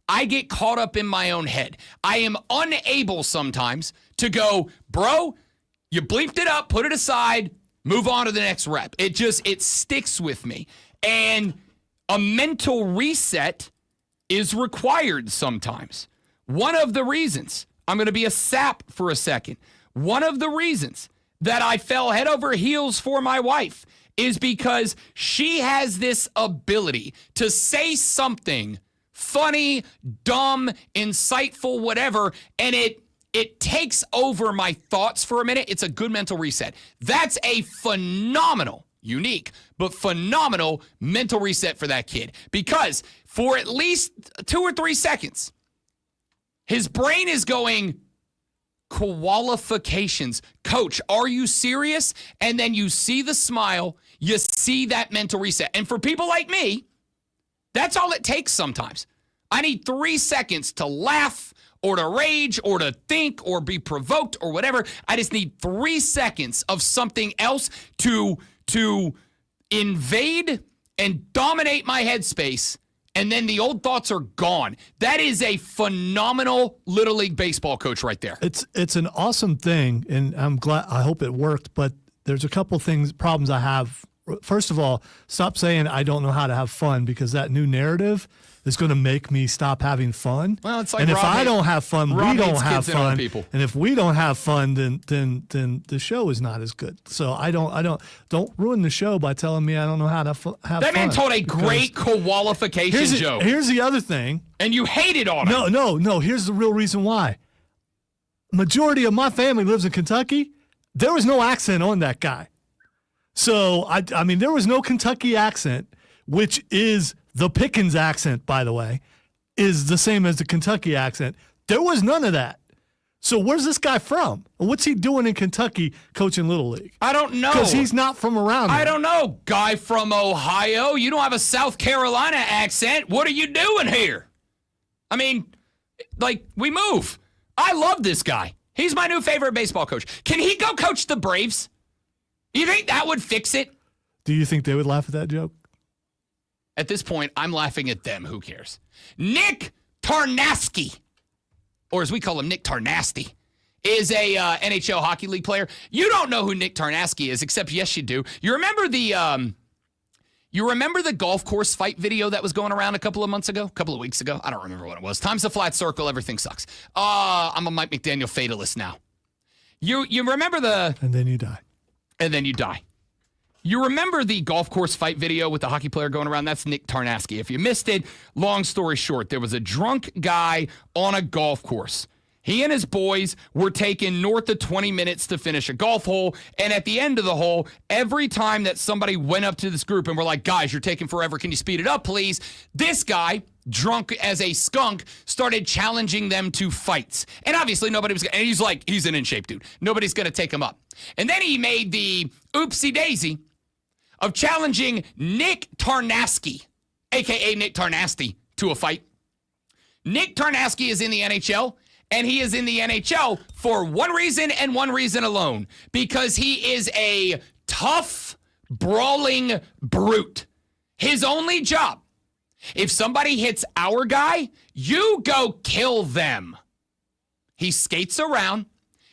I get caught up in my own head. I am unable sometimes to go, bro, you bleeped it up, put it aside, move on to the next rep. It sticks with me. And a mental reset is required sometimes. One of the reasons, I'm going to be a sap for a second. One of the reasons that I fell head over heels for my wife is because she has this ability to say something funny, dumb, insightful, whatever, and it takes over my thoughts for a minute. It's a good mental reset. That's a phenomenal, unique, but phenomenal mental reset for that kid. Because for at least 2 or 3 seconds, his brain is going, qualifications. Coach, are you serious? And then you see the smile, you see that mental reset. And for people like me, that's all it takes sometimes. I need 3 seconds to laugh, or to rage, or to think, or be provoked, or whatever. I just need 3 seconds of something else to invade and dominate my headspace, and then the old thoughts are gone. That is a phenomenal Little League baseball coach right there. It's an awesome thing, and I'm glad. I hope it worked, but there's a couple problems I have. First of all, stop saying I don't know how to have fun, because that new narrative is going to make me stop having fun. Well, it's like and if Rob I don't have fun, we don't have fun. People. And if we don't have fun, then the show is not as good. So don't ruin the show by telling me I don't know how to have fun. That man told a great qualification joke. Here's the other thing. And you hated on him. No. Here's the real reason why. Majority of my family lives in Kentucky. There was no accent on that guy. So, I mean, there was no Kentucky accent, which is the Pickens accent, by the way, is the same as the Kentucky accent. There was none of that. So where's this guy from? What's he doing in Kentucky coaching Little League? I don't know. Because he's not from around here. I don't know. Guy from Ohio. You don't have a South Carolina accent. What are you doing here? I mean, like, we move. I love this guy. He's my new favorite baseball coach. Can he go coach the Braves? You think that would fix it? Do you think they would laugh at that joke? At this point, I'm laughing at them. Who cares? Nick Tarnasky, or as we call him, Nick Tarnasty, is a NHL Hockey League player. You don't know who Nick Tarnasky is, except yes, you do. You remember the golf course fight video that was going around a couple of weeks ago? I don't remember what it was. Time's a flat circle. Everything sucks. I'm a Mike McDaniel fatalist now. You remember the... And then you die. And then you die. You remember the golf course fight video with the hockey player going around? That's Nick Tarnasky. If you missed it, long story short, there was a drunk guy on a golf course. He and his boys were taking north of 20 minutes to finish a golf hole. And at the end of the hole, every time that somebody went up to this group and were like, guys, you're taking forever. Can you speed it up, please? This guy, drunk as a skunk, started challenging them to fights. And obviously nobody was, and he's an in shape dude. Nobody's going to take him up. And then he made the oopsie daisy of challenging Nick Tarnasky, a.k.a. Nick Tarnasty, to a fight. Nick Tarnasky is in the NHL, and he is in the NHL for one reason and one reason alone, because he is a tough, brawling brute. His only job If somebody hits our guy, you go kill them. He skates around.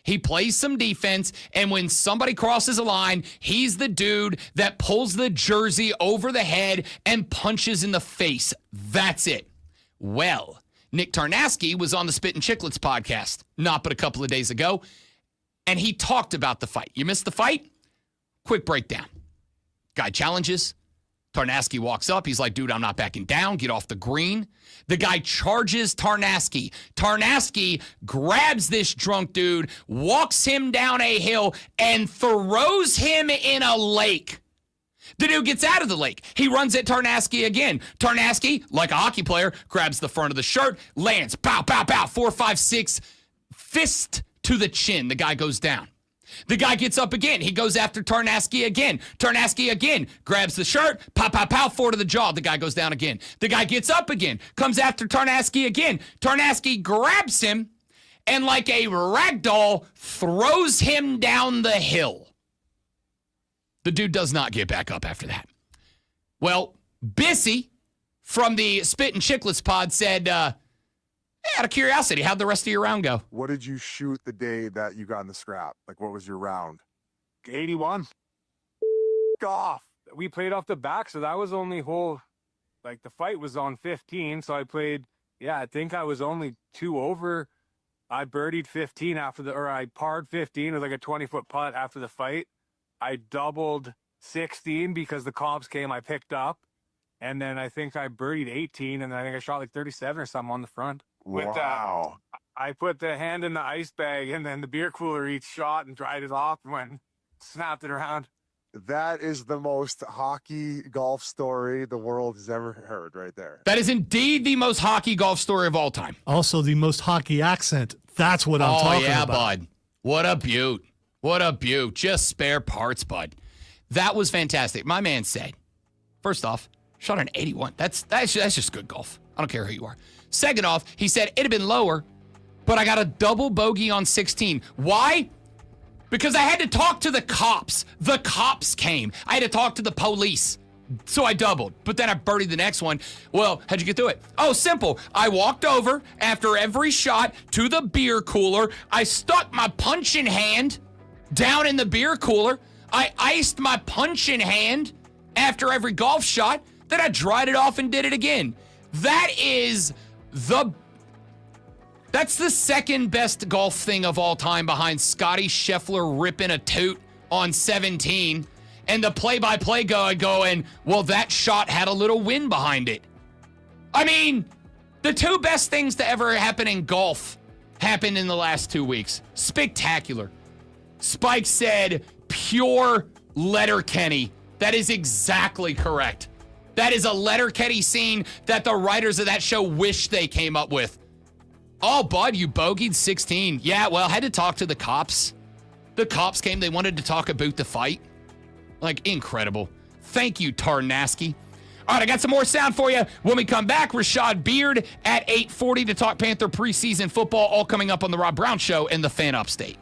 He plays some defense, and when somebody crosses a line, he's the dude that pulls the jersey over the head and punches in the face. That's it. Well, Nick Tarnasky was on the Spit and Chicklets podcast, not but a couple of days ago, and he talked about the fight. You missed the fight? Quick breakdown. Guy challenges. Tarnasky walks up. He's like, dude, I'm not backing down. Get off the green. The guy charges Tarnasky. Tarnasky grabs this drunk dude, walks him down a hill, and throws him in a lake. The dude gets out of the lake. He runs at Tarnasky again. Tarnasky, like a hockey player, grabs the front of the shirt, lands, pow, pow, pow, 4, 5, 6, fist to the chin. The guy goes down. The guy gets up again. He goes after Tarnasky again. Tarnasky again grabs the shirt, pow, pow, pow, 4 to the jaw. The guy goes down again. The guy gets up again, comes after Tarnasky again. Tarnasky grabs him and like a rag doll throws him down the hill. The dude does not get back up after that. Well, Bissy from the Spit and Chicklets pod said, hey, out of curiosity, how'd the rest of your round go? What did you shoot the day that you got in the scrap? Like, what was your round? 81. Off. We played off the back, so that was only whole, like the fight was on 15, so I played, I think I was only 2 over. I birdied 15 I parred 15 with like a 20-foot putt after the fight. I doubled 16 because the comps came, I picked up, and then I think I birdied 18, and then I think I shot like 37 or something on the front. Wow. I put the hand in the ice bag, and then the beer cooler each shot and dried it off and snapped it around. That is the most hockey golf story the world has ever heard right there. That is indeed the most hockey golf story of all time. Also the most hockey accent. That's what I'm talking about. Bud. What a beaut. What a beaut. Just spare parts, bud. That was fantastic. My man said, first off, shot an 81. That's just good golf. I don't care who you are. Second off, he said it'd have been lower, but I got a double bogey on 16. Why? Because I had to talk to the cops. The cops came. I had to talk to the police. So I doubled, but then I birdied the next one. Well, how'd you get through it? Oh, simple. I walked over after every shot to the beer cooler. I stuck my punching hand down in the beer cooler. I iced my punching hand after every golf shot. Then I dried it off and did it again. That's the second best golf thing of all time behind Scotty Scheffler ripping a toot on 17 and the play-by-play guy going, well, that shot had a little wind behind it. I mean, the two best things to ever happen in golf happened in the last 2 weeks. Spectacular. Spike said, pure Letterkenny. That is exactly correct. That is a Letterkenny scene that the writers of that show wish they came up with. Oh, bud, you bogeyed 16. Yeah, well, I had to talk to the cops. The cops came. They wanted to talk about the fight. Like, incredible. Thank you, Tarnasky. All right, I got some more sound for you. When we come back, Rashad Beard at 8:40 to talk Panther preseason football, all coming up on the Rob Brown Show and the Fan Upstate.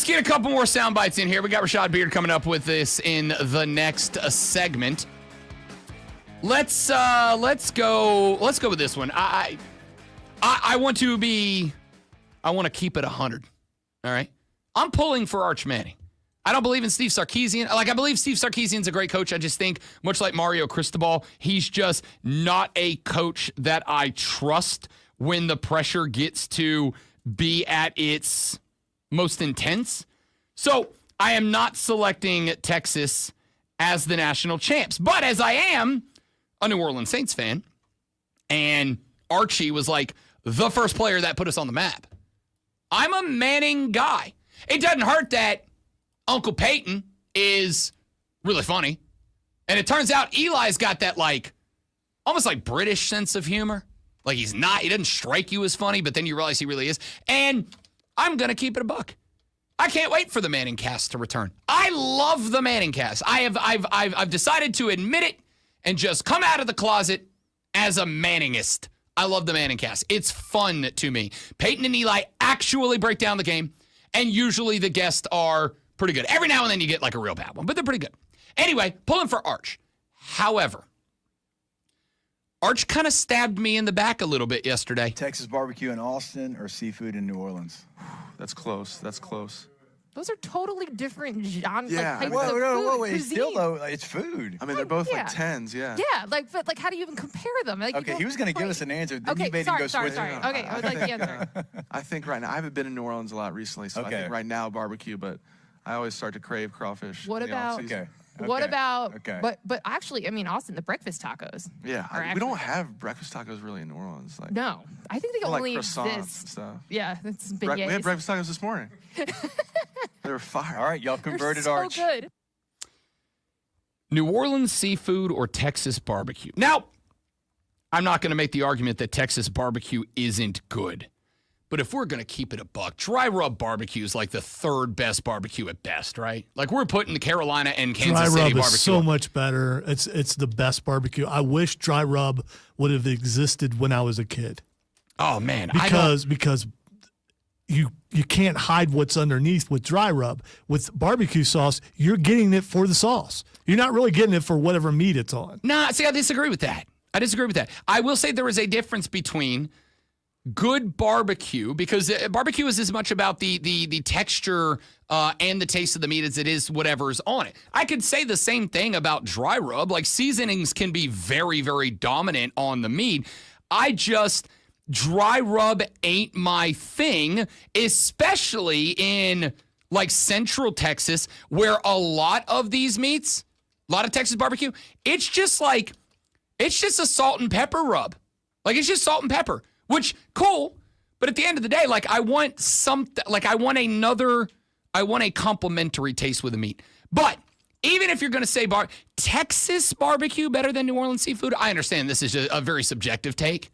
let's get a couple more sound bites in here. We got Rashad Beard coming up with this in the next segment. Let's go with this one. I want to keep it 100. All right. I'm pulling for Arch Manning. I don't believe in Steve Sarkisian. I believe Steve Sarkisian's a great coach. I just think, much like Mario Cristobal, he's just not a coach that I trust when the pressure gets to be at its most intense. So I am not selecting Texas as the national champs. But as I am a New Orleans Saints fan, and Archie was like the first player that put us on the map, I'm a Manning guy. It doesn't hurt that Uncle Peyton is really funny. And it turns out Eli's got that almost like British sense of humor. Like he doesn't strike you as funny, but then you realize he really is. And I'm going to keep it a buck. I can't wait for the Manning cast to return. I love the Manning cast. I've decided to admit it and just come out of the closet as a Manningist. I love the Manning cast. It's fun to me. Peyton and Eli actually break down the game, and usually the guests are pretty good. Every now and then you get a real bad one, but they're pretty good. Anyway, pulling for Arch. However, Arch kind of stabbed me in the back a little bit yesterday. Texas barbecue in Austin or seafood in New Orleans? That's close. That's close. Those are totally different genres. Yeah. Types Whoa, of whoa, food, wait. cuisine. Still, though, it's food. I mean, they're both Yeah. 10s, yeah. Yeah, but how do you even compare them? Okay, he was going to give us an answer. Then Okay, you made sorry. him go switch. Okay, I would like the answer. I think right now, I haven't been in New Orleans a lot recently, so I Okay. think right now barbecue, but I always start to crave crawfish. What in the about? off-season. What about? Okay. But actually, I mean, Austin, the breakfast tacos. Yeah, are we don't actually- have breakfast tacos really in New Orleans. No, I think they like only croissants and exist. stuff. Yeah, it's We beignets. had breakfast tacos this morning. They were fire. All right, y'all They're converted so Arch. good. New Orleans seafood or Texas barbecue? Now, I'm not going to make the argument that Texas barbecue isn't good. But if we're going to keep it a buck, dry rub barbecue is like the third best barbecue at best, right? Like we're putting the Carolina and Kansas Dry City rub barbecue. is so up. much better. It's the best barbecue. I wish dry rub would have existed when I was a kid. Oh man, because you can't hide what's underneath with dry rub. With barbecue sauce, you're getting it for the sauce. You're not really getting it for whatever meat it's on. Nah, see, I disagree with that. I will say there is a difference between good barbecue, because barbecue is as much about the texture and the taste of the meat as it is whatever's on it. I could say the same thing about dry rub. Like seasonings can be very, very dominant on the meat. Dry rub ain't my thing, especially in like Central Texas, where a lot of these meats, a lot of Texas barbecue, it's just a salt and pepper rub. Like it's just salt and pepper. Which, cool, but at the end of the day, I want something, I want a complimentary taste with the meat. But even if you're going to say Texas barbecue better than New Orleans seafood, I understand this is a very subjective take.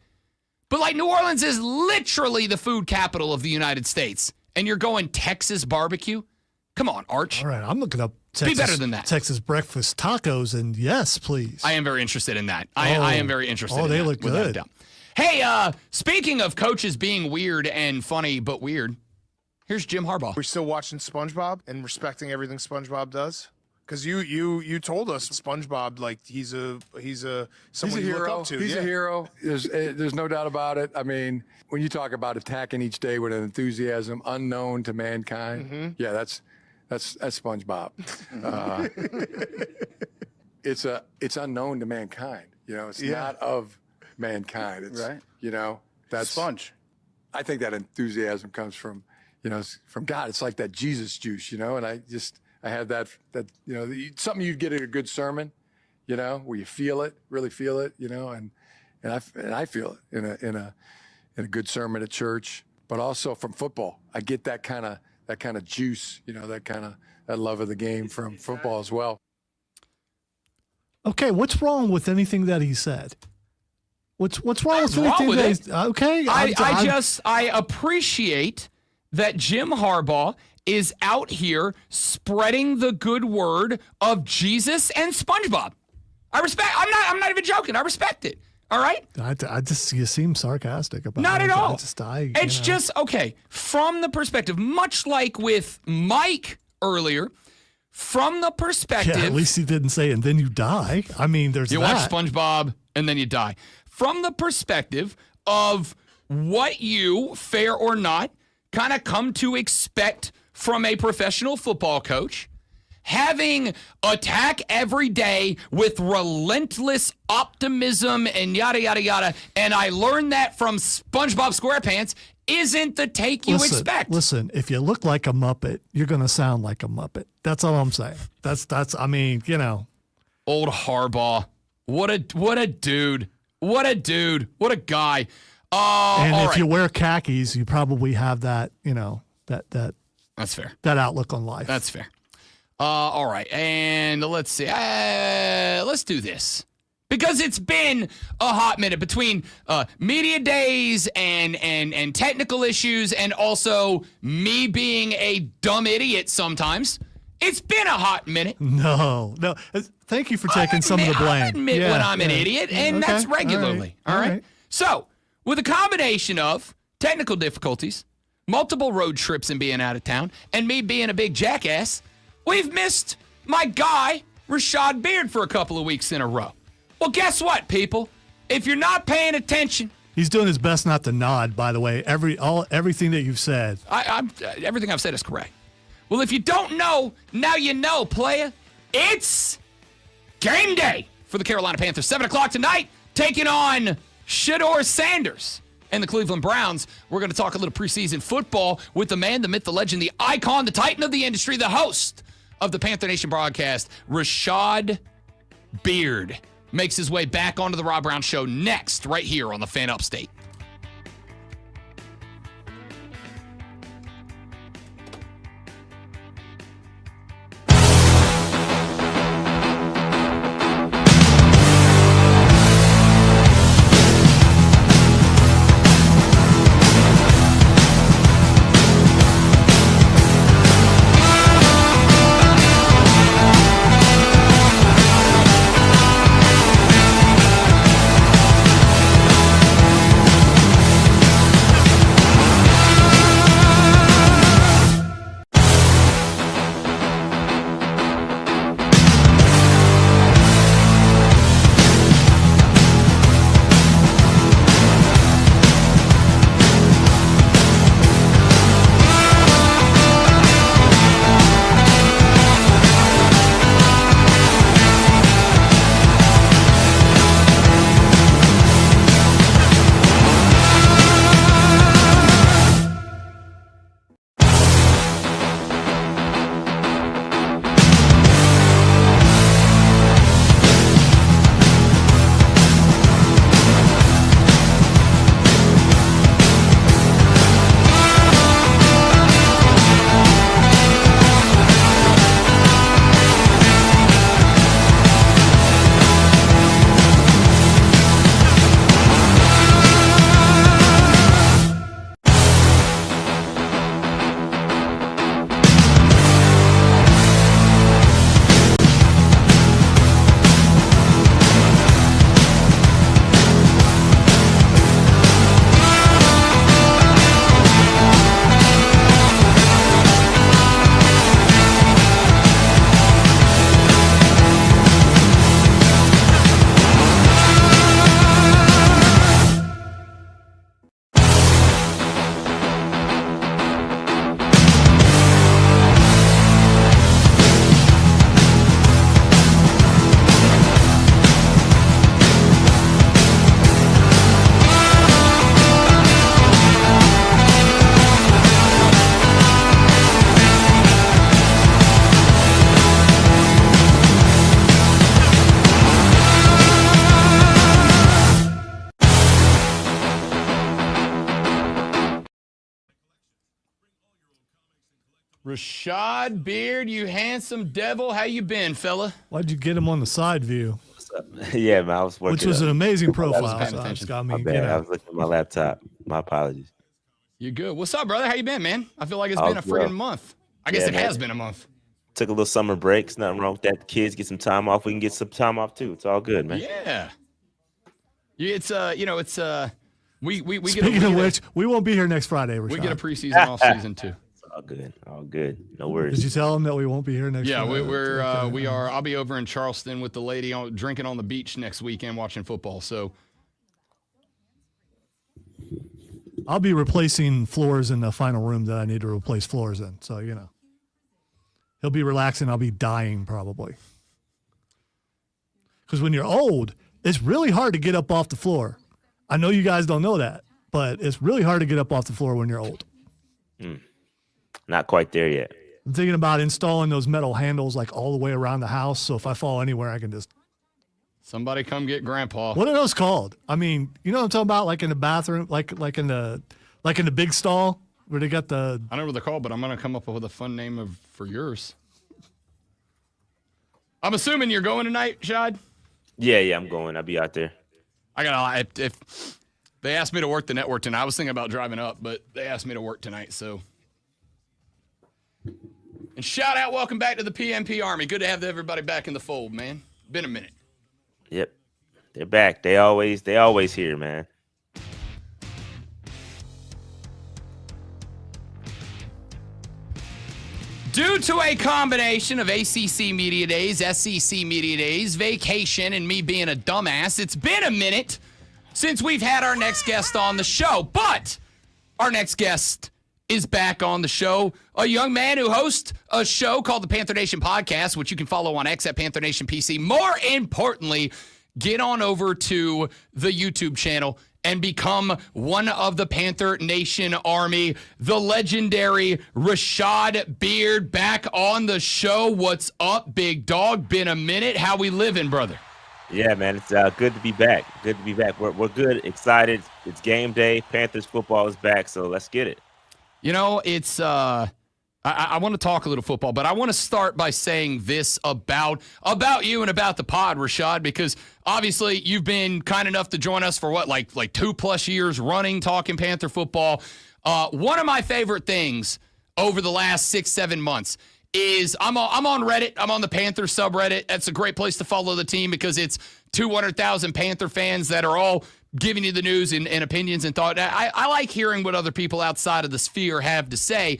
But New Orleans is literally the food capital of the United States. And you're going Texas barbecue? Come on, Arch. All right, I'm looking up Be better than that. Texas breakfast tacos, and yes, please. I am very interested in that. I am very interested in that. Oh, they look without a good. doubt. Hey, speaking of coaches being weird and funny but weird, here's Jim Harbaugh. We're still watching SpongeBob and respecting everything SpongeBob does. Because you told us SpongeBob, he's someone you look up to. He's a hero. There's no doubt about it. I mean, when you talk about attacking each day with an enthusiasm unknown to mankind, yeah, that's SpongeBob. It's unknown to mankind. It's not of mankind. It's Right. That's Sponge. I think that enthusiasm comes from from God. It's like that Jesus juice, and I have that something you'd get in a good sermon, where you feel it, really feel it, and I feel it in a good sermon at church, but also from football. I get that kind of juice, that love of the game from football as well. Okay, what's wrong with anything that he said? What's wrong with anything that he's, okay? I appreciate that Jim Harbaugh is out here spreading the good word of Jesus and SpongeBob. I'm not even joking. I respect it. All right? I just you seem sarcastic about Not it. at all. It's just, okay, from the perspective, much like with Mike earlier, from the perspective. Yeah, at least he didn't say, and then you die. I mean, there's you that. watch SpongeBob and then you die. From the perspective of what you, fair or not, kind of come to expect from a professional football coach, having attack every day with relentless optimism and yada, yada, yada. And I learned that from SpongeBob SquarePants isn't the take you expect. Listen, if you look like a Muppet, you're going to sound like a Muppet. That's all I'm saying. I mean, Old Harbaugh. What a dude. What a dude. What a guy. And if you wear khakis, you probably have that, that's fair. That outlook on life. That's fair. All right. And let's see. Let's do this. Because it's been a hot minute between media days and technical issues and also me being a dumb idiot sometimes. It's been a hot minute. No. Thank you for taking some of the blame. I admit when I'm an idiot, and that's regularly. All right. So, with a combination of technical difficulties, multiple road trips and being out of town, and me being a big jackass, we've missed my guy, Rashad Beard, for a couple of weeks in a row. Well, guess what, people? If you're not paying attention, he's doing his best not to nod. By the way, everything that you've said, everything I've said is correct. Well, if you don't know, now you know, playa. It's game day for the Carolina Panthers. 7 o'clock tonight, taking on Shedeur Sanders and the Cleveland Browns. We're going to talk a little preseason football with the man, the myth, the legend, the icon, the titan of the industry, the host of the Panther Nation broadcast, Rashad Beard. Makes his way back onto the Rob Brown Show next, right here on the Fan Upstate. Rashad Beard, you handsome devil. How you been, fella? Why'd you get him on the side view? Yeah, man, I was working. Which was an amazing profile. I was looking at my laptop. My apologies. You good? What's up, brother? How you been, man? I feel like it's been a friggin' month. I guess it has been a month. Took a little summer break. There's nothing wrong with that. The kids get some time off. We can get some time off too. It's all good, man. Yeah. It's it's we Speaking of which, we won't be here next Friday. we Rashad. get a preseason off season too. All good. All good. No worries. Did you tell them that we won't be here next Yeah, Friday? we are. I'll be over in Charleston with the lady drinking on the beach next weekend watching football. So I'll be replacing floors in the final room that I need to replace floors in. So, he'll be relaxing. I'll be dying probably. Because when you're old, it's really hard to get up off the floor. I know you guys don't know that, but it's really hard to get up off the floor when you're old. Not quite there yet. I'm thinking about installing those metal handles like all the way around the house. So if I fall anywhere, I can just. Somebody come get Grandpa. What are those called? I mean, you know what I'm talking about? Like in the bathroom, like in the big stall where they got the. I don't know what they're called, but I'm gonna come up with a fun name for yours. I'm assuming you're going tonight, Shad? Yeah, I'm going. I'll be out there. If they asked me to work the network tonight, I was thinking about driving up, but they asked me to work tonight, so. And shout out, welcome back to the PMP Army. Good to have everybody back in the fold, man. Been a minute. Yep. They're back. They always here, man. Due to a combination of ACC Media Days, SEC Media Days, vacation, and me being a dumbass, it's been a minute since we've had our next guest on the show. But our next guest is back on the show. A young man who hosts a show called the Panther Nation Podcast, which you can follow on X at Panther Nation PC. More importantly, get on over to the YouTube channel and become one of the Panther Nation Army. The legendary Rashad Beard back on the show. What's up, big dog? Been a minute. How we living, brother? Yeah, man, it's good to be back. Good to be back. We're good, excited. It's game day. Panthers football is back, so let's get it. It's I want to talk a little football, but I want to start by saying this about you and about the pod, Rashad, because obviously you've been kind enough to join us for like 2+ years running, talking Panther football. One of my favorite things over the last 6-7 months is I'm on Reddit. I'm on the Panther subreddit. That's a great place to follow the team because it's 200,000 Panther fans that are all giving you the news and opinions and thought. I like hearing what other people outside of the sphere have to say.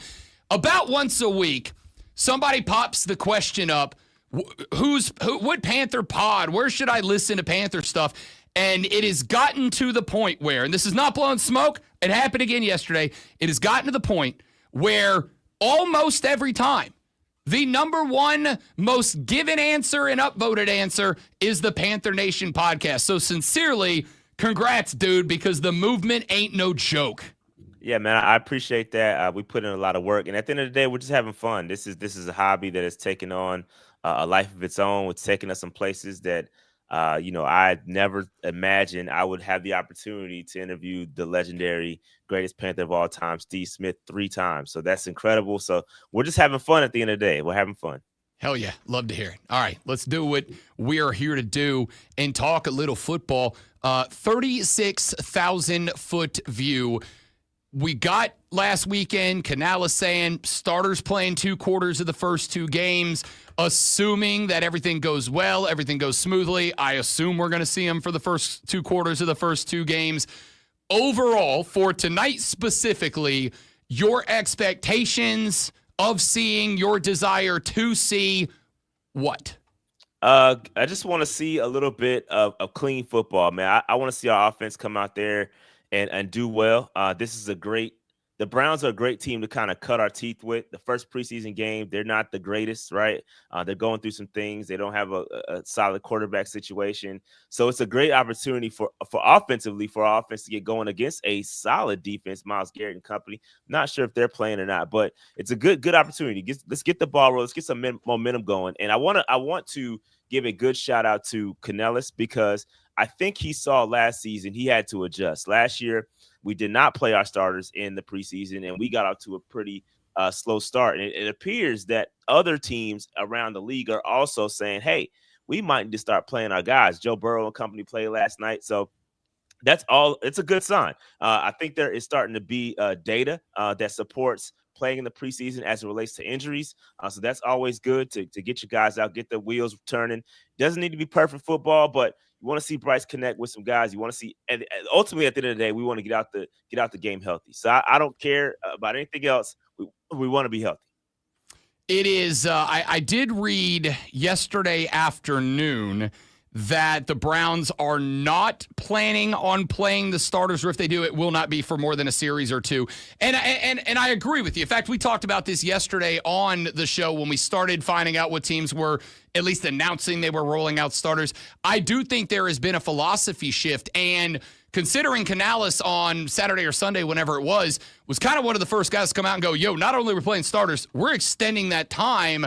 About once a week, somebody pops the question up, what Panther pod? Where should I listen to Panther stuff? And it has gotten to the point where, and this is not blowing smoke, it happened again yesterday, it has gotten to the point where almost every time, the number one most given answer and upvoted answer is the Panther Nation podcast. So sincerely, congrats, dude, because the movement ain't no joke. Yeah, man, I appreciate that. We put in a lot of work, and at the end of the day, we're just having fun. This is a hobby that has taken on a life of its own. It's taken us some places that, I never imagined I would have the opportunity to interview the legendary greatest Panther of all time, Steve Smith, 3 times. So that's incredible. So we're just having fun at the end of the day. We're having fun. Hell yeah. Love to hear it. All right, let's do what we are here to do and talk a little football. 36,000-foot view. We got last weekend, Canales saying starters playing 2 quarters of the first 2 games, assuming that everything goes well, everything goes smoothly. I assume we're going to see them for the first 2 quarters of the first 2 games. Overall, for tonight specifically, your expectations of seeing, your desire to see what? I just want to see a little bit of clean football, man. I want to see our offense come out there and do well. The Browns are a great team to kind of cut our teeth with. The first preseason game, they're not the greatest, right? They're going through some things. They don't have a solid quarterback situation. So it's a great opportunity for offensively for our offense to get going against a solid defense, Myles Garrett and company. Not sure if they're playing or not, but it's a good opportunity. Let's get the ball rolling. Let's get some momentum going. And I want to give a good shout out to Canales because I think he saw last season he had to adjust. Last year, we did not play our starters in the preseason, and we got off to a pretty slow start. And it appears that other teams around the league are also saying, hey, we might need to start playing our guys. Joe Burrow and company played last night. So that's all. It's a good sign. I think there is starting to be data that supports playing in the preseason as it relates to injuries. So that's always good to get your guys out, get the wheels turning. Doesn't need to be perfect football, but You want to see Bryce connect with some guys. You want to see, and ultimately at the end of the day, we want to get out the game healthy. So I don't care about anything else. We want to be healthy. It is. I did read yesterday afternoon that the Browns are not planning on playing the starters, or if they do, it will not be for more than a series or two. And I agree with you. In fact, we talked about this yesterday on the show when we started finding out what teams were at least announcing they were rolling out starters. I do think there has been a philosophy shift, and considering Canales on Saturday or Sunday, whenever it was kind of one of the first guys to come out and go, yo, not only are we playing starters, we're extending that time.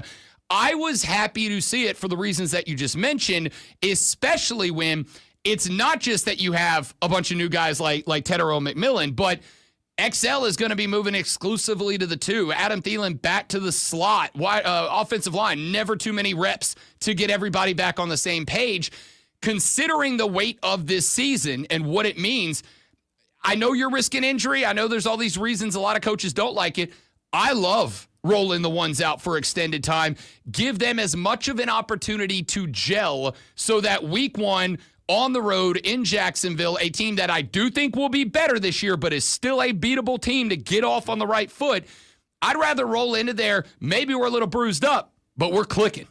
I was happy to see it for the reasons that you just mentioned, especially when it's not just that you have a bunch of new guys like Tedero McMillan, but XL is going to be moving exclusively to the 2. Adam Thielen back to the slot. Offensive line, never too many reps to get everybody back on the same page. Considering the weight of this season and what it means, I know you're risking injury. I know there's all these reasons a lot of coaches don't like it. I love rolling the ones out for extended time. Give them as much of an opportunity to gel so that week 1 on the road in Jacksonville, a team that I do think will be better this year, but is still a beatable team to get off on the right foot. I'd rather roll into there. Maybe we're a little bruised up, but we're clicking.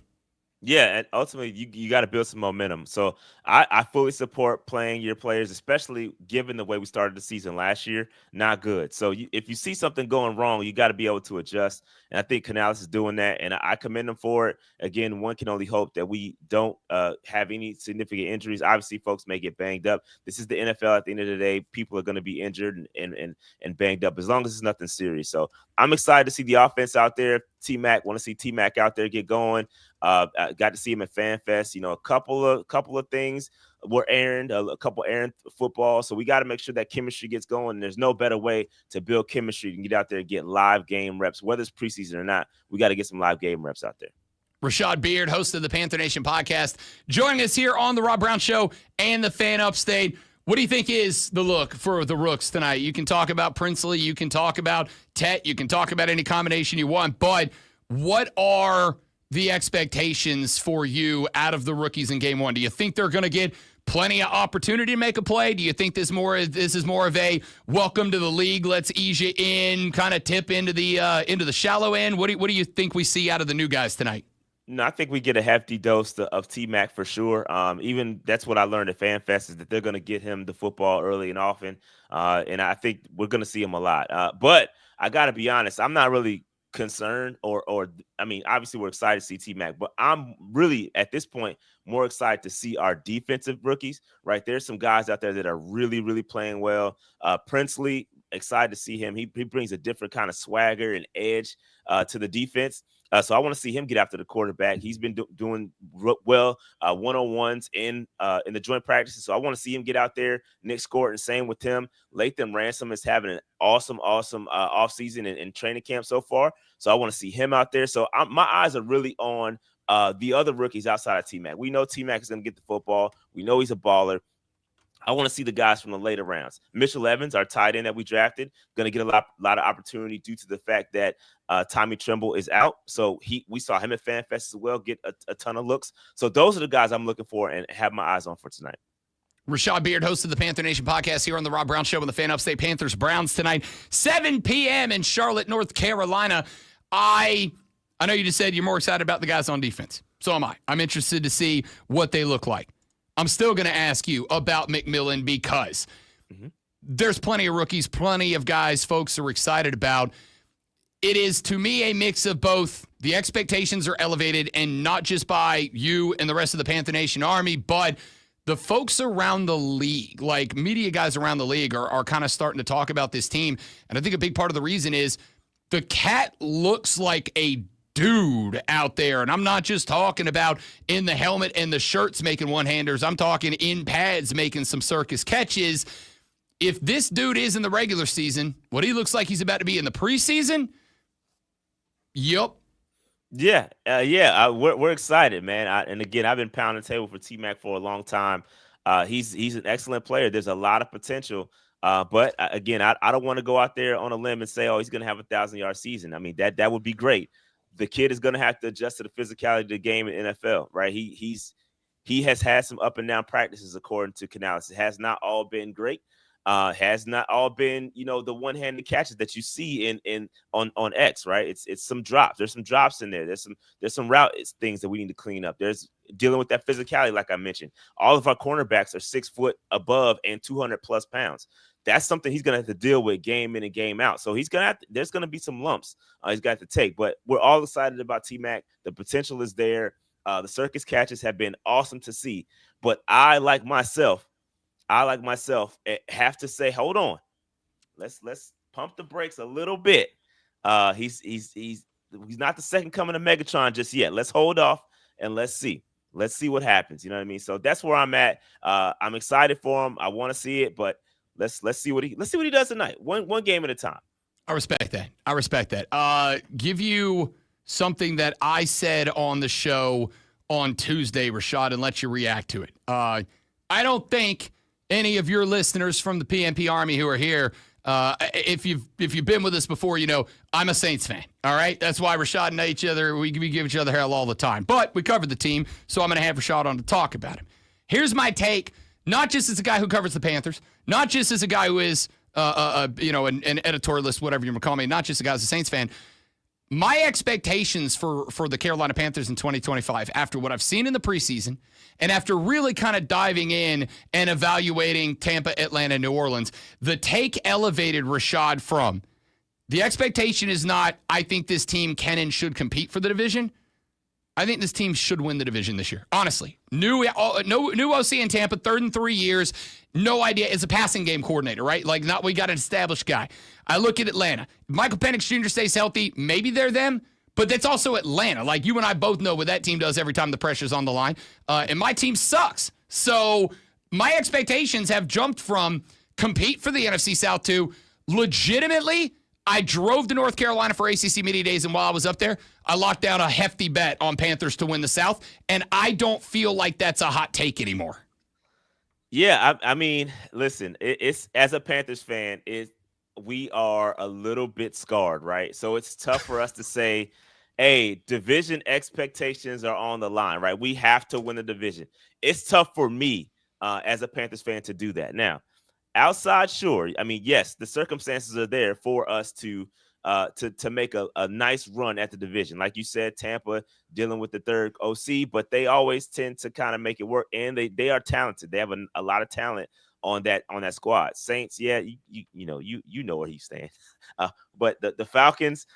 Yeah, and ultimately you got to build some momentum. So I fully support playing your players, especially given the way we started the season last year. Not good. So if you see something going wrong, you got to be able to adjust. And I think Canales is doing that, and I commend him for it. Again, one can only hope that we don't have any significant injuries. Obviously, folks may get banged up. This is the NFL. At the end of the day, people are going to be injured and banged up as long as it's nothing serious. So I'm excited to see the offense out there. T-Mac, want to see T-Mac out there get going. I got to see him at FanFest. You know, a couple of things were errand, a couple errand football. So we got to make sure that chemistry gets going. And there's no better way to build chemistry than get out there and get live game reps, whether it's preseason or not. We got to get some live game reps out there. Rashad Beard, host of the Panther Nation podcast, joining us here on the Rob Brown Show and the Fan Upstate. What do you think is the look for the Rooks tonight? You can talk about Princely, you can talk about Tet, you can talk about any combination you want, but what are the expectations for you out of the rookies in game 1? Do you think they're going to get plenty of opportunity to make a play? Do you think this is more of a welcome to the league, let's ease you in, kind of tip into the shallow end? What do you think we see out of the new guys tonight? No, I think we get a hefty dose of T-Mac for sure. Even that's what I learned at FanFest is that they're going to get him the football early and often. And I think we're going to see him a lot. But I got to be honest, I'm not really concerned or I mean, obviously we're excited to see T-Mac, but I'm really at this point more excited to see our defensive rookies, right? There's some guys out there that are really, really playing well. Princely, excited to see him. He brings a different kind of swagger and edge to the defense. So I want to see him get after the quarterback. He's been doing well one-on-ones in the joint practices. So I want to see him get out there. Nick Scorton, same with him. Latham Ransom is having an awesome offseason and training camp so far. So I want to see him out there. So my eyes are really on the other rookies outside of T-Mac. We know T-Mac is going to get the football. We know he's a baller. I want to see the guys from the later rounds. Mitchell Evans, our tight end that we drafted, going to get a lot of opportunity due to the fact that Tommy Tremble is out. So we saw him at FanFest as well, get a ton of looks. So those are the guys I'm looking for and have my eyes on for tonight. Rashad Beard, host of the Panther Nation podcast here on the Rob Brown Show on the Fan Upstate. Panthers Browns tonight, 7 p.m. in Charlotte, North Carolina. I know you just said you're more excited about the guys on defense. So am I. I'm interested to see what they look like. I'm still going to ask you about McMillan because there's plenty of rookies, plenty of guys folks are excited about. It is, to me, a mix of both. The expectations are elevated, and not just by you and the rest of the Panther Nation Army, but the folks around the league, like media guys around the league, are kind of starting to talk about this team. And I think a big part of the reason is the cat looks like a dude out there. And I'm not just talking about in the helmet and the shirts making one-handers. I'm talking in pads making some circus catches. If this dude is in the regular season, what he looks like he's about to be in the preseason, yep. Yeah. We're excited, man. And again, I've been pounding the table for T-Mac for a long time. He's an excellent player. There's a lot of potential. But again, I don't want to go out there on a limb and say, oh, he's going to have a 1,000-yard season. I mean, that would be great. The kid is going to have to adjust to the physicality of the game in NFL, right? He's He has had some up and down practices, according to Canales. It has not all been great. Has not all been, the one-handed catches that you see on X, right? It's some drops. There's some drops in there. There's some route things that we need to clean up. There's dealing with that physicality, like I mentioned. All of our cornerbacks are 6 foot above and 200 plus pounds. That's something he's gonna have to deal with game in and game out. So there's gonna be some lumps he's got to take. But we're all excited about T-Mac. The potential is there. The circus catches have been awesome to see. But I like myself, have to say, hold on. Let's pump the brakes a little bit. He's not the second coming of Megatron just yet. Let's hold off and let's see. Let's see what happens. You know what I mean? So that's where I'm at. I'm excited for him. I want to see it, but let's see what he does tonight. One game at a time. I respect that. Give you something that I said on the show on Tuesday, Rashad, and let you react to it. I don't think any of your listeners from the PNP Army who are here, if you've been with us before, I'm a Saints fan. All right, that's why Rashad and we give each other hell all the time. But we covered the team, so I'm going to have Rashad on to talk about him. Here's my take, not just as a guy who covers the Panthers, not just as a guy who is an editorialist, whatever you want to call me, not just a guy who's a Saints fan. My expectations for the Carolina Panthers in 2025, after what I've seen in the preseason, and after really kind of diving in and evaluating Tampa, Atlanta, New Orleans, the take elevated Rashad from the expectation is not, I think this team can and should compete for the division. I think this team should win the division this year. Honestly, new OC in Tampa, 3rd in 3 years. No idea. It's a passing game coordinator, right? We got an established guy. I look at Atlanta. If Michael Penix Jr. stays healthy, maybe they're them, but that's also Atlanta. Like you and I both know what that team does every time the pressure's on the line. And my team sucks. So my expectations have jumped from compete for the NFC South to legitimately, I drove to North Carolina for ACC Media Days, and while I was up there, I locked down a hefty bet on Panthers to win the South, and I don't feel like that's a hot take anymore. Yeah, I mean, listen, it's as a Panthers fan, we are a little bit scarred, right? So it's tough for us to say, hey, division expectations are on the line, right? We have to win the division. It's tough for me as a Panthers fan to do that. Now, outside, sure. I mean, yes, the circumstances are there for us to make a nice run at the division. Like you said, Tampa dealing with the third OC, but they always tend to kind of make it work, and they are talented. They have a lot of talent on that squad. Saints, yeah, you know where he's staying. But the Falcons,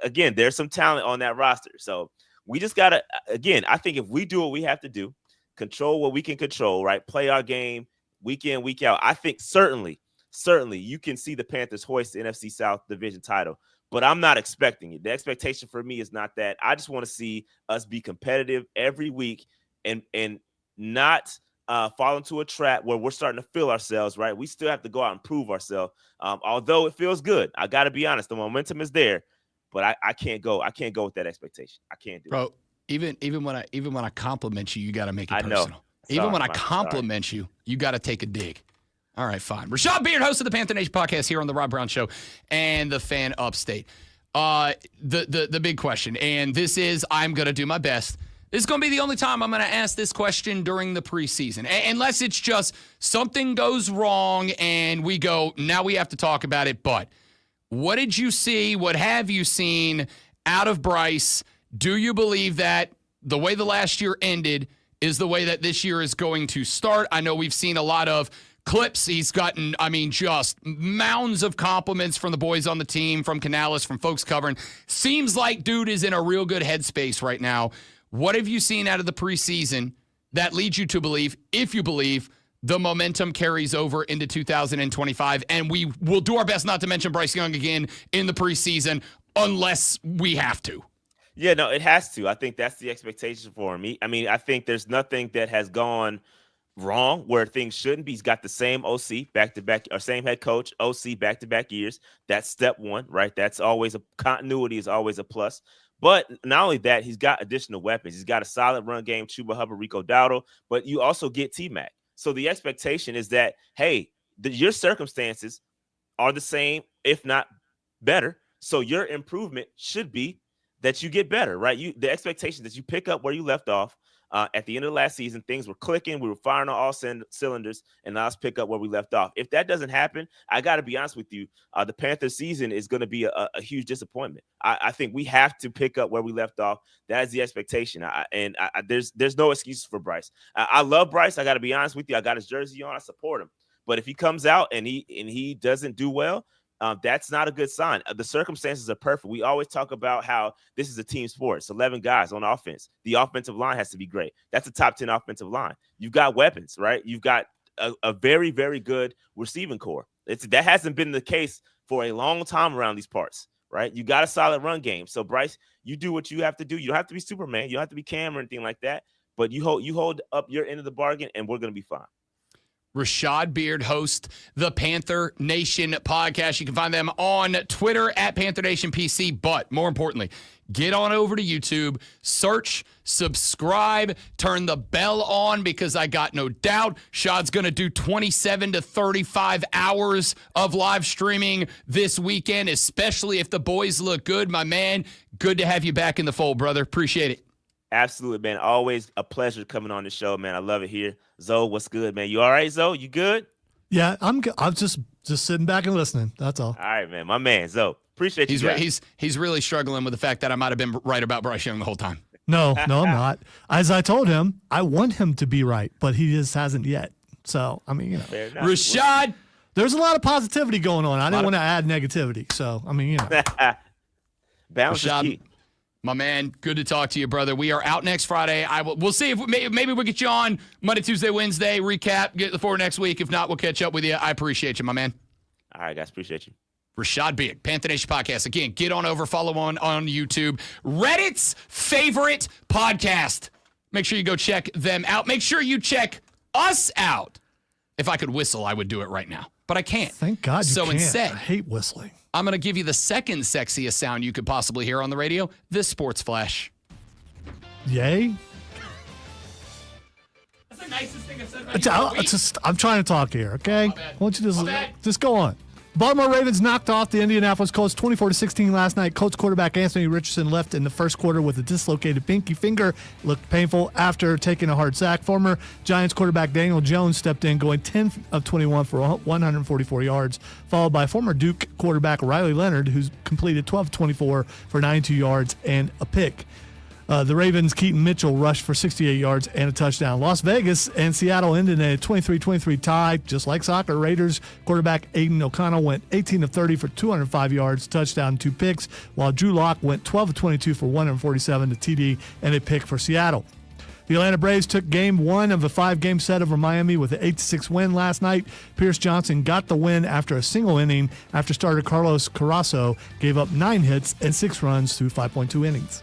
again, there's some talent on that roster. So we just gotta, again, I think if we do what we have to do, control what we can control, right? Play our game week in, week out. I think certainly you can see the Panthers hoist the NFC South division title, but I'm not expecting it. The expectation for me is not that. I just want to see us be competitive every week and not fall into a trap where we're starting to feel ourselves, right? We still have to go out and prove ourselves. Although it feels good. I got to be honest. The momentum is there, but I can't go with that expectation. I can't do it. Even when I compliment you, you got to make it personal. Even when I compliment you, you got to take a dig. All right, fine. Rashad Beard, host of the Panther Nation podcast here on the Rob Brown Show and the Fan Upstate. The big question, and this is, I'm going to do my best. This is going to be the only time I'm going to ask this question during the preseason, unless it's just something goes wrong and we go, now we have to talk about it. But what did you see? What have you seen out of Bryce? Do you believe that the way the last year ended is the way that this year is going to start? I know we've seen a lot of clips. He's gotten, just mounds of compliments from the boys on the team, from Canales, from folks covering. Seems like dude is in a real good headspace right now. What have you seen out of the preseason that leads you to believe, if you believe, the momentum carries over into 2025? And we will do our best not to mention Bryce Young again in the preseason unless we have to. Yeah, no, it has to. I think that's the expectation for him. I think there's nothing that has gone wrong where things shouldn't be. He's got the same OC back-to-back, or same head coach, OC back-to-back years. That's step one, right? That's always continuity is always a plus. But not only that, he's got additional weapons. He's got a solid run game, Chuba Hubbard, Rico Dowdle, but you also get T-Mac. So the expectation is that, hey, your circumstances are the same, if not better. So your improvement should be that you get better, right? The expectation that you pick up where you left off, At the end of the last season, things were clicking. We were firing on all cylinders, and now let's pick up where we left off. If that doesn't happen, I got to be honest with you, the Panthers season is going to be a huge disappointment. I think we have to pick up where we left off. That is the expectation. There's no excuses for Bryce. I love Bryce. I got to be honest with you. I got his jersey on. I support him. But if he comes out and he doesn't do well, that's not a good sign. The circumstances are perfect. We always talk about how this is a team sport. It's 11 guys on offense. The offensive line has to be great. That's a top 10 offensive line. You've got weapons, right? You've got a very, very good receiving core. That hasn't been the case for a long time around these parts, right? You got a solid run game. So, Bryce, you do what you have to do. You don't have to be Superman. You don't have to be Cam or anything like that. But you hold up your end of the bargain, and we're going to be fine. Rashad Beard hosts the Panther Nation podcast. You can find them on Twitter at Panther Nation PC. But more importantly, get on over to YouTube, search, subscribe, turn the bell on, because I got no doubt Shad's going to do 27 to 35 hours of live streaming this weekend, especially if the boys look good. My man, good to have you back in the fold, brother. Appreciate it. Absolutely, man. Always a pleasure coming on the show, man. I love it here. Zoe, what's good, man? You all right, Zoe? You good? Yeah, I'm just sitting back and listening. That's all. All right, man. My man, Zoe. Appreciate you guys. He's really struggling with the fact that I might have been right about Bryce Young the whole time. No, I'm not. As I told him, I want him to be right, but he just hasn't yet. So, I mean, Rashad, there's a lot of positivity going on. I didn't want to add negativity. So, I mean, balance is key. My man, good to talk to you, brother. We are out next Friday. We'll see if maybe we'll get you on Monday, Tuesday, Wednesday, recap, get the for next week. If not, we'll catch up with you. I appreciate you, my man. All right, guys. Appreciate you. Rashad Beard, Panther Nation Podcast. Again, get on over, follow on YouTube. Reddit's favorite podcast. Make sure you go check them out. Make sure you check us out. If I could whistle, I would do it right now, but I can't. Thank God you so can't. Instead, I hate whistling. I'm going to give you the second sexiest sound you could possibly hear on the radio, this sports flash. Yay? That's the nicest thing I've said about I'm trying to talk here, okay? Why don't you just go on? Baltimore Ravens knocked off the Indianapolis Colts 24-16 last night. Colts quarterback Anthony Richardson left in the first quarter with a dislocated pinky finger. Looked painful after taking a hard sack. Former Giants quarterback Daniel Jones stepped in, going 10 of 21 for 144 yards, followed by former Duke quarterback Riley Leonard, who's completed 12 of 24 for 92 yards and a pick. The Ravens' Keaton Mitchell rushed for 68 yards and a touchdown. Las Vegas and Seattle ended in a 23-23 tie, just like soccer. Raiders quarterback Aiden O'Connell went 18 of 30 for 205 yards, touchdown, 2 picks, while Drew Lock went 12 of 22 for 147, a TD, and a pick for Seattle. The Atlanta Braves took game 1 of a 5-game set over Miami with an 8-6 win last night. Pierce Johnson got the win after a single inning after starter Carlos Carrasco gave up 9 hits and 6 runs through 5.2 innings.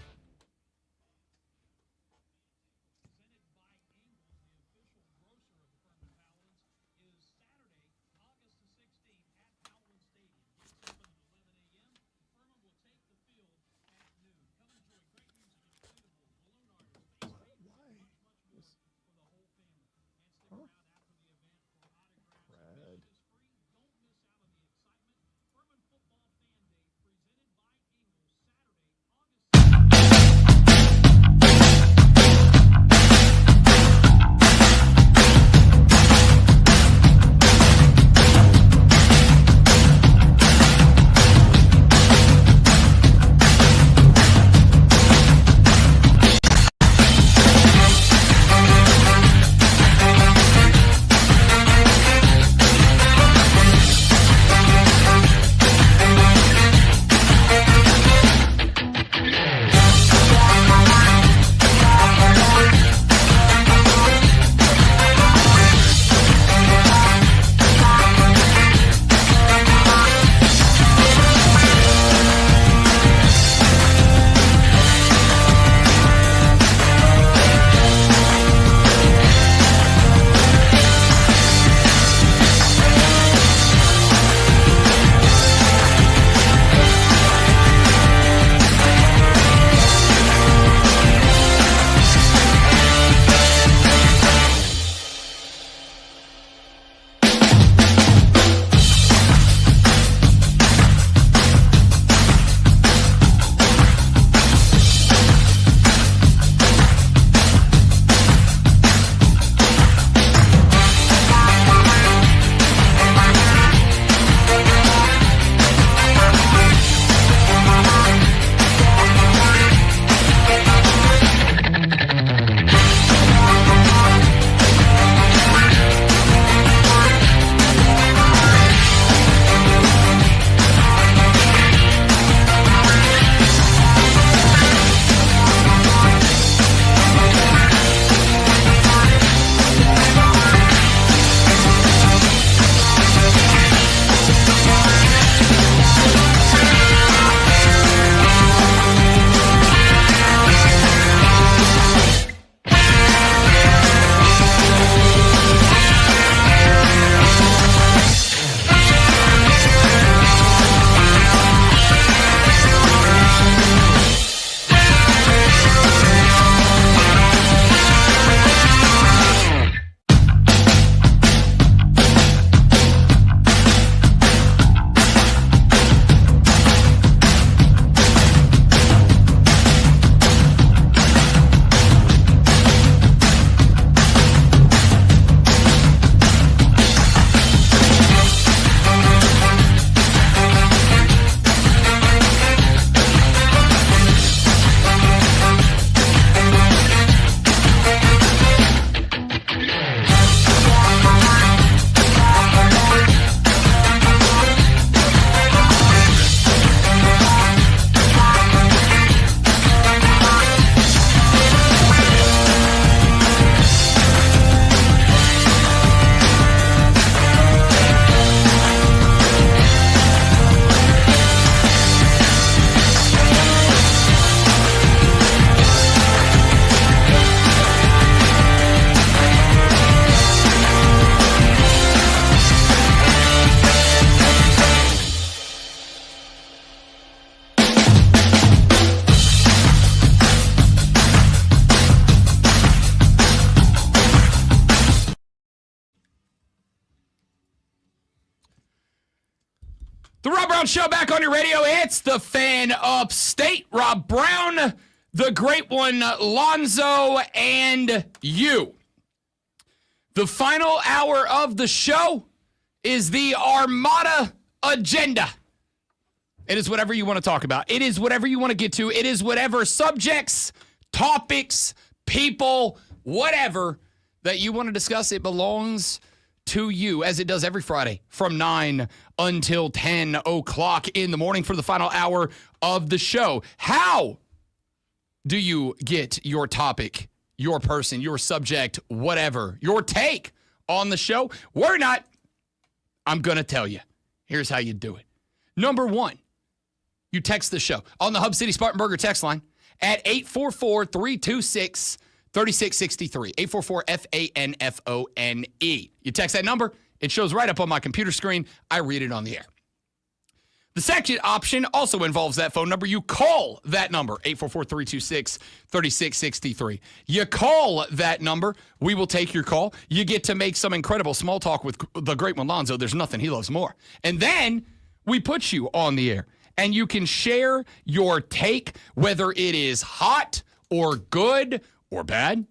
The Rob Brown Show back on your radio. It's the Fan Upstate. Rob Brown, the great one, Lonzo, and you. The final hour of the show is the Armada Agenda. It is whatever you want to talk about. It is whatever you want to get to. It is whatever subjects, topics, people, whatever that you want to discuss. It belongs to you, as it does every Friday from 9 until 10 o'clock in the morning for the final hour of the show. How do you get your topic, your person, your subject, whatever, your take on the show? We're not. I'm going to tell you. Here's how you do it. Number one, you text the show on the Hub City Spartanburger text line at 844-326-3663. 844-FANFONE. You text that number, it shows right up on my computer screen. I read it on the air. The second option also involves that phone number. You call that number, 844-326-3663. You call that number. We will take your call. You get to make some incredible small talk with the great one, Lonzo. There's nothing he loves more. And then we put you on the air, and you can share your take, whether it is hot or good or bad.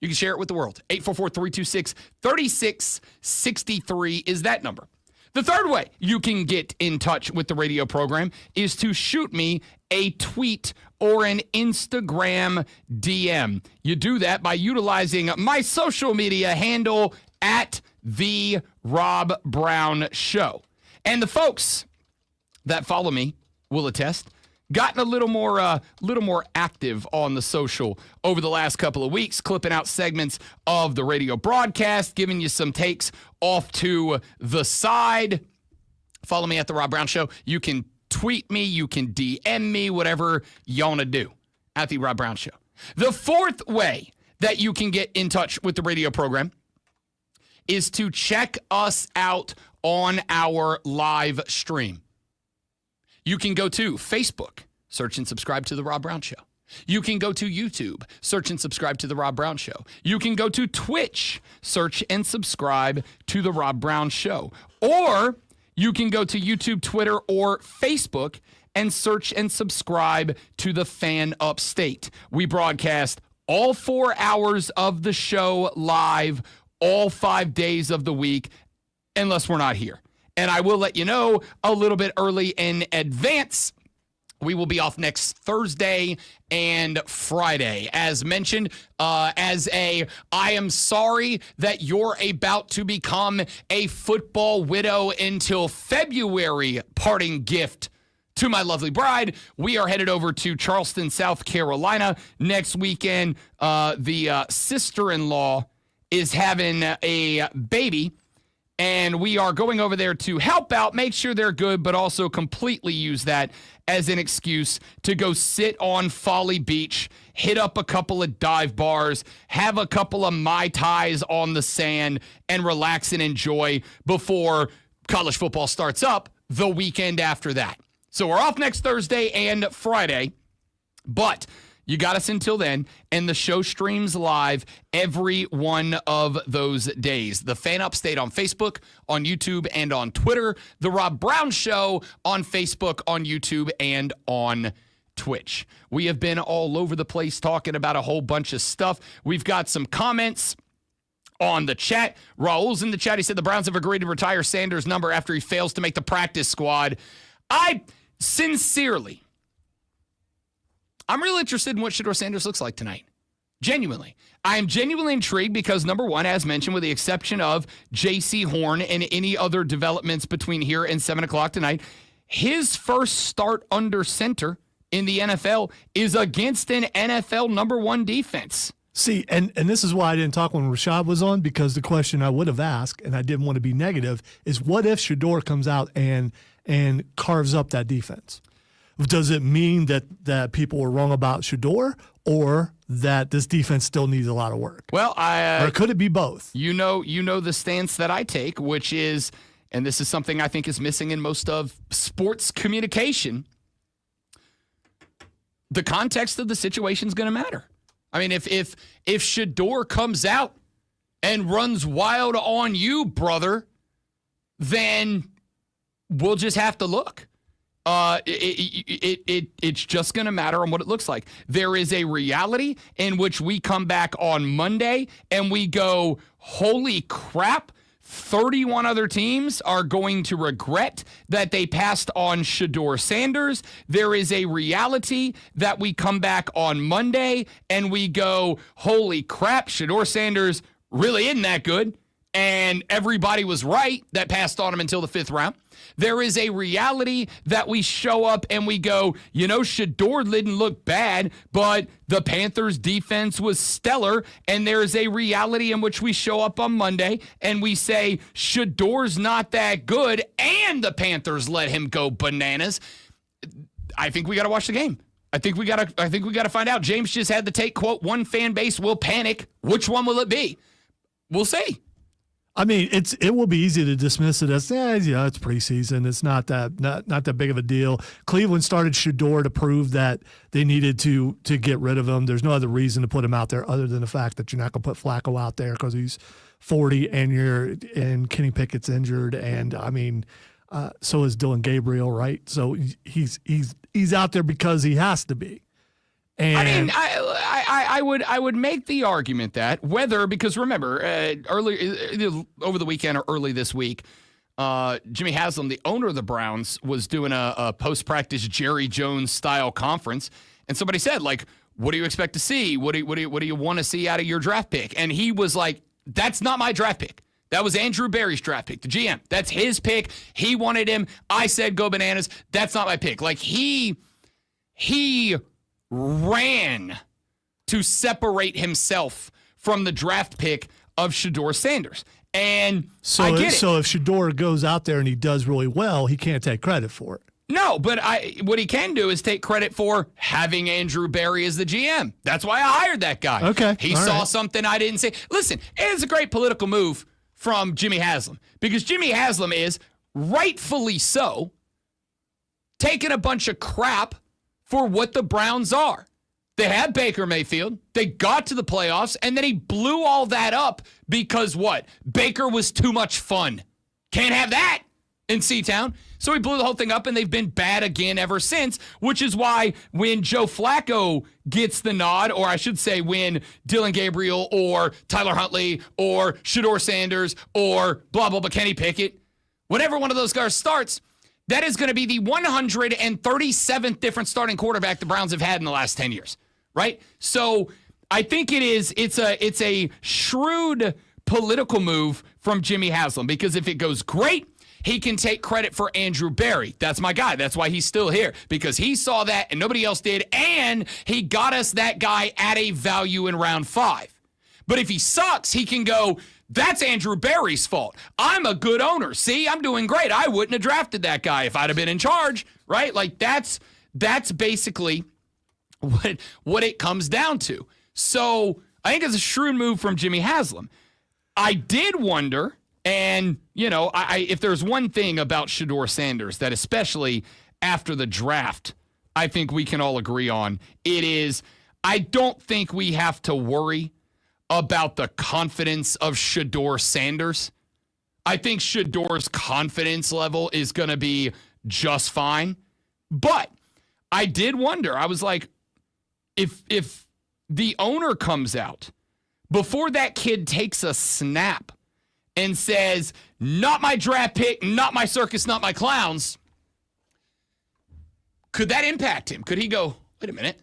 You can share it with the world. 844-326-3663 is that number. The third way you can get in touch with the radio program is to shoot me a tweet or an Instagram DM. You do that by utilizing my social media handle at The Rob Brown Show. And the folks that follow me will attest, gotten a little more active on the social over the last couple of weeks, clipping out segments of the radio broadcast, giving you some takes off to the side. Follow me at The Rob Brown Show. You can tweet me, you can DM me, whatever you want to do at The Rob Brown Show. The fourth way that you can get in touch with the radio program is to check us out on our live stream. You can go to Facebook, search and subscribe to The Rob Brown Show. You can go to YouTube, search and subscribe to The Rob Brown Show. You can go to Twitch, search and subscribe to The Rob Brown Show. Or you can go to YouTube, Twitter, or Facebook and search and subscribe to the Fan Upstate. We broadcast all 4 hours of the show live, all 5 days of the week, unless we're not here. And I will let you know a little bit early in advance. We will be off next Thursday and Friday. As mentioned, I am sorry that you're about to become a football widow until February parting gift to my lovely bride. We are headed over to Charleston, South Carolina next weekend. The sister-in-law is having a baby, and we are going over there to help out, make sure they're good, but also completely use that as an excuse to go sit on Folly Beach, hit up a couple of dive bars, have a couple of Mai Tais on the sand, and relax and enjoy before college football starts up the weekend after that. So we're off next Thursday and Friday, but you got us until then, and the show streams live every one of those days. The Fan Upstate on Facebook, on YouTube, and on Twitter. The Rob Brown Show on Facebook, on YouTube, and on Twitch. We have been all over the place talking about a whole bunch of stuff. We've got some comments on the chat. Raul's in the chat. He said the Browns have agreed to retire Sanders' number after he fails to make the practice squad. I'm real interested in what Shedeur Sanders looks like tonight. Genuinely. I am genuinely intrigued because, number one, as mentioned, with the exception of J.C. Horn and any other developments between here and 7 o'clock tonight, his first start under center in the NFL is against an NFL number one defense. See, and this is why I didn't talk when Rashad was on, because the question I would have asked, and I didn't want to be negative, is what if Shedeur comes out and carves up that defense? Does it mean that people were wrong about Shedeur, or that this defense still needs a lot of work? Well, or could it be both? You know the stance that I take, which is, and this is something I think is missing in most of sports communication, the context of the situation is going to matter. I mean, if Shedeur comes out and runs wild on you, brother, then we'll just have to look. It's just going to matter on what it looks like. There is a reality in which we come back on Monday and we go, holy crap, 31 other teams are going to regret that they passed on Shedeur Sanders. There is a reality that we come back on Monday and we go, holy crap, Shedeur Sanders really isn't that good. And everybody was right that passed on him until the 5th round. There is a reality that we show up and we go, Shedeur didn't look bad, but the Panthers defense was stellar. And there is a reality in which we show up on Monday and we say, Shedeur's not that good. And the Panthers let him go bananas. I think we got to watch the game. I think we got to find out. James just had the take, quote, one fan base will panic. Which one will it be? We'll see. I mean, it will be easy to dismiss it as, it's preseason. It's not that big of a deal. Cleveland started Shedeur to prove that they needed to get rid of him. There's no other reason to put him out there other than the fact that you're not going to put Flacco out there because he's 40 and Kenny Pickett's injured, and I mean, so is Dylan Gabriel, right? So he's out there because he has to be. And I mean, I would make the argument that because remember, earlier over the weekend or early this week, Jimmy Haslam, the owner of the Browns, was doing a post-practice Jerry Jones style conference, and somebody said, like, what do you expect to see? What do you want to see out of your draft pick? And he was like, that's not my draft pick. That was Andrew Berry's draft pick, the GM. That's his pick. He wanted him. I said go bananas. That's not my pick. Like he ran to separate himself from the draft pick of Shedeur Sanders. And so, I get it. So if Shedeur goes out there and he does really well, he can't take credit for it. No, but what he can do is take credit for having Andrew Berry as the GM. That's why I hired that guy. Okay. He saw something I didn't see. Listen, it's a great political move from Jimmy Haslam because Jimmy Haslam is, rightfully so, taking a bunch of crap for what the Browns are. They had Baker Mayfield. They got to the playoffs, and then he blew all that up because what? Baker was too much fun. Can't have that in C-Town. So he blew the whole thing up, and they've been bad again ever since, which is why when Joe Flacco gets the nod, or I should say when Dylan Gabriel or Tyler Huntley or Shedeur Sanders or blah, blah, blah, Kenny Pickett, whenever one of those guys starts, that is going to be the 137th different starting quarterback the Browns have had in the last 10 years, right? So I think it's a shrewd political move from Jimmy Haslam because if it goes great, he can take credit for Andrew Berry. That's my guy. That's why he's still here because he saw that and nobody else did, and he got us that guy at a value in round 5. But if he sucks, he can go, that's Andrew Berry's fault. I'm a good owner. See, I'm doing great. I wouldn't have drafted that guy if I'd have been in charge, right? Like that's basically what it comes down to. So I think it's a shrewd move from Jimmy Haslam. I did wonder, and if there's one thing about Shedeur Sanders that especially after the draft, I think we can all agree on, it is I don't think we have to worry about the confidence of Shedeur Sanders. I think Shedeur's confidence level is going to be just fine. But I did wonder, I was like, if the owner comes out before that kid takes a snap and says, not my draft pick, not my circus, not my clowns, could that impact him? Could he go, wait a minute,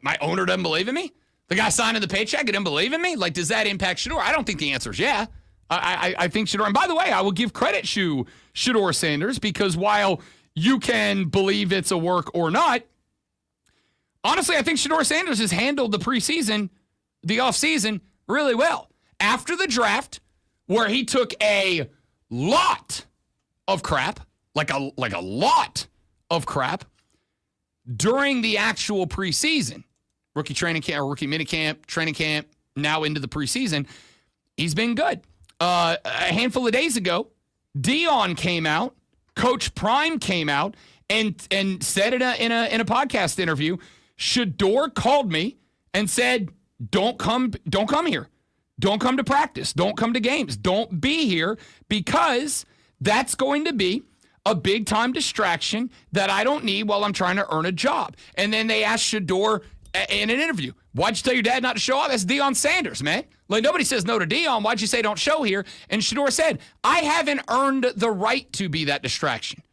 my owner doesn't believe in me? The guy signing the paycheck, he didn't believe in me? Like, does that impact Shedeur? I don't think the answer is yeah. I think Shedeur, and by the way, I will give credit to Shedeur Sanders because while you can believe it's a work or not, honestly, I think Shedeur Sanders has handled the preseason, the offseason, really well. After the draft, where he took a lot of crap, like a lot of crap, during the actual preseason, rookie training camp, or rookie minicamp, training camp, now into the preseason, he's been good. A handful of days ago, Dion came out, Coach Prime came out, and said in a podcast interview, Shedeur called me and said, don't come here. Don't come to practice. Don't come to games. Don't be here because That's going to be a big-time distraction that I don't need while I'm trying to earn a job. And then they asked Shador in an interview, why'd you tell your dad not to show up? That's Deion Sanders, man. Like, nobody says no to Deion. Why'd you say don't show here? And Shador said, I haven't earned the right to be that distraction.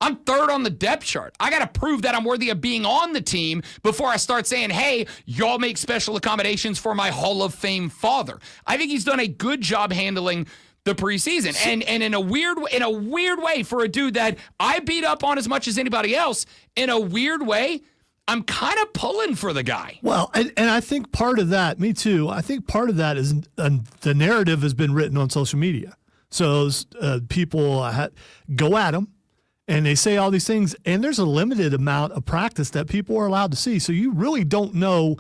I'm third on the depth chart. I got to prove that I'm worthy of being on the team before I start saying, hey, y'all make special accommodations for my Hall of Fame father. I think he's done a good job handling the preseason. And in a weird way, for a dude that I beat up on as much as anybody else, in a weird way, I'm kind of pulling for the guy. Well, and I think part of that, me too, I think part of that is the narrative has been written on social media. So people go at him and they say all these things, and there's a limited amount of practice that people are allowed to see. So you really don't know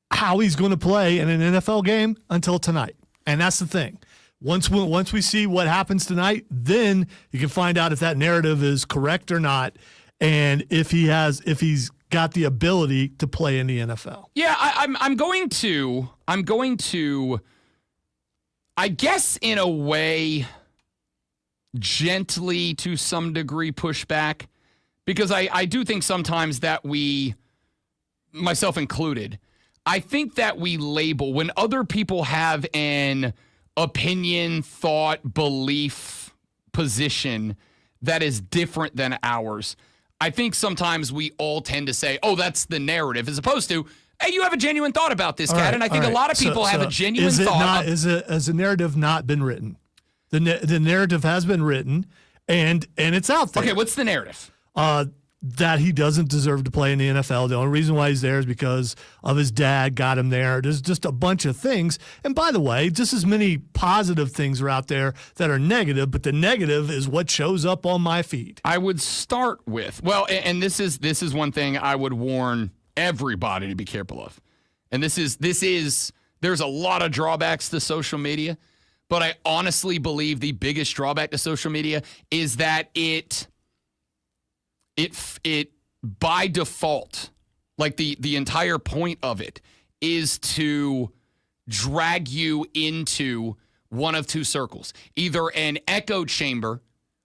how he's going to play in an NFL game until tonight. And that's the thing. Once we see what happens tonight, then you can find out if that narrative is correct or not, and if he's got the ability to play in the NFL. Yeah, I'm going to, I guess in a way, gently to some degree push back, because I do think sometimes that we, myself included, I think that we label when other people have an opinion, thought, belief, position that is different than ours. I think sometimes we all tend to say, oh, that's the narrative, as opposed to, hey, you have a genuine thought about this, Kat. And I think a lot of people have a genuine thought. Has the narrative not been written? The narrative has been written, and it's out there. Okay, what's the narrative? That he doesn't deserve to play in the NFL. The only reason why he's there is because of his dad got him there. There's just a bunch of things. And by the way, just as many positive things are out there that are negative, but the negative is what shows up on my feed. I would start with, well, and this is one thing I would warn everybody to be careful of. And this is there's a lot of drawbacks to social media, but I honestly believe the biggest drawback to social media is that it by default, like the entire point of it is to drag you into one of two circles. Either an echo chamber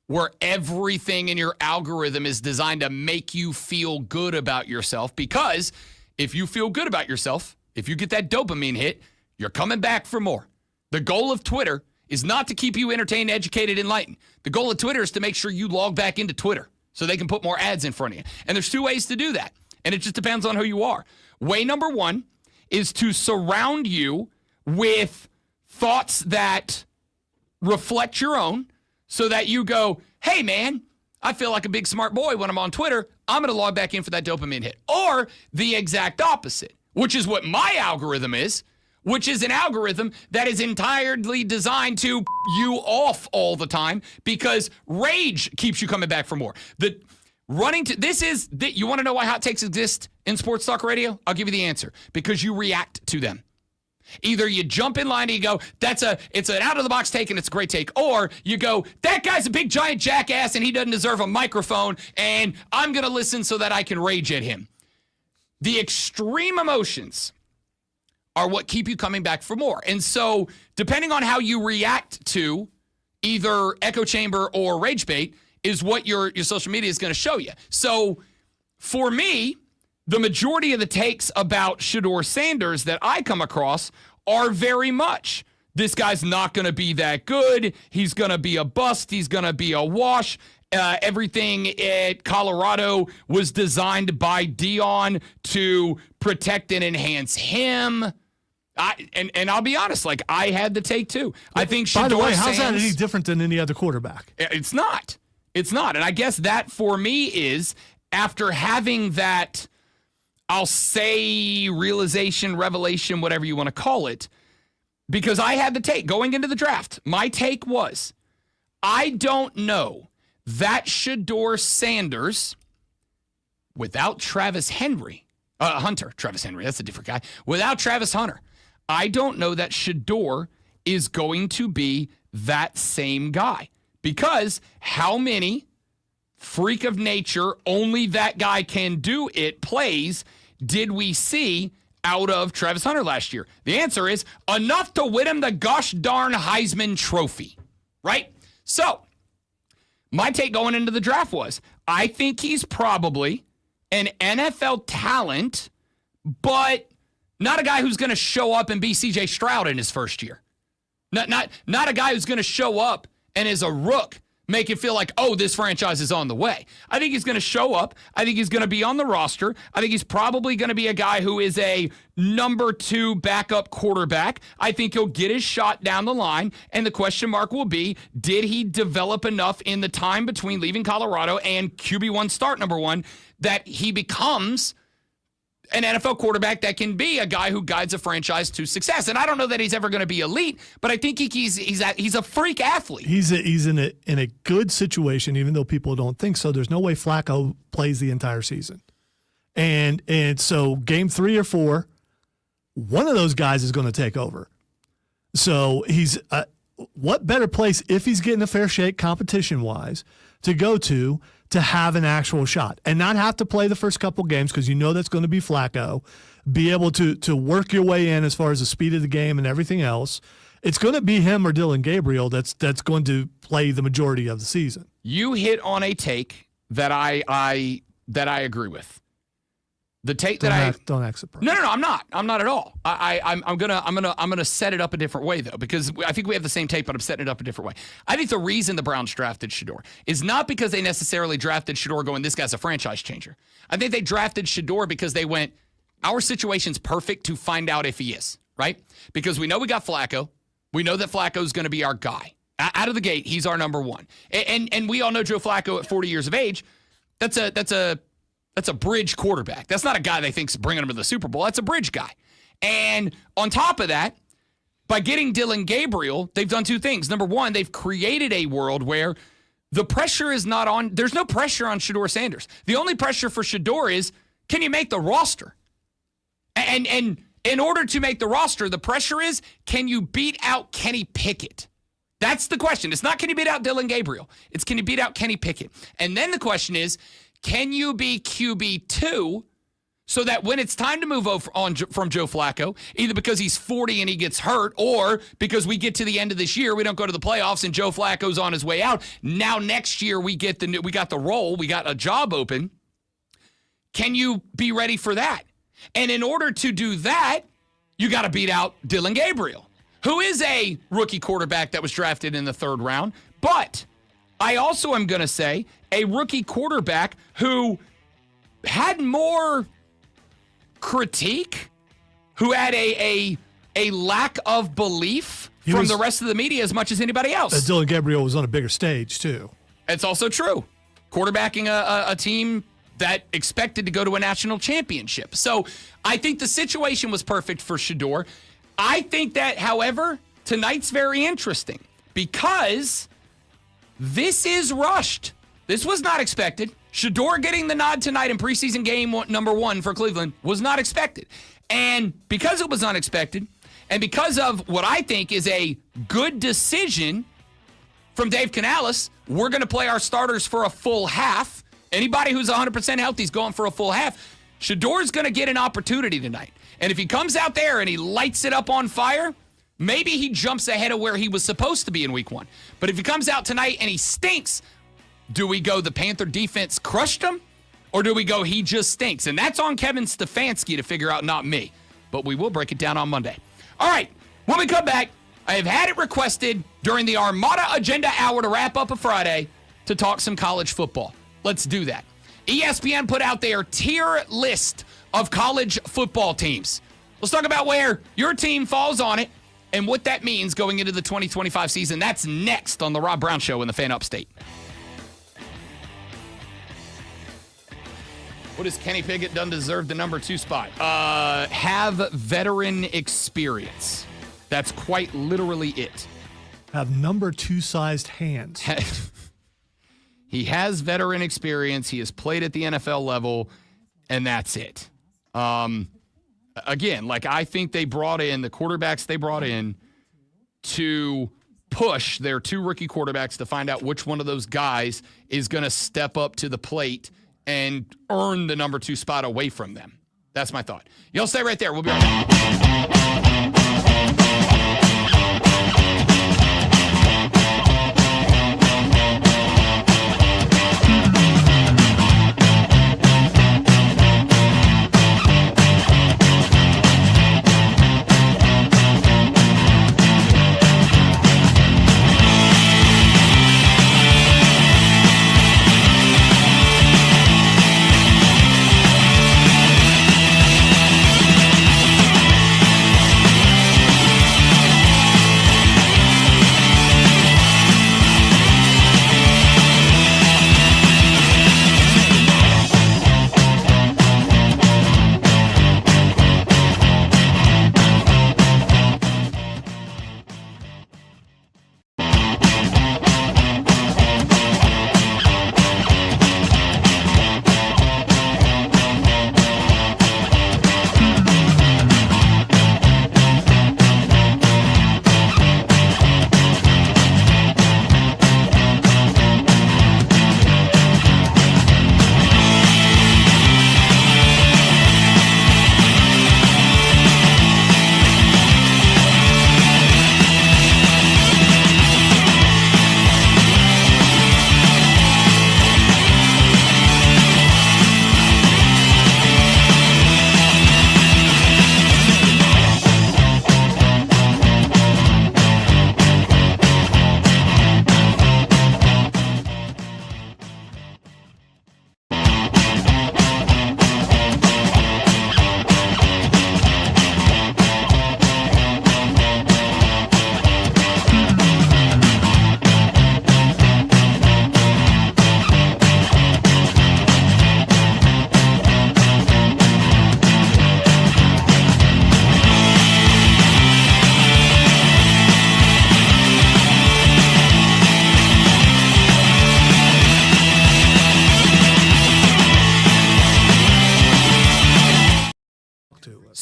where everything in your algorithm is designed to make you feel good about yourself, because if you feel good about yourself, if you get that dopamine hit, you're coming back for more. The goal of Twitter is not to keep you entertained, educated, enlightened. The goal of Twitter is to make sure you log back into Twitter so they can put more ads in front of you. And there's two ways to do that. And it just depends on who you are. Way number one is to surround you with thoughts that reflect your own so that you go, hey, man, I feel like a big smart boy when I'm on Twitter. I'm going to log back in for that dopamine hit. Or the exact opposite, which is what my algorithm is, which is an algorithm that is entirely designed to you off all the time because rage keeps you coming back for more. You want to know why hot takes exist in sports talk radio? I'll give you the answer. Because you react to them. Either you jump in line and you go, it's an out-of-the-box take and it's a great take. Or you go, that guy's a big giant jackass and he doesn't deserve a microphone and I'm going to listen so that I can rage at him. The extreme emotions are what keep you coming back for more. And so depending on how you react to either echo chamber or rage bait is what your social media is going to show you. So for me, the majority of the takes about Shador Sanders that I come across are very much, this guy's not going to be that good. He's going to be a bust. He's going to be a wash. Everything at Colorado was designed by Deion to protect and enhance him. And I'll be honest, like I had the take too. I think Shador By the way, how's Sanders, that any different than any other quarterback? It's not. And I guess that for me is after having that, I'll say realization, revelation, whatever you want to call it, because I had the take going into the draft. My take was, I don't know that Shador Sanders without Travis Hunter, that's a different guy. Without Travis Hunter, I don't know that Shador is going to be that same guy, because how many freak of nature, only that guy can do it plays did we see out of Travis Hunter last year? The answer is enough to win him the gosh darn Heisman Trophy, right? So, my take going into the draft was, I think he's probably an NFL talent, but not a guy who's going to show up and be C.J. Stroud in his first year. Not a guy who's going to show up and is a rook, make it feel like, oh, this franchise is on the way. I think he's going to show up. I think he's going to be on the roster. I think he's probably going to be a guy who is a number 2 backup quarterback. I think he'll get his shot down the line, and the question mark will be, did he develop enough in the time between leaving Colorado and QB1 start number 1 that he becomes an NFL quarterback that can be a guy who guides a franchise to success? And I don't know that he's ever going to be elite, but I think he's a freak athlete. He's in a good situation, even though people don't think so. There's no way Flacco plays the entire season, and so game 3 or 4, one of those guys is going to take over. So he's what better place, if he's getting a fair shake competition wise, to go to have an actual shot and not have to play the first couple games, because you know that's going to be Flacco, be able to work your way in as far as the speed of the game and everything else. It's going to be him or Dylan Gabriel that's going to play the majority of the season. You hit on a take that I agree with. The take don't act surprised. No, I'm not. I'm not at all. I'm gonna set it up a different way though, because I think we have the same take, but I'm setting it up a different way. I think the reason the Browns drafted Shedeur is not because they necessarily drafted Shedeur going, this guy's a franchise changer. I think they drafted Shedeur because they went, our situation's perfect to find out if he is, right? Because we know we got Flacco. We know that Flacco's going to be our guy. Out of the gate, he's our number 1. And we all know Joe Flacco at 40 years of age. That's a bridge quarterback. That's not a guy they think's bringing him to the Super Bowl. That's a bridge guy. And on top of that, by getting Dylan Gabriel, they've done 2 things. Number 1, they've created a world where the pressure is not on. There's no pressure on Shedeur Sanders. The only pressure for Shedeur is, can you make the roster? And in order to make the roster, the pressure is, can you beat out Kenny Pickett? That's the question. It's not, can you beat out Dylan Gabriel? It's, can you beat out Kenny Pickett? And then the question is, can you be QB2 so that when it's time to move on from Joe Flacco, either because he's 40 and he gets hurt, or because we get to the end of this year, we don't go to the playoffs and Joe Flacco's on his way out. Now next year we got the role, we got a job open. Can you be ready for that? And in order to do that, you got to beat out Dylan Gabriel, who is a rookie quarterback that was drafted in the 3rd round. But I also am going to say a rookie quarterback who had more critique, who had a lack of belief from the rest of the media as much as anybody else. Dylan Gabriel was on a bigger stage, too. It's also true. Quarterbacking a team that expected to go to a national championship. So I think the situation was perfect for Shedeur. I think that, however, tonight's very interesting because this is rushed. This was not expected. Shedeur getting the nod tonight in preseason game number 1 for Cleveland was not expected. And because it was unexpected, and because of what I think is a good decision from Dave Canales, we're going to play our starters for a full half. Anybody who's 100% healthy is going for a full half. Shedeur's going to get an opportunity tonight. And if he comes out there and he lights it up on fire, maybe he jumps ahead of where he was supposed to be in week 1. But if he comes out tonight and he stinks, do we go the Panther defense crushed him? Or do we go he just stinks? And that's on Kevin Stefanski to figure out, not me. But we will break it down on Monday. All right, when we come back, I have had it requested during the Armada Agenda Hour to wrap up a Friday to talk some college football. Let's do that. ESPN put out their tier list of college football teams. Let's talk about where your team falls on it and what that means going into the 2025 season. That's next on The Rob Brown Show in the Fan Upstate. What has Kenny Pickett done to deserve the number 2 spot? Have veteran experience. That's quite literally it. Have number 2 sized hands. He has veteran experience. He has played at the NFL level, and that's it. Again, like I think they brought in the quarterbacks they brought in to push their 2 rookie quarterbacks to find out which one of those guys is going to step up to the plate and earn the number 2 spot away from them. That's my thought. Y'all stay right there. We'll be right back.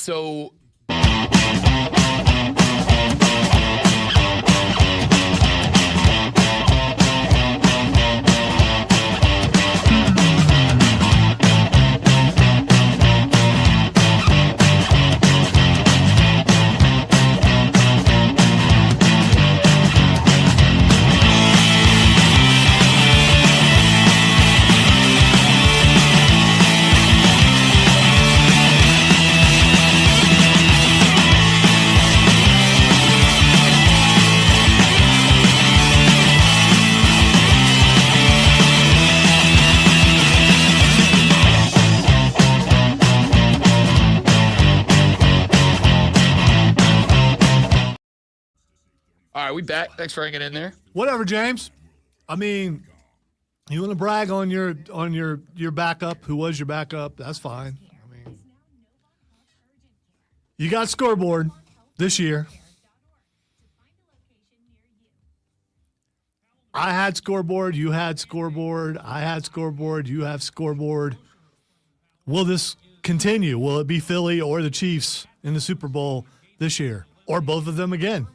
So all right, we back. Thanks for hanging in there. Whatever, James. I mean, you want to brag on your backup? Who was your backup? That's fine. I mean, you got scoreboard this year. I had scoreboard. You had scoreboard. I had scoreboard. You have scoreboard. Will this continue? Will it be Philly or the Chiefs in the Super Bowl this year, or both of them again?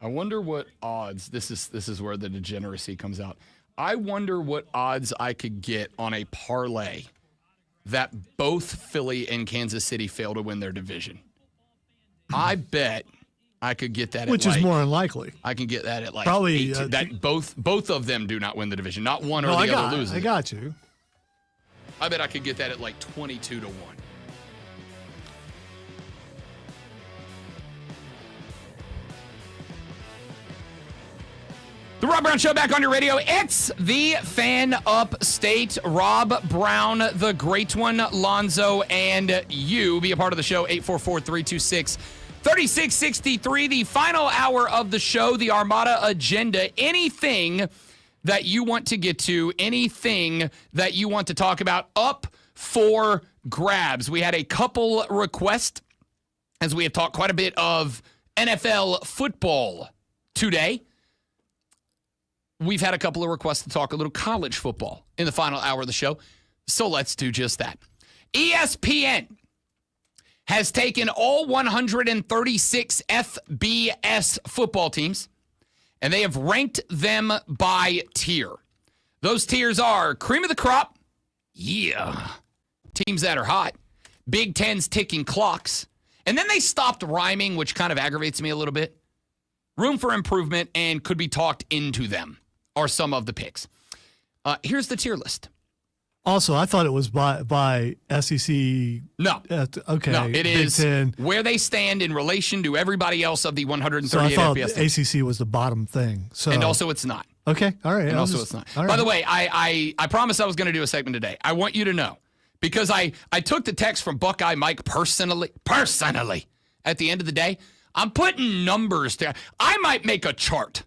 I wonder what odds, this is where the degeneracy comes out. I wonder what odds I could get on a parlay that both Philly and Kansas City fail to win their division. I bet I could get that Which is more unlikely. I can get that at like Probably, 18, that both of them do not win the division. Not one or the other loses. I got you. I bet I could get that at like 22 to 1. The Rob Brown Show back on your radio. It's the Fan Upstate. Rob Brown, the great one, Lonzo, and you. Be a part of the show, 844-326-3663. The final hour of the show, the Armada Agenda. Anything that you want to get to, anything that you want to talk about, up for grabs. We had a couple requests as we have talked quite a bit of NFL football today. We've had a couple of requests to talk a little college football in the final hour of the show, so let's do just that. ESPN has taken all 136 FBS football teams, and they have ranked them by tier. Those tiers are cream of the crop, yeah, teams that are hot, Big Ten's ticking clocks, and then they stopped rhyming, which kind of aggravates me a little bit. Room for improvement and could be talked into them are some of the picks. Here's the tier list. Also, I thought it was by SEC. No. Okay. No, it Big is Ten. where they stand in relation to everybody else of the So 138 I thought FBS the teams. ACC was the bottom thing. So And also it's not. okay, all right. And I'll also just- it's not. all By right. the way, I promised I was going to do a segment today. I want you to know, because I took the text from Buckeye Mike personally, at the end of the day. I'm putting numbers there. I might make a chart.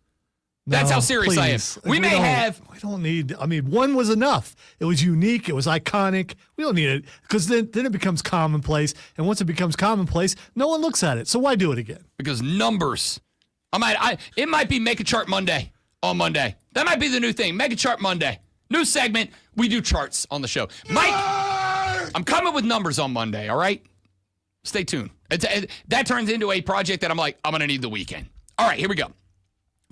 That's No, how serious I am. please. We may don't- have. We don't need. I mean, one was enough. It was unique. It was iconic. We don't need it because then it becomes commonplace. And once it becomes commonplace, no one looks at it. So why do it again? Because numbers. It might be Make a Chart Monday on Monday. That might be the new thing. Make a Chart Monday. New segment. We do charts on the show. Mike, I'm coming with numbers on Monday, all right? Stay tuned. That turns into a project that I'm like, I'm going to need the weekend. All right, here we go.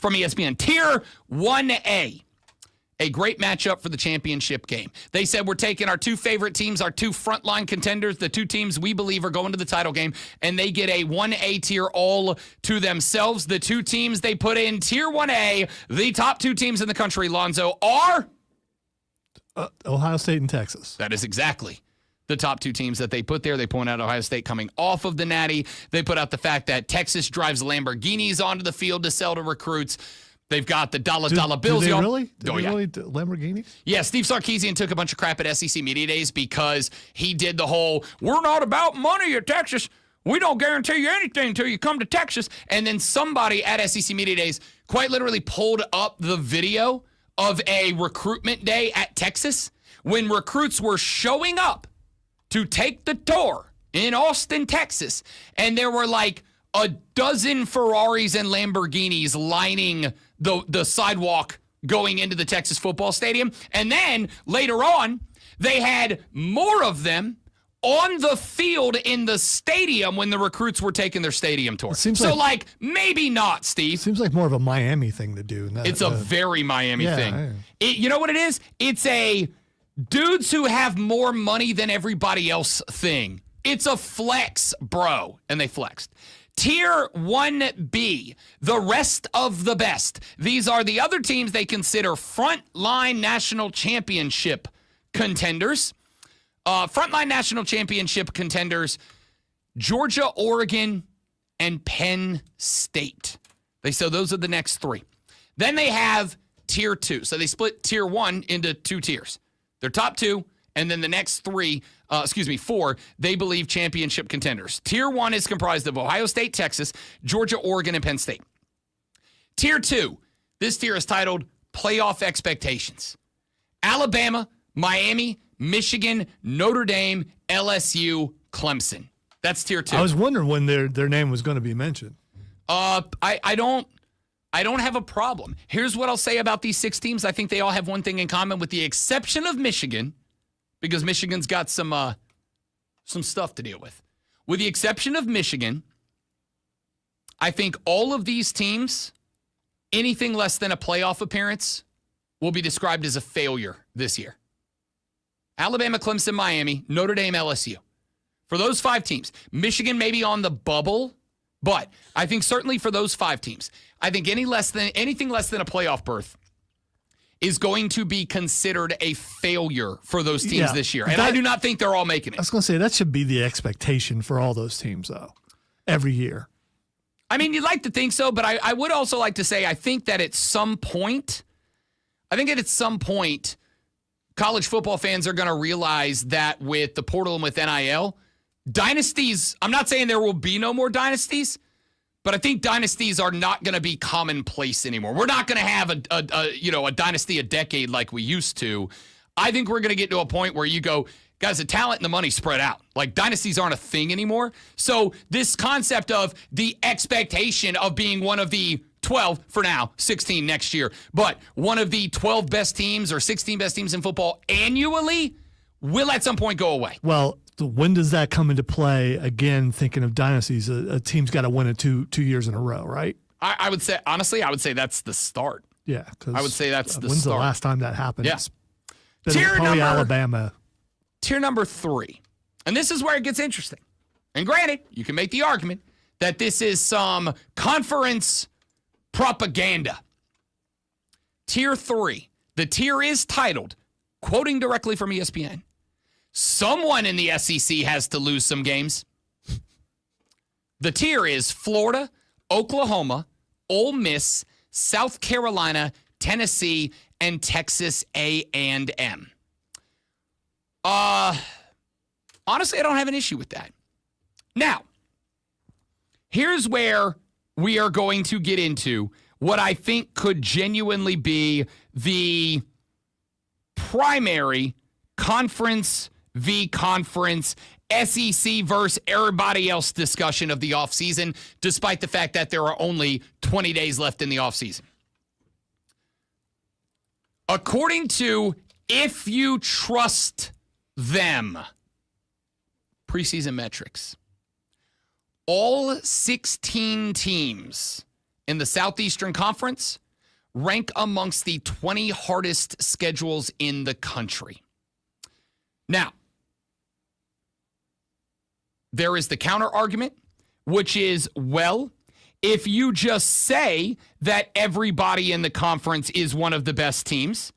From ESPN, Tier 1A, a great matchup for the championship game. They said we're taking our two favorite teams, our two frontline contenders, the two teams we believe are going to the title game, and they get a 1A tier all to themselves. The two teams they put in Tier 1A, the top two teams in the country, Lonzo, are? Ohio State and Texas. That is exactly the top two teams that they put there. They point out Ohio State coming off of the Natty. They put out the fact that Texas drives Lamborghinis onto the field to sell to recruits. They've got the dollar bills. Do they y'all. really? Do Oh, they yeah. really do Lamborghinis? Yeah, Steve Sarkisian took a bunch of crap at SEC Media Days because he did the whole, we're not about money at Texas. We don't guarantee you anything until you come to Texas. And then somebody at SEC Media Days quite literally pulled up the video of a recruitment day at Texas when recruits were showing up to take the tour in Austin, Texas. And there were like a dozen Ferraris and Lamborghinis lining the sidewalk going into the Texas football stadium. And then later on, they had more of them on the field in the stadium when the recruits were taking their stadium tour. Maybe not, Steve. Seems like more of a Miami thing to do. It's a very Miami thing. You know what it is? It's a dudes who have more money than everybody else thing. It's a flex, bro. And they flexed. Tier 1B, the rest of the best. These are the other teams they consider frontline national championship contenders. Frontline national championship contenders, Georgia, Oregon, and Penn State. So those are the next three. Then they have tier 2. So they split tier 1 into 2 tiers. Their top 2, and then the next 4, they believe championship contenders. Tier 1 is comprised of Ohio State, Texas, Georgia, Oregon, and Penn State. Tier 2, this tier is titled Playoff Expectations. Alabama, Miami, Michigan, Notre Dame, LSU, Clemson. That's tier 2. I was wondering when their name was going to be mentioned. I don't have a problem. Here's what I'll say about these 6 teams. I think they all have one thing in common, with the exception of Michigan, because Michigan's got some stuff to deal with. With the exception of Michigan, I think all of these teams, anything less than a playoff appearance, will be described as a failure this year. Alabama, Clemson, Miami, Notre Dame, LSU. For those 5 teams, Michigan may be on the bubble, but I think certainly for those 5 teams, I think anything less than a playoff berth is going to be considered a failure for those teams this year. And I do not think they're all making it. I was going to say, that should be the expectation for all those teams, though, every year. I mean, you'd like to think so, but I would also like to say I think that at some point, college football fans are going to realize that with the portal and with NIL, dynasties, I'm not saying there will be no more dynasties, but I think dynasties are not going to be commonplace anymore. We're not going to have a dynasty a decade like we used to. I think we're going to get to a point where you go, guys, the talent and the money spread out. Like, dynasties aren't a thing anymore. So this concept of the expectation of being one of the 12 for now, 16 next year, but one of the 12 best teams or 16 best teams in football annually will at some point go away. Well, when does that come into play? Again, thinking of dynasties, a team's got to win it two years in a row, right? I would say, honestly, that's the start. Yeah. I would say that's the when's start. The last time that happened? Yeah. Alabama. Tier number 3. And this is where it gets interesting. And granted, you can make the argument that this is some conference propaganda. Tier 3. The tier is titled, quoting directly from ESPN, someone in the SEC has to lose some games. The tier is Florida, Oklahoma, Ole Miss, South Carolina, Tennessee, and Texas A&M. Honestly, I don't have an issue with that. Now, here's where we are going to get into what I think could genuinely be the primary conference v. conference, SEC versus everybody else discussion of the offseason, despite the fact that there are only 20 days left in the offseason. According to If You Trust Them preseason metrics, all 16 teams in the Southeastern Conference rank amongst the 20 hardest schedules in the country. Now, there is the counter argument, which is, well, if you just say that everybody in the conference is one of the best teams,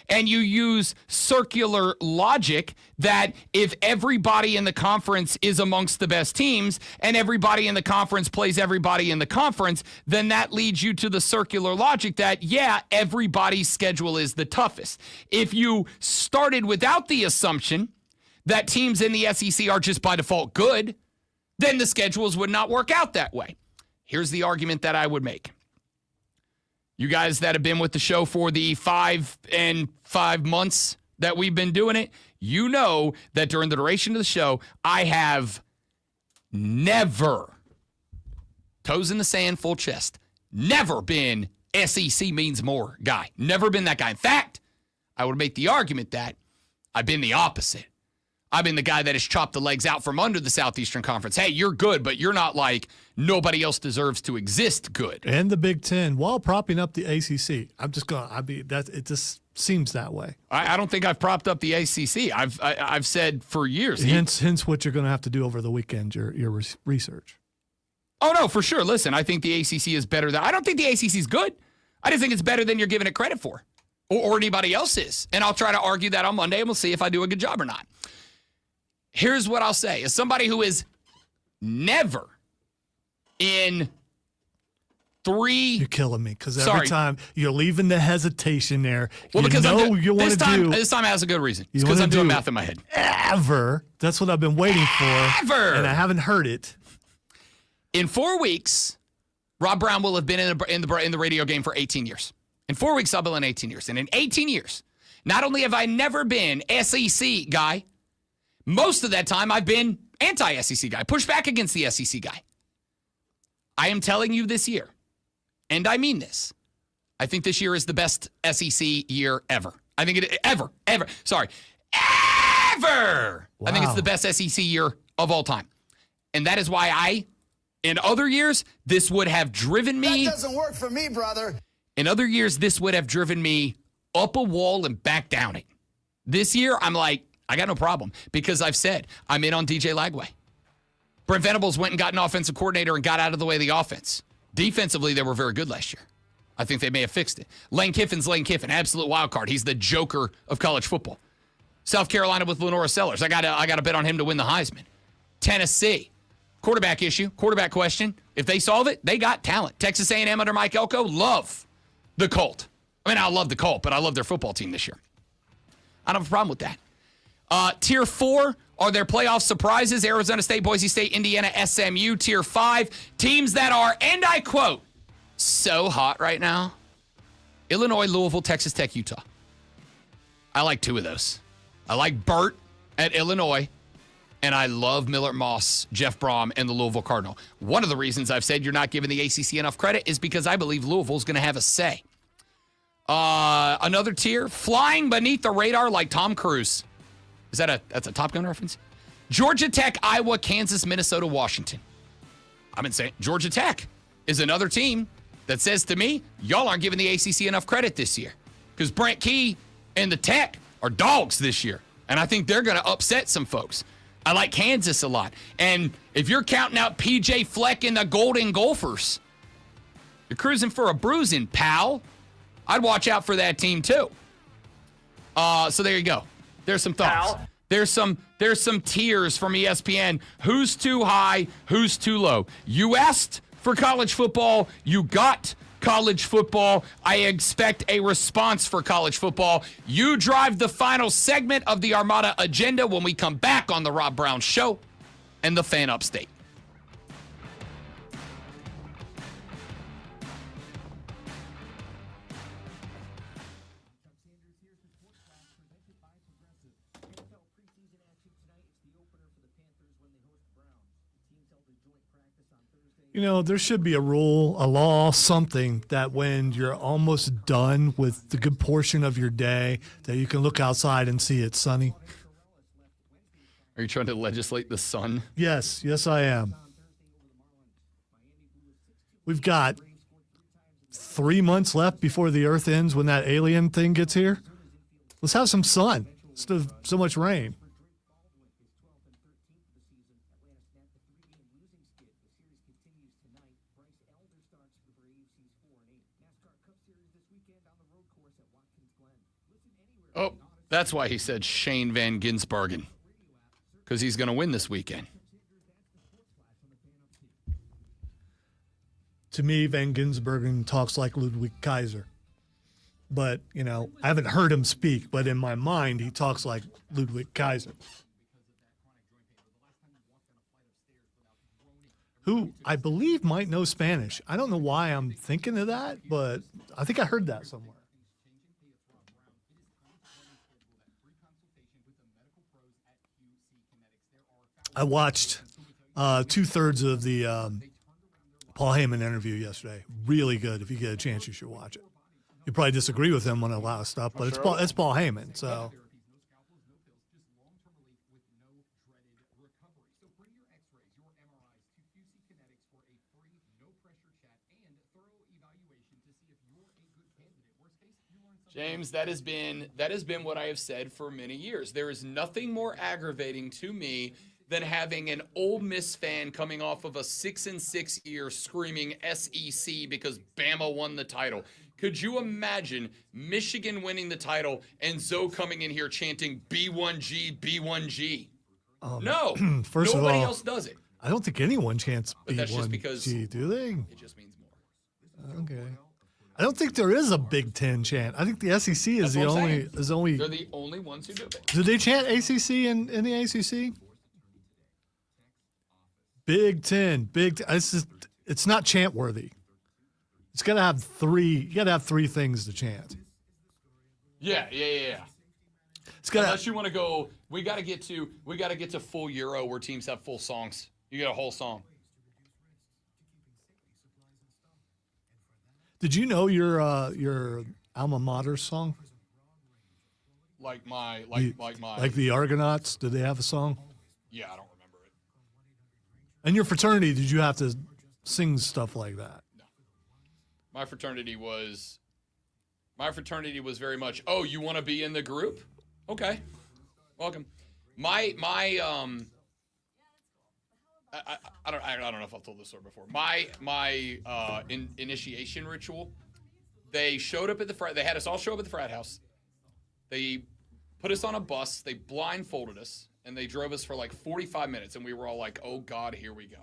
and you use circular logic that if everybody in the conference is amongst the best teams and everybody in the conference plays everybody in the conference, then that leads you to the circular logic that, yeah, everybody's schedule is the toughest. If you started without the assumption that teams in the SEC are just by default good, then the schedules would not work out that way. Here's the argument that I would make. You guys that have been with the show for the 5 months that we've been doing it, you know that during the duration of the show, I have never, toes in the sand, full chest, never been SEC means more guy. Never been that guy. In fact, I would make the argument that I've been the opposite. I've been the guy that has chopped the legs out from under the Southeastern Conference. Hey, you're good, but you're not like nobody else deserves to exist good. And the Big Ten while propping up the ACC. It just seems that way. I don't think I've propped up the ACC. I've said for years. Hence what you're going to have to do over the weekend, your research. Oh, no, for sure. Listen, I think the ACC is better I don't think the ACC is good. I just think it's better than you're giving it credit for or anybody else is. And I'll try to argue that on Monday, and we'll see if I do a good job or not. Here's what I'll say. As somebody who is never in You're killing me because every time you're leaving the hesitation there. Well, because you want to do. This time has a good reason. It's because I'm doing math in my head. Ever. That's what I've been waiting for. And I haven't heard it. In 4 weeks, Rob Brown will have been in the radio game for 18 years. In 4 weeks, I'll be in 18 years. And in 18 years, not only have I never been SEC guy, most of that time I've been anti-SEC guy, push back against the SEC guy. I am telling you this year, and I mean this, I think this year is the best SEC year ever. I think ever. I think it's the best SEC year of all time. And that is why in other years, this would have driven me. That doesn't work for me, brother. In other years, this would have driven me up a wall and back down it. This year, I'm like, I got no problem because I've said I'm in on DJ Lagway. Brent Venables went and got an offensive coordinator and got out of the way of the offense. Defensively, they were very good last year. I think they may have fixed it. Lane Kiffin's Lane Kiffin, absolute wild card. He's the Joker of college football. South Carolina with Lenora Sellers. I got to bet on him to win the Heisman. Tennessee, quarterback issue, quarterback question. If they solve it, they got talent. Texas A&M under Mike Elko, love the Colt. I mean, I love the Colt, but I love their football team this year. I don't have a problem with that. Tier 4 are their playoff surprises. Arizona State, Boise State, Indiana, SMU. Tier 5, teams that are, and I quote, so hot right now. Illinois, Louisville, Texas Tech, Utah. I like 2 of those. I like Burt at Illinois, and I love Millard Moss, Jeff Brom, and the Louisville Cardinal. One of the reasons I've said you're not giving the ACC enough credit is because I believe Louisville's going to have a say. Another tier, flying beneath the radar like Tom Cruise. That's a Top Gun reference? Georgia Tech, Iowa, Kansas, Minnesota, Washington. I've been saying Georgia Tech is another team that says to me, y'all aren't giving the ACC enough credit this year because Brent Key and the Tech are dogs this year, and I think they're going to upset some folks. I like Kansas a lot. And if you're counting out P.J. Fleck and the Golden Gophers, you're cruising for a bruising, pal. I'd watch out for that team too. So there you go. There's some thoughts. Pal. There's some tiers from ESPN. Who's too high? Who's too low? You asked for college football. You got college football. I expect a response for college football. You drive the final segment of the Armada agenda when we come back on the Rob Brown Show and the Fan Upstate. You know, there should be a rule, a law, something that when you're almost done with the good portion of your day, that you can look outside and see it's sunny. Are you trying to legislate the sun? Yes, I am. We've got 3 months left before the earth ends when that alien thing gets here. Let's have some sun instead of so much rain. Oh, that's why he said Shane Van Gisbergen, because he's going to win this weekend. To me, Van Gisbergen talks like Ludwig Kaiser. But, you know, I haven't heard him speak, but in my mind, he talks like Ludwig Kaiser. Who I believe might know Spanish. I don't know why I'm thinking of that, but I think I heard that somewhere. I watched 2/3 of the Paul Heyman interview yesterday. Really good. If you get a chance, you should watch it. You probably disagree with him on a lot of stuff, but it's Paul Heyman. So James, that has been what I have said for many years. There is nothing more aggravating to me than having an Ole Miss fan coming off of a 6-6 year screaming SEC because Bama won the title. Could you imagine Michigan winning the title and Zoe coming in here chanting B1G, B1G? No, First nobody of all, else does it. I don't think anyone chants But that's just because B1G, do they? It just means more. Okay. I don't think there is a Big Ten chant. I think the SEC is That's the what I'm only. saying. Is only. They're the only ones who do it. Do they chant ACC in the ACC? Big Ten, it's not chant worthy. It's got to have three. You got to have three things to chant. Yeah. It's got Unless you want to go, we got to get to full Euro where teams have full songs. You get a whole song. Did you know your alma mater song? Like my. Like the Argonauts? Did they have a song? Yeah, I don't remember it. And your fraternity, did you have to sing stuff like that? No. My fraternity was very much, oh, you want to be in the group? Okay. Welcome. I don't know if I've told this story before. My initiation ritual, they showed up at they had us all show up at the frat house. They put us on a bus, they blindfolded us, and they drove us for like 45 minutes, and we were all like, oh God, here we go.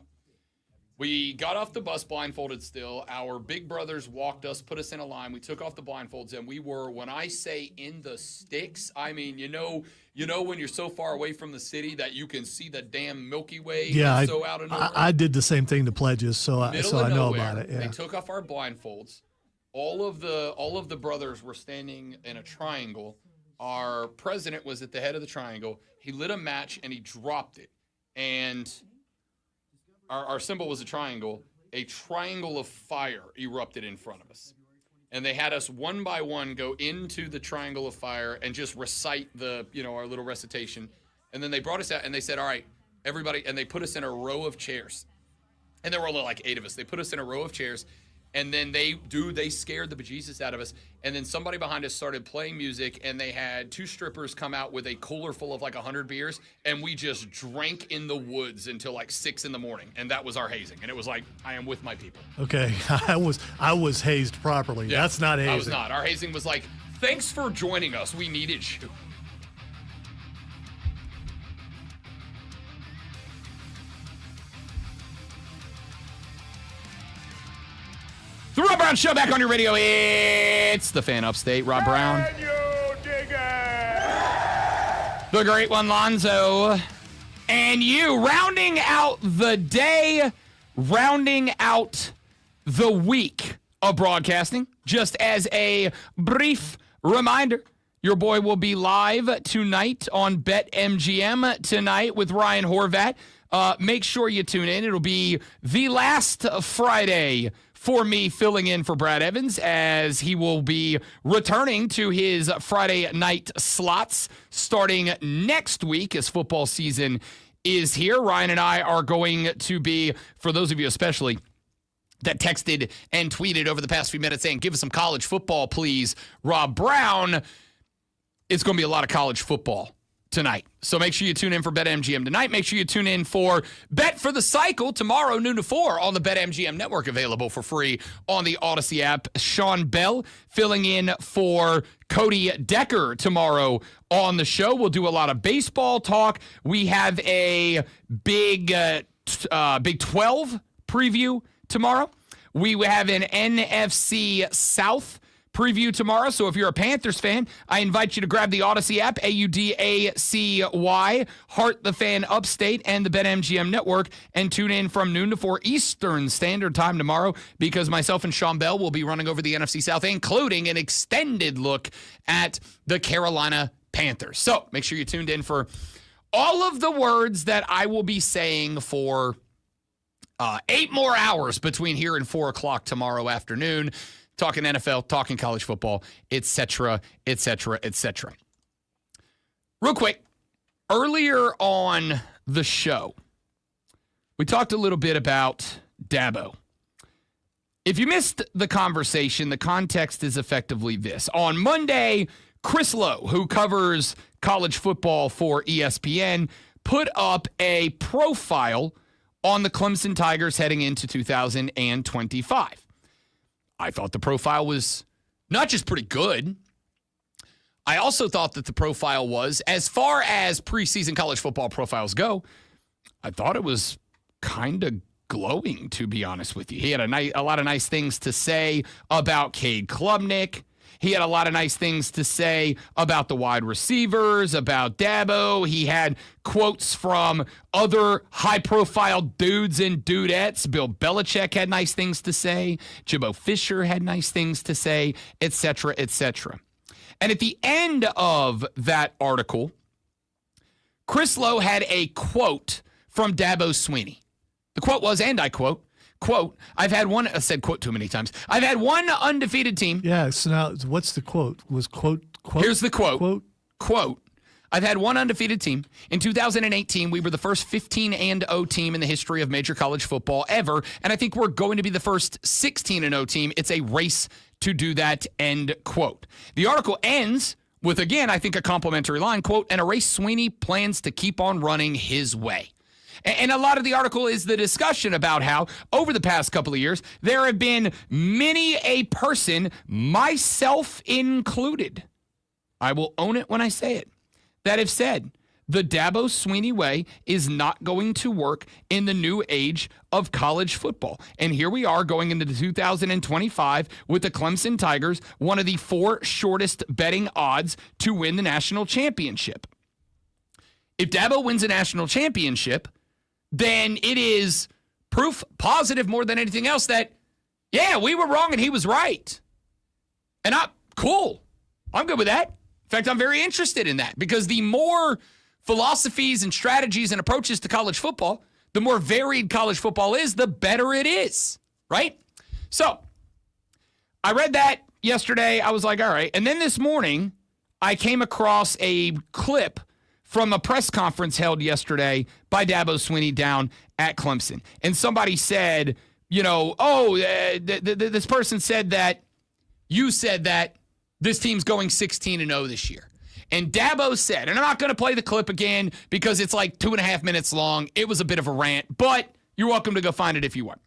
We got off the bus blindfolded still. Our big brothers walked us, put us in a line. We took off the blindfolds, and we were, when I say in the sticks, I mean, you know when you're so far away from the city that you can see the damn Milky Way. Yeah, so out of nowhere. I did the same thing to pledges, so I know nowhere, about it. Yeah. They took off our blindfolds. All of the brothers were standing in a triangle. Our president was at the head of the triangle. He lit a match and he dropped it, and our symbol was a triangle. A triangle of fire erupted in front of us. And they had us one by one go into the triangle of fire and just recite our little recitation. And then they brought us out and they said, all right, everybody, and they put us in a row of chairs. And there were only like 8 of us. They put us in a row of chairs. And then they scared the bejesus out of us. And then somebody behind us started playing music, and they had 2 strippers come out with a cooler full of like 100 beers, and we just drank in the woods until like 6 in the morning. And that was our hazing. And it was like, I am with my people. Okay, I was hazed properly. Yeah, That's not hazing. I was not. Our hazing was like, thanks for joining us. We needed you. The Rob Brown Show back on your radio. It's the Fan Upstate. Rob Brown. Can you dig it? The great one, Lonzo. And you, rounding out the day, rounding out the week of broadcasting. Just as a brief reminder, your boy will be live tonight on BetMGM tonight with Ryan Horvat. Make sure you tune in. It'll be the last Friday for me filling in for Brad Evans, as he will be returning to his Friday night slots starting next week as football season is here. Ryan and I are going to be, for those of you especially that texted and tweeted over the past few minutes saying, give us some college football, please, Rob Brown, it's going to be a lot of college football tonight. So make sure you tune in for BetMGM tonight. Make sure you tune in for Bet for the Cycle tomorrow, noon to 4 on the BetMGM network, available for free on the Odyssey app. Sean Bell filling in for Cody Decker tomorrow on the show. We'll do a lot of baseball talk. We have a Big 12 preview tomorrow. We have an NFC South preview tomorrow. So if you're a Panthers fan, I invite you to grab the Odyssey app, AUDACY, Heart the Fan Upstate, and the BetMGM network, and tune in from noon to 4 Eastern Standard Time tomorrow, because myself and Sean Bell will be running over the NFC South, including an extended look at the Carolina Panthers. So make sure you tuned in for all of the words that I will be saying for 8 more hours between here and 4 o'clock tomorrow afternoon. Talking NFL, talking college football, etc., etc., etc. Real quick, earlier on the show, we talked a little bit about Dabo. If you missed the conversation, the context is effectively this. On Monday, Chris Lowe, who covers college football for ESPN, put up a profile on the Clemson Tigers heading into 2025. I thought the profile was not just pretty good. I also thought that the profile was, as far as preseason college football profiles go, I thought it was kind of glowing, to be honest with you. He had a lot of nice things to say about Cade Klubnik. He had a lot of nice things to say about the wide receivers, about Dabo. He had quotes from other high-profile dudes and dudettes. Bill Belichick had nice things to say. Jimbo Fisher had nice things to say, et cetera, et cetera. And at the end of that article, Chris Lowe had a quote from Dabo Swinney. The quote was, and I quote, I've had one, I said quote too many times. I've had one undefeated team. Yeah, so now what's the quote? Was quote? Here's the quote. Quote, I've had one undefeated team. In 2018, we were the first 15-0 team in the history of major college football ever, and I think we're going to be the first 16-0 team. It's a race to do that, end quote. The article ends with, again, I think a complimentary line, quote, and a race Swinney plans to keep on running his way. And a lot of the article is the discussion about how, over the past couple of years, there have been many a person, myself included, I will own it when I say it, that have said the Dabo Swinney way is not going to work in the new age of college football. And here we are going into 2025 with the Clemson Tigers, one of the 4 shortest betting odds to win the national championship. If Dabo wins a national championship, then it is proof positive more than anything else that, yeah, we were wrong and he was right. And cool. I'm good with that. In fact, I'm very interested in that because the more philosophies and strategies and approaches to college football, the more varied college football is, the better it is, right? So I read that yesterday. I was like, all right. And then this morning, I came across a clip from a press conference held yesterday by Dabo Swinney down at Clemson. And somebody said, you know, this person said that you said that this team's going 16-0 this year. And Dabo said, and I'm not going to play the clip again because it's like 2.5 minutes long. It was a bit of a rant, but you're welcome to go find it if you want.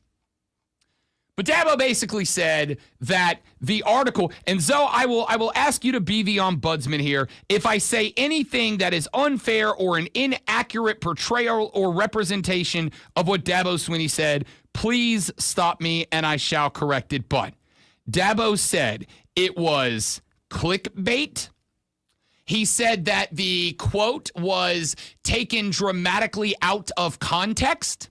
But Dabo basically said that the article, and Zoe, I will ask you to be the ombudsman here. If I say anything that is unfair or an inaccurate portrayal or representation of what Dabo Swinney said, please stop me and I shall correct it. But Dabo said it was clickbait. He said that the quote was taken dramatically out of context.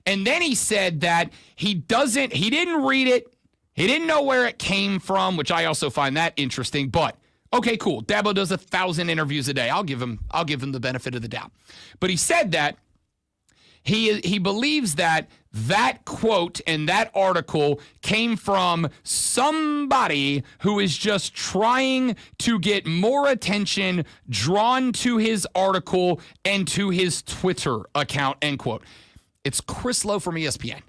And then he said that he didn't read it. He didn't know where it came from, which I also find that interesting. But okay, cool. Dabo does 1,000 interviews a day. I'll give him the benefit of the doubt. But he said that he believes that quote and that article came from somebody who is just trying to get more attention drawn to his article and to his Twitter account, end quote. It's Chris Lowe from ESPN.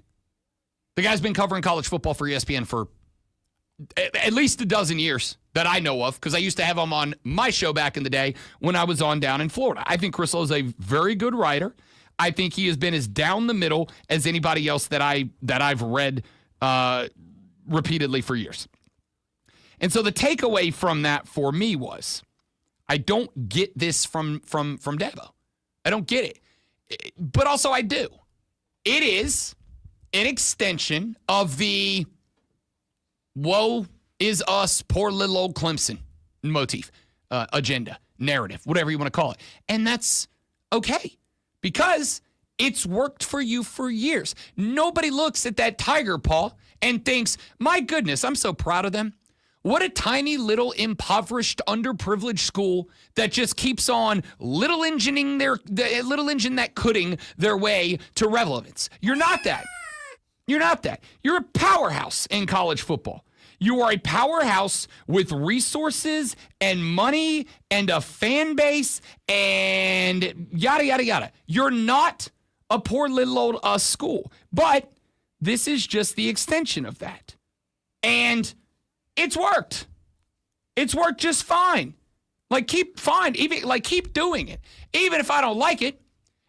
The guy's been covering college football for ESPN for at least a dozen years that I know of, because I used to have him on my show back in the day when I was on down in Florida. I think Chris Lowe is a very good writer. I think he has been as down the middle as anybody else that I've read repeatedly for years. And so the takeaway from that for me was, I don't get this from Dabo. I don't get it. But also I do. It is an extension of the woe is us, poor little old Clemson motif, agenda, narrative, whatever you want to call it. And that's okay because it's worked for you for years. Nobody looks at that Tiger paw and thinks, my goodness, I'm so proud of them. What a tiny little impoverished, underprivileged school that just keeps on little engine that coulding their way to relevance. You're not that. You're not that. You're a powerhouse in college football. You are a powerhouse with resources and money and a fan base and yada, yada, yada. You're not a poor little old school, but this is just the extension of that. And it's worked. It's worked just fine. Keep doing it. Even if I don't like it.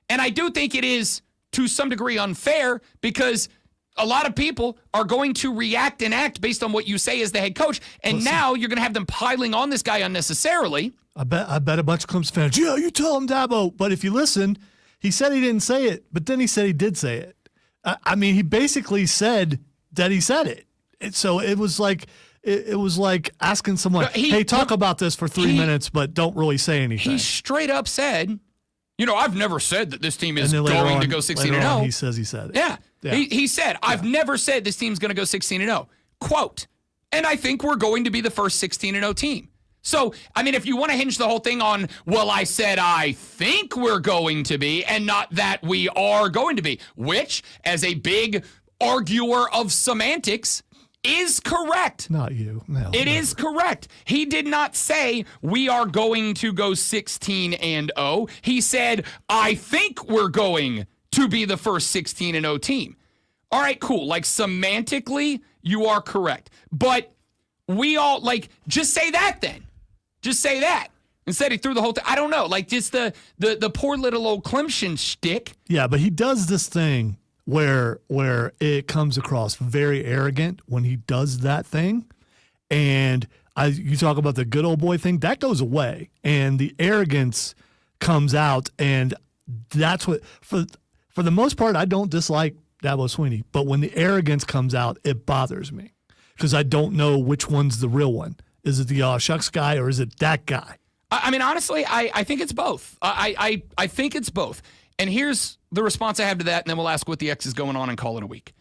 And I do think it is to some degree unfair because a lot of people are going to react and act based on what you say as the head coach. And now you're going to have them piling on this guy unnecessarily. I bet a bunch of Clemson fans, yeah, you tell him, Dabo. But if you listen, he said he didn't say it, but then he said he did say it. I mean, he basically said that he said it. So it was like asking someone, hey, talk about this for 3 minutes, but don't really say anything. He straight up said, I've never said that this team is going to go 16-0. He says he said it. Yeah. He said, I've never said this team's going to go 16-0. Quote, and I think we're going to be the first 16-0 team. So, I mean, if you want to hinge the whole thing on, well, I said I think we're going to be and not that we are going to be, which, as a big arguer of semantics, is correct. Not you. No, it is correct. He did not say we are going to go 16-0. He said, I think we're going to be the first 16-0 team. All right, cool. Semantically, you are correct. But we all, just say that then. Just say that. Instead, he threw the whole thing. I don't know. Just the poor little old Clemson shtick. Yeah, but he does this thing where it comes across very arrogant when he does that thing. And you talk about the good old boy thing, that goes away. And the arrogance comes out. And that's what, for the most part, I don't dislike Dabo Swinney. But when the arrogance comes out, it bothers me. Because I don't know which one's the real one. Is it the shucks guy or is it that guy? I mean, honestly, I think it's both. I think it's both. And here's the response I have to that, and then we'll ask what the X is going on and call it a week.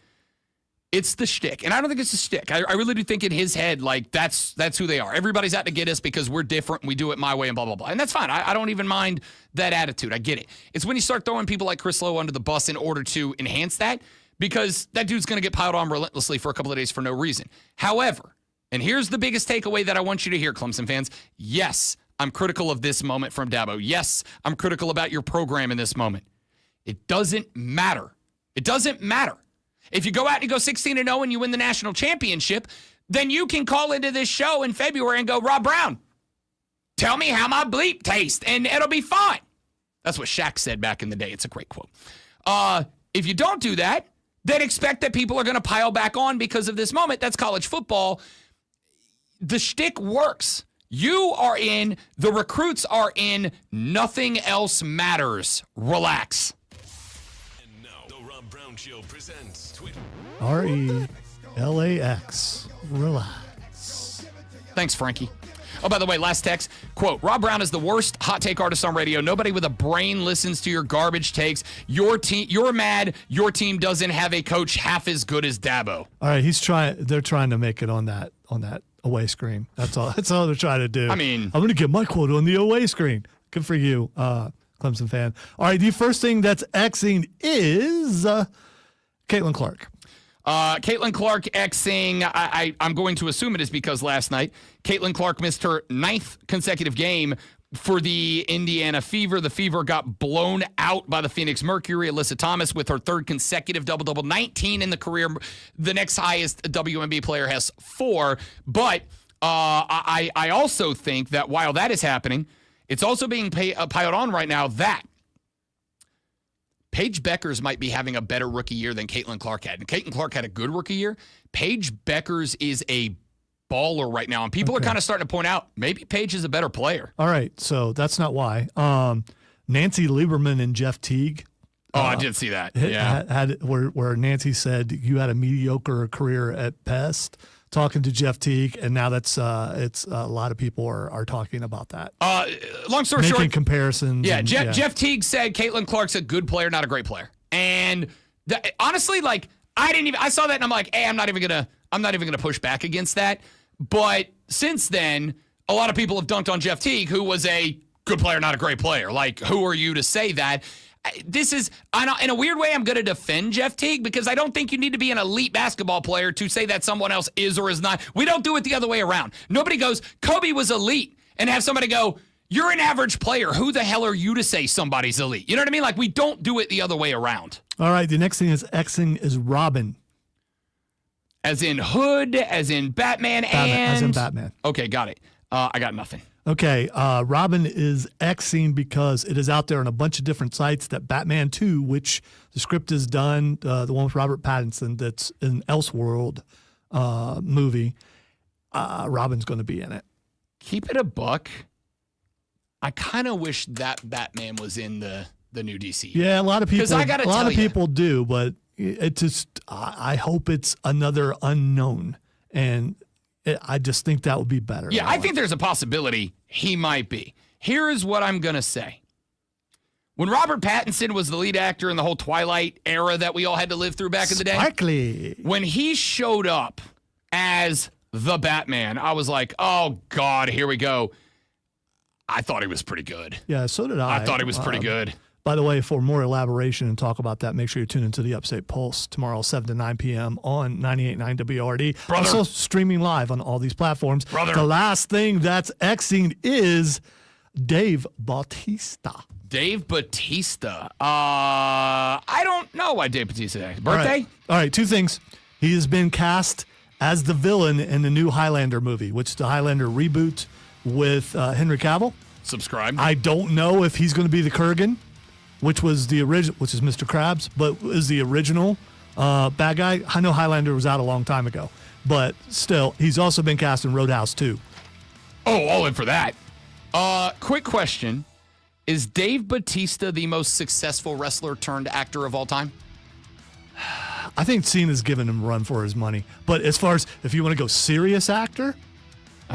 It's the shtick. And I don't think it's a shtick. I really do think in his head, that's who they are. Everybody's out to get us because we're different and we do it my way and blah, blah, blah. And that's fine. I don't even mind that attitude. I get it. It's when you start throwing people like Chris Lowe under the bus in order to enhance that, because that dude's going to get piled on relentlessly for a couple of days for no reason. However, and here's the biggest takeaway that I want you to hear, Clemson fans. Yes, I'm critical of this moment from Dabo. Yes, I'm critical about your program in this moment. It doesn't matter. It doesn't matter. If you go out and you go 16-0 and you win the national championship, then you can call into this show in February and go, Rob Brown, tell me how my bleep tastes, and it'll be fine. That's what Shaq said back in the day. It's a great quote. If you don't do that, then expect that people are going to pile back on because of this moment. That's college football. The shtick works. You are in, the recruits are in, nothing else matters. Relax. And now, the Rob Brown Show presents Twitter. RELAX. Relax. Thanks, Frankie. Oh, by the way, last text, quote, Rob Brown is the worst hot take artist on radio. Nobody with a brain listens to your garbage takes. You're mad your team doesn't have a coach half as good as Dabo. All right, they're trying to make it on that away screen. That's all they're trying to do. I mean, I'm going to get my quote on the away screen. Good for you, Clemson fan. All right, the first thing that's Xing is Caitlin Clark. Caitlin Clark Xing, I'm going to assume it is because last night, Caitlin Clark missed her 9th consecutive game for the Indiana Fever. The Fever got blown out by the Phoenix Mercury. Alyssa Thomas with her 3rd consecutive double-double, 19 in the career. The next highest WNBA player has 4. But I also think that while that is happening, it's also being piled on right now that Paige Beckers might be having a better rookie year than Caitlin Clark had. And Caitlin Clark had a good rookie year. Paige Beckers is a baller right now. And people are kind of starting to point out, maybe Paige is a better player. All right, so that's not why. Nancy Lieberman and Jeff Teague. I did see that. Had where Nancy said you had a mediocre career at best, talking to Jeff Teague, and now that's it's a lot of people are talking about that. Long story making short, comparisons. Yeah, Jeff Teague said Caitlin Clark's a good player, not a great player. And honestly, I saw that and I'm like, hey, I'm not even gonna push back against that. But since then, a lot of people have dunked on Jeff Teague, who was a good player, not a great player. Who are you to say that? This is, in a weird way, I'm going to defend Jeff Teague because I don't think you need to be an elite basketball player to say that someone else is or is not. We don't do it the other way around. Nobody goes, Kobe was elite, and have somebody go, you're an average player. Who the hell are you to say somebody's elite? You know what I mean? We don't do it the other way around. All right, the next thing is Xing is Robin. As in Hood, as in Batman, and... As in Batman. Okay, got it. I got nothing. Okay, Robin is Xing because it is out there on a bunch of different sites that Batman 2, which the script is done, the one with Robert Pattinson that's an Elseworld movie, Robin's going to be in it. Keep it a buck. I kind of wish that Batman was in the new DC. Yeah, a lot of people. I gotta tell you, people do, but it just. I hope it's another unknown, and I just think that would be better. Yeah, I think there's a possibility he might be. Here is what I'm gonna say. When Robert Pattinson was the lead actor in the whole Twilight era that we all had to live through back in the day, Sparkly. When he showed up as the Batman, I was like, oh God, here we go. I thought he was pretty good. Yeah, so did I. I thought he was pretty good. By the way, for more elaboration and talk about that, make sure you tune into the Upstate Pulse tomorrow, 7 to 9 p.m. on 98.9 WRD. Brother. Also streaming live on all these platforms. Brother. The last thing that's Xing is Dave Bautista. Dave Bautista. I don't know why Dave Bautista. Birthday? All right, two things. He has been cast as the villain in the new Highlander movie, which is the Highlander reboot with Henry Cavill. Subscribe. I don't know if he's going to be the Kurgan, which was the original, which is Mr. Krabs, but is the original bad guy. I know Highlander was out a long time ago, but still, he's also been cast in Roadhouse 2. Oh, all in for that. Quick question. Is Dave Bautista the most successful wrestler turned actor of all time? I think Cena's given him a run for his money. But as far as if you want to go serious actor,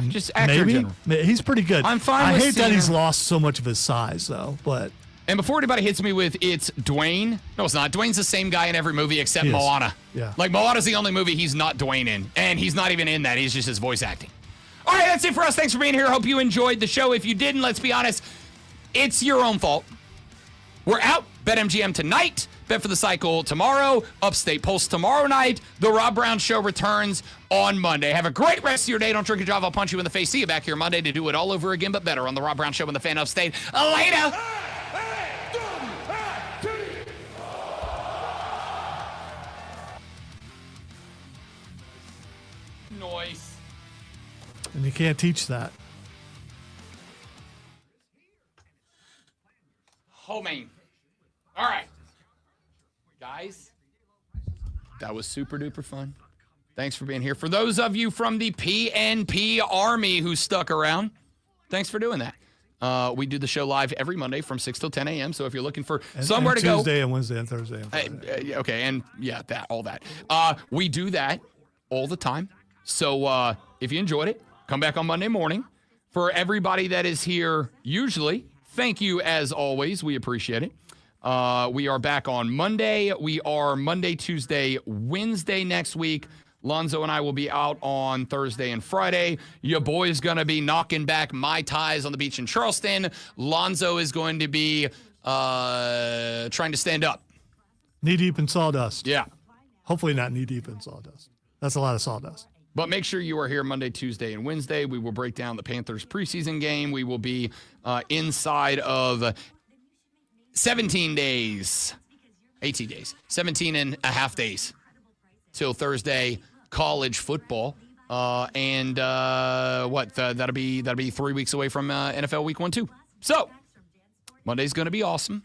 just actor in maybe he's pretty good. I'm fine I with hate that Cena. he's lost so much of his size, though. But And before anybody hits me with it's Dwayne, no, it's not. Dwayne's the same guy in every movie except He is. Moana. Yeah. Like Moana's the only movie he's not Dwayne in, and he's not even in that. He's just his voice acting. All right, that's it for us. Thanks for being here. Hope you enjoyed the show. If you didn't, let's be honest, it's your own fault. We're out. BetMGM tonight. Bet for the Cycle tomorrow. Upstate Pulse tomorrow night. The Rob Brown Show returns on Monday. Have a great rest of your day. Don't drink and drive. I'll punch you in the face. See you back here Monday to do it all over again, but better on the Rob Brown Show and the Fan Upstate. Later. Noise. and you can't teach that. Homing. All right. Guys, that was super duper fun. Thanks for being here. For those of you from the PNP Army who stuck around, thanks for doing that. We do the show live every Monday from 6 till 10 a.m. So if you're looking for somewhere to go. Tuesday and Wednesday and Thursday and Friday. Okay, and yeah, all that. We do that all the time. So if you enjoyed it, come back on Monday morning. For everybody that is here usually, thank you as always. We appreciate it. We are back on Monday. We are Monday, Tuesday, Wednesday next week. Lonzo and I will be out on Thursday and Friday. Your boy's going to be knocking back Mai Tais on the beach in Charleston. Lonzo is going to be trying to stand up. Knee deep in sawdust. Yeah. Hopefully not knee deep in sawdust. That's a lot of sawdust. But make sure you are here Monday, Tuesday, and Wednesday. We will break down the Panthers preseason game. We will be inside of 17 days, 18 days, 17 and a half days till Thursday college football. And that'll be 3 weeks away from NFL week 1, 2. So Monday's going to be awesome.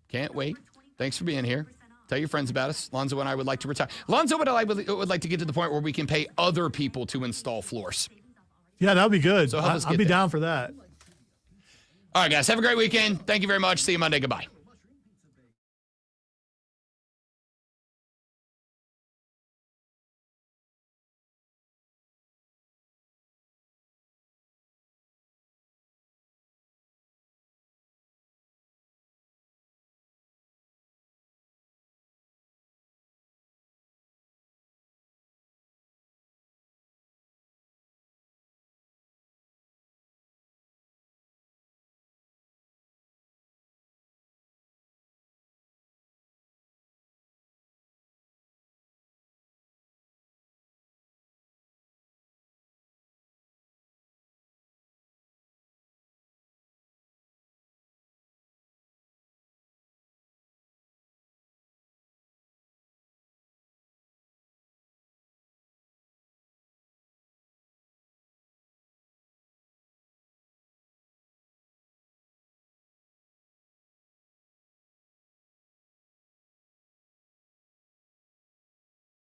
Can't wait. Thanks for being here. Tell your friends about us. Lonzo and I would like to retire. Lonzo and I would like to get to the point where we can pay other people to install floors. Yeah, that would be good. So help us I'll get be there. down for that. All right, guys. Have a great weekend. Thank you very much. See you Monday. Goodbye.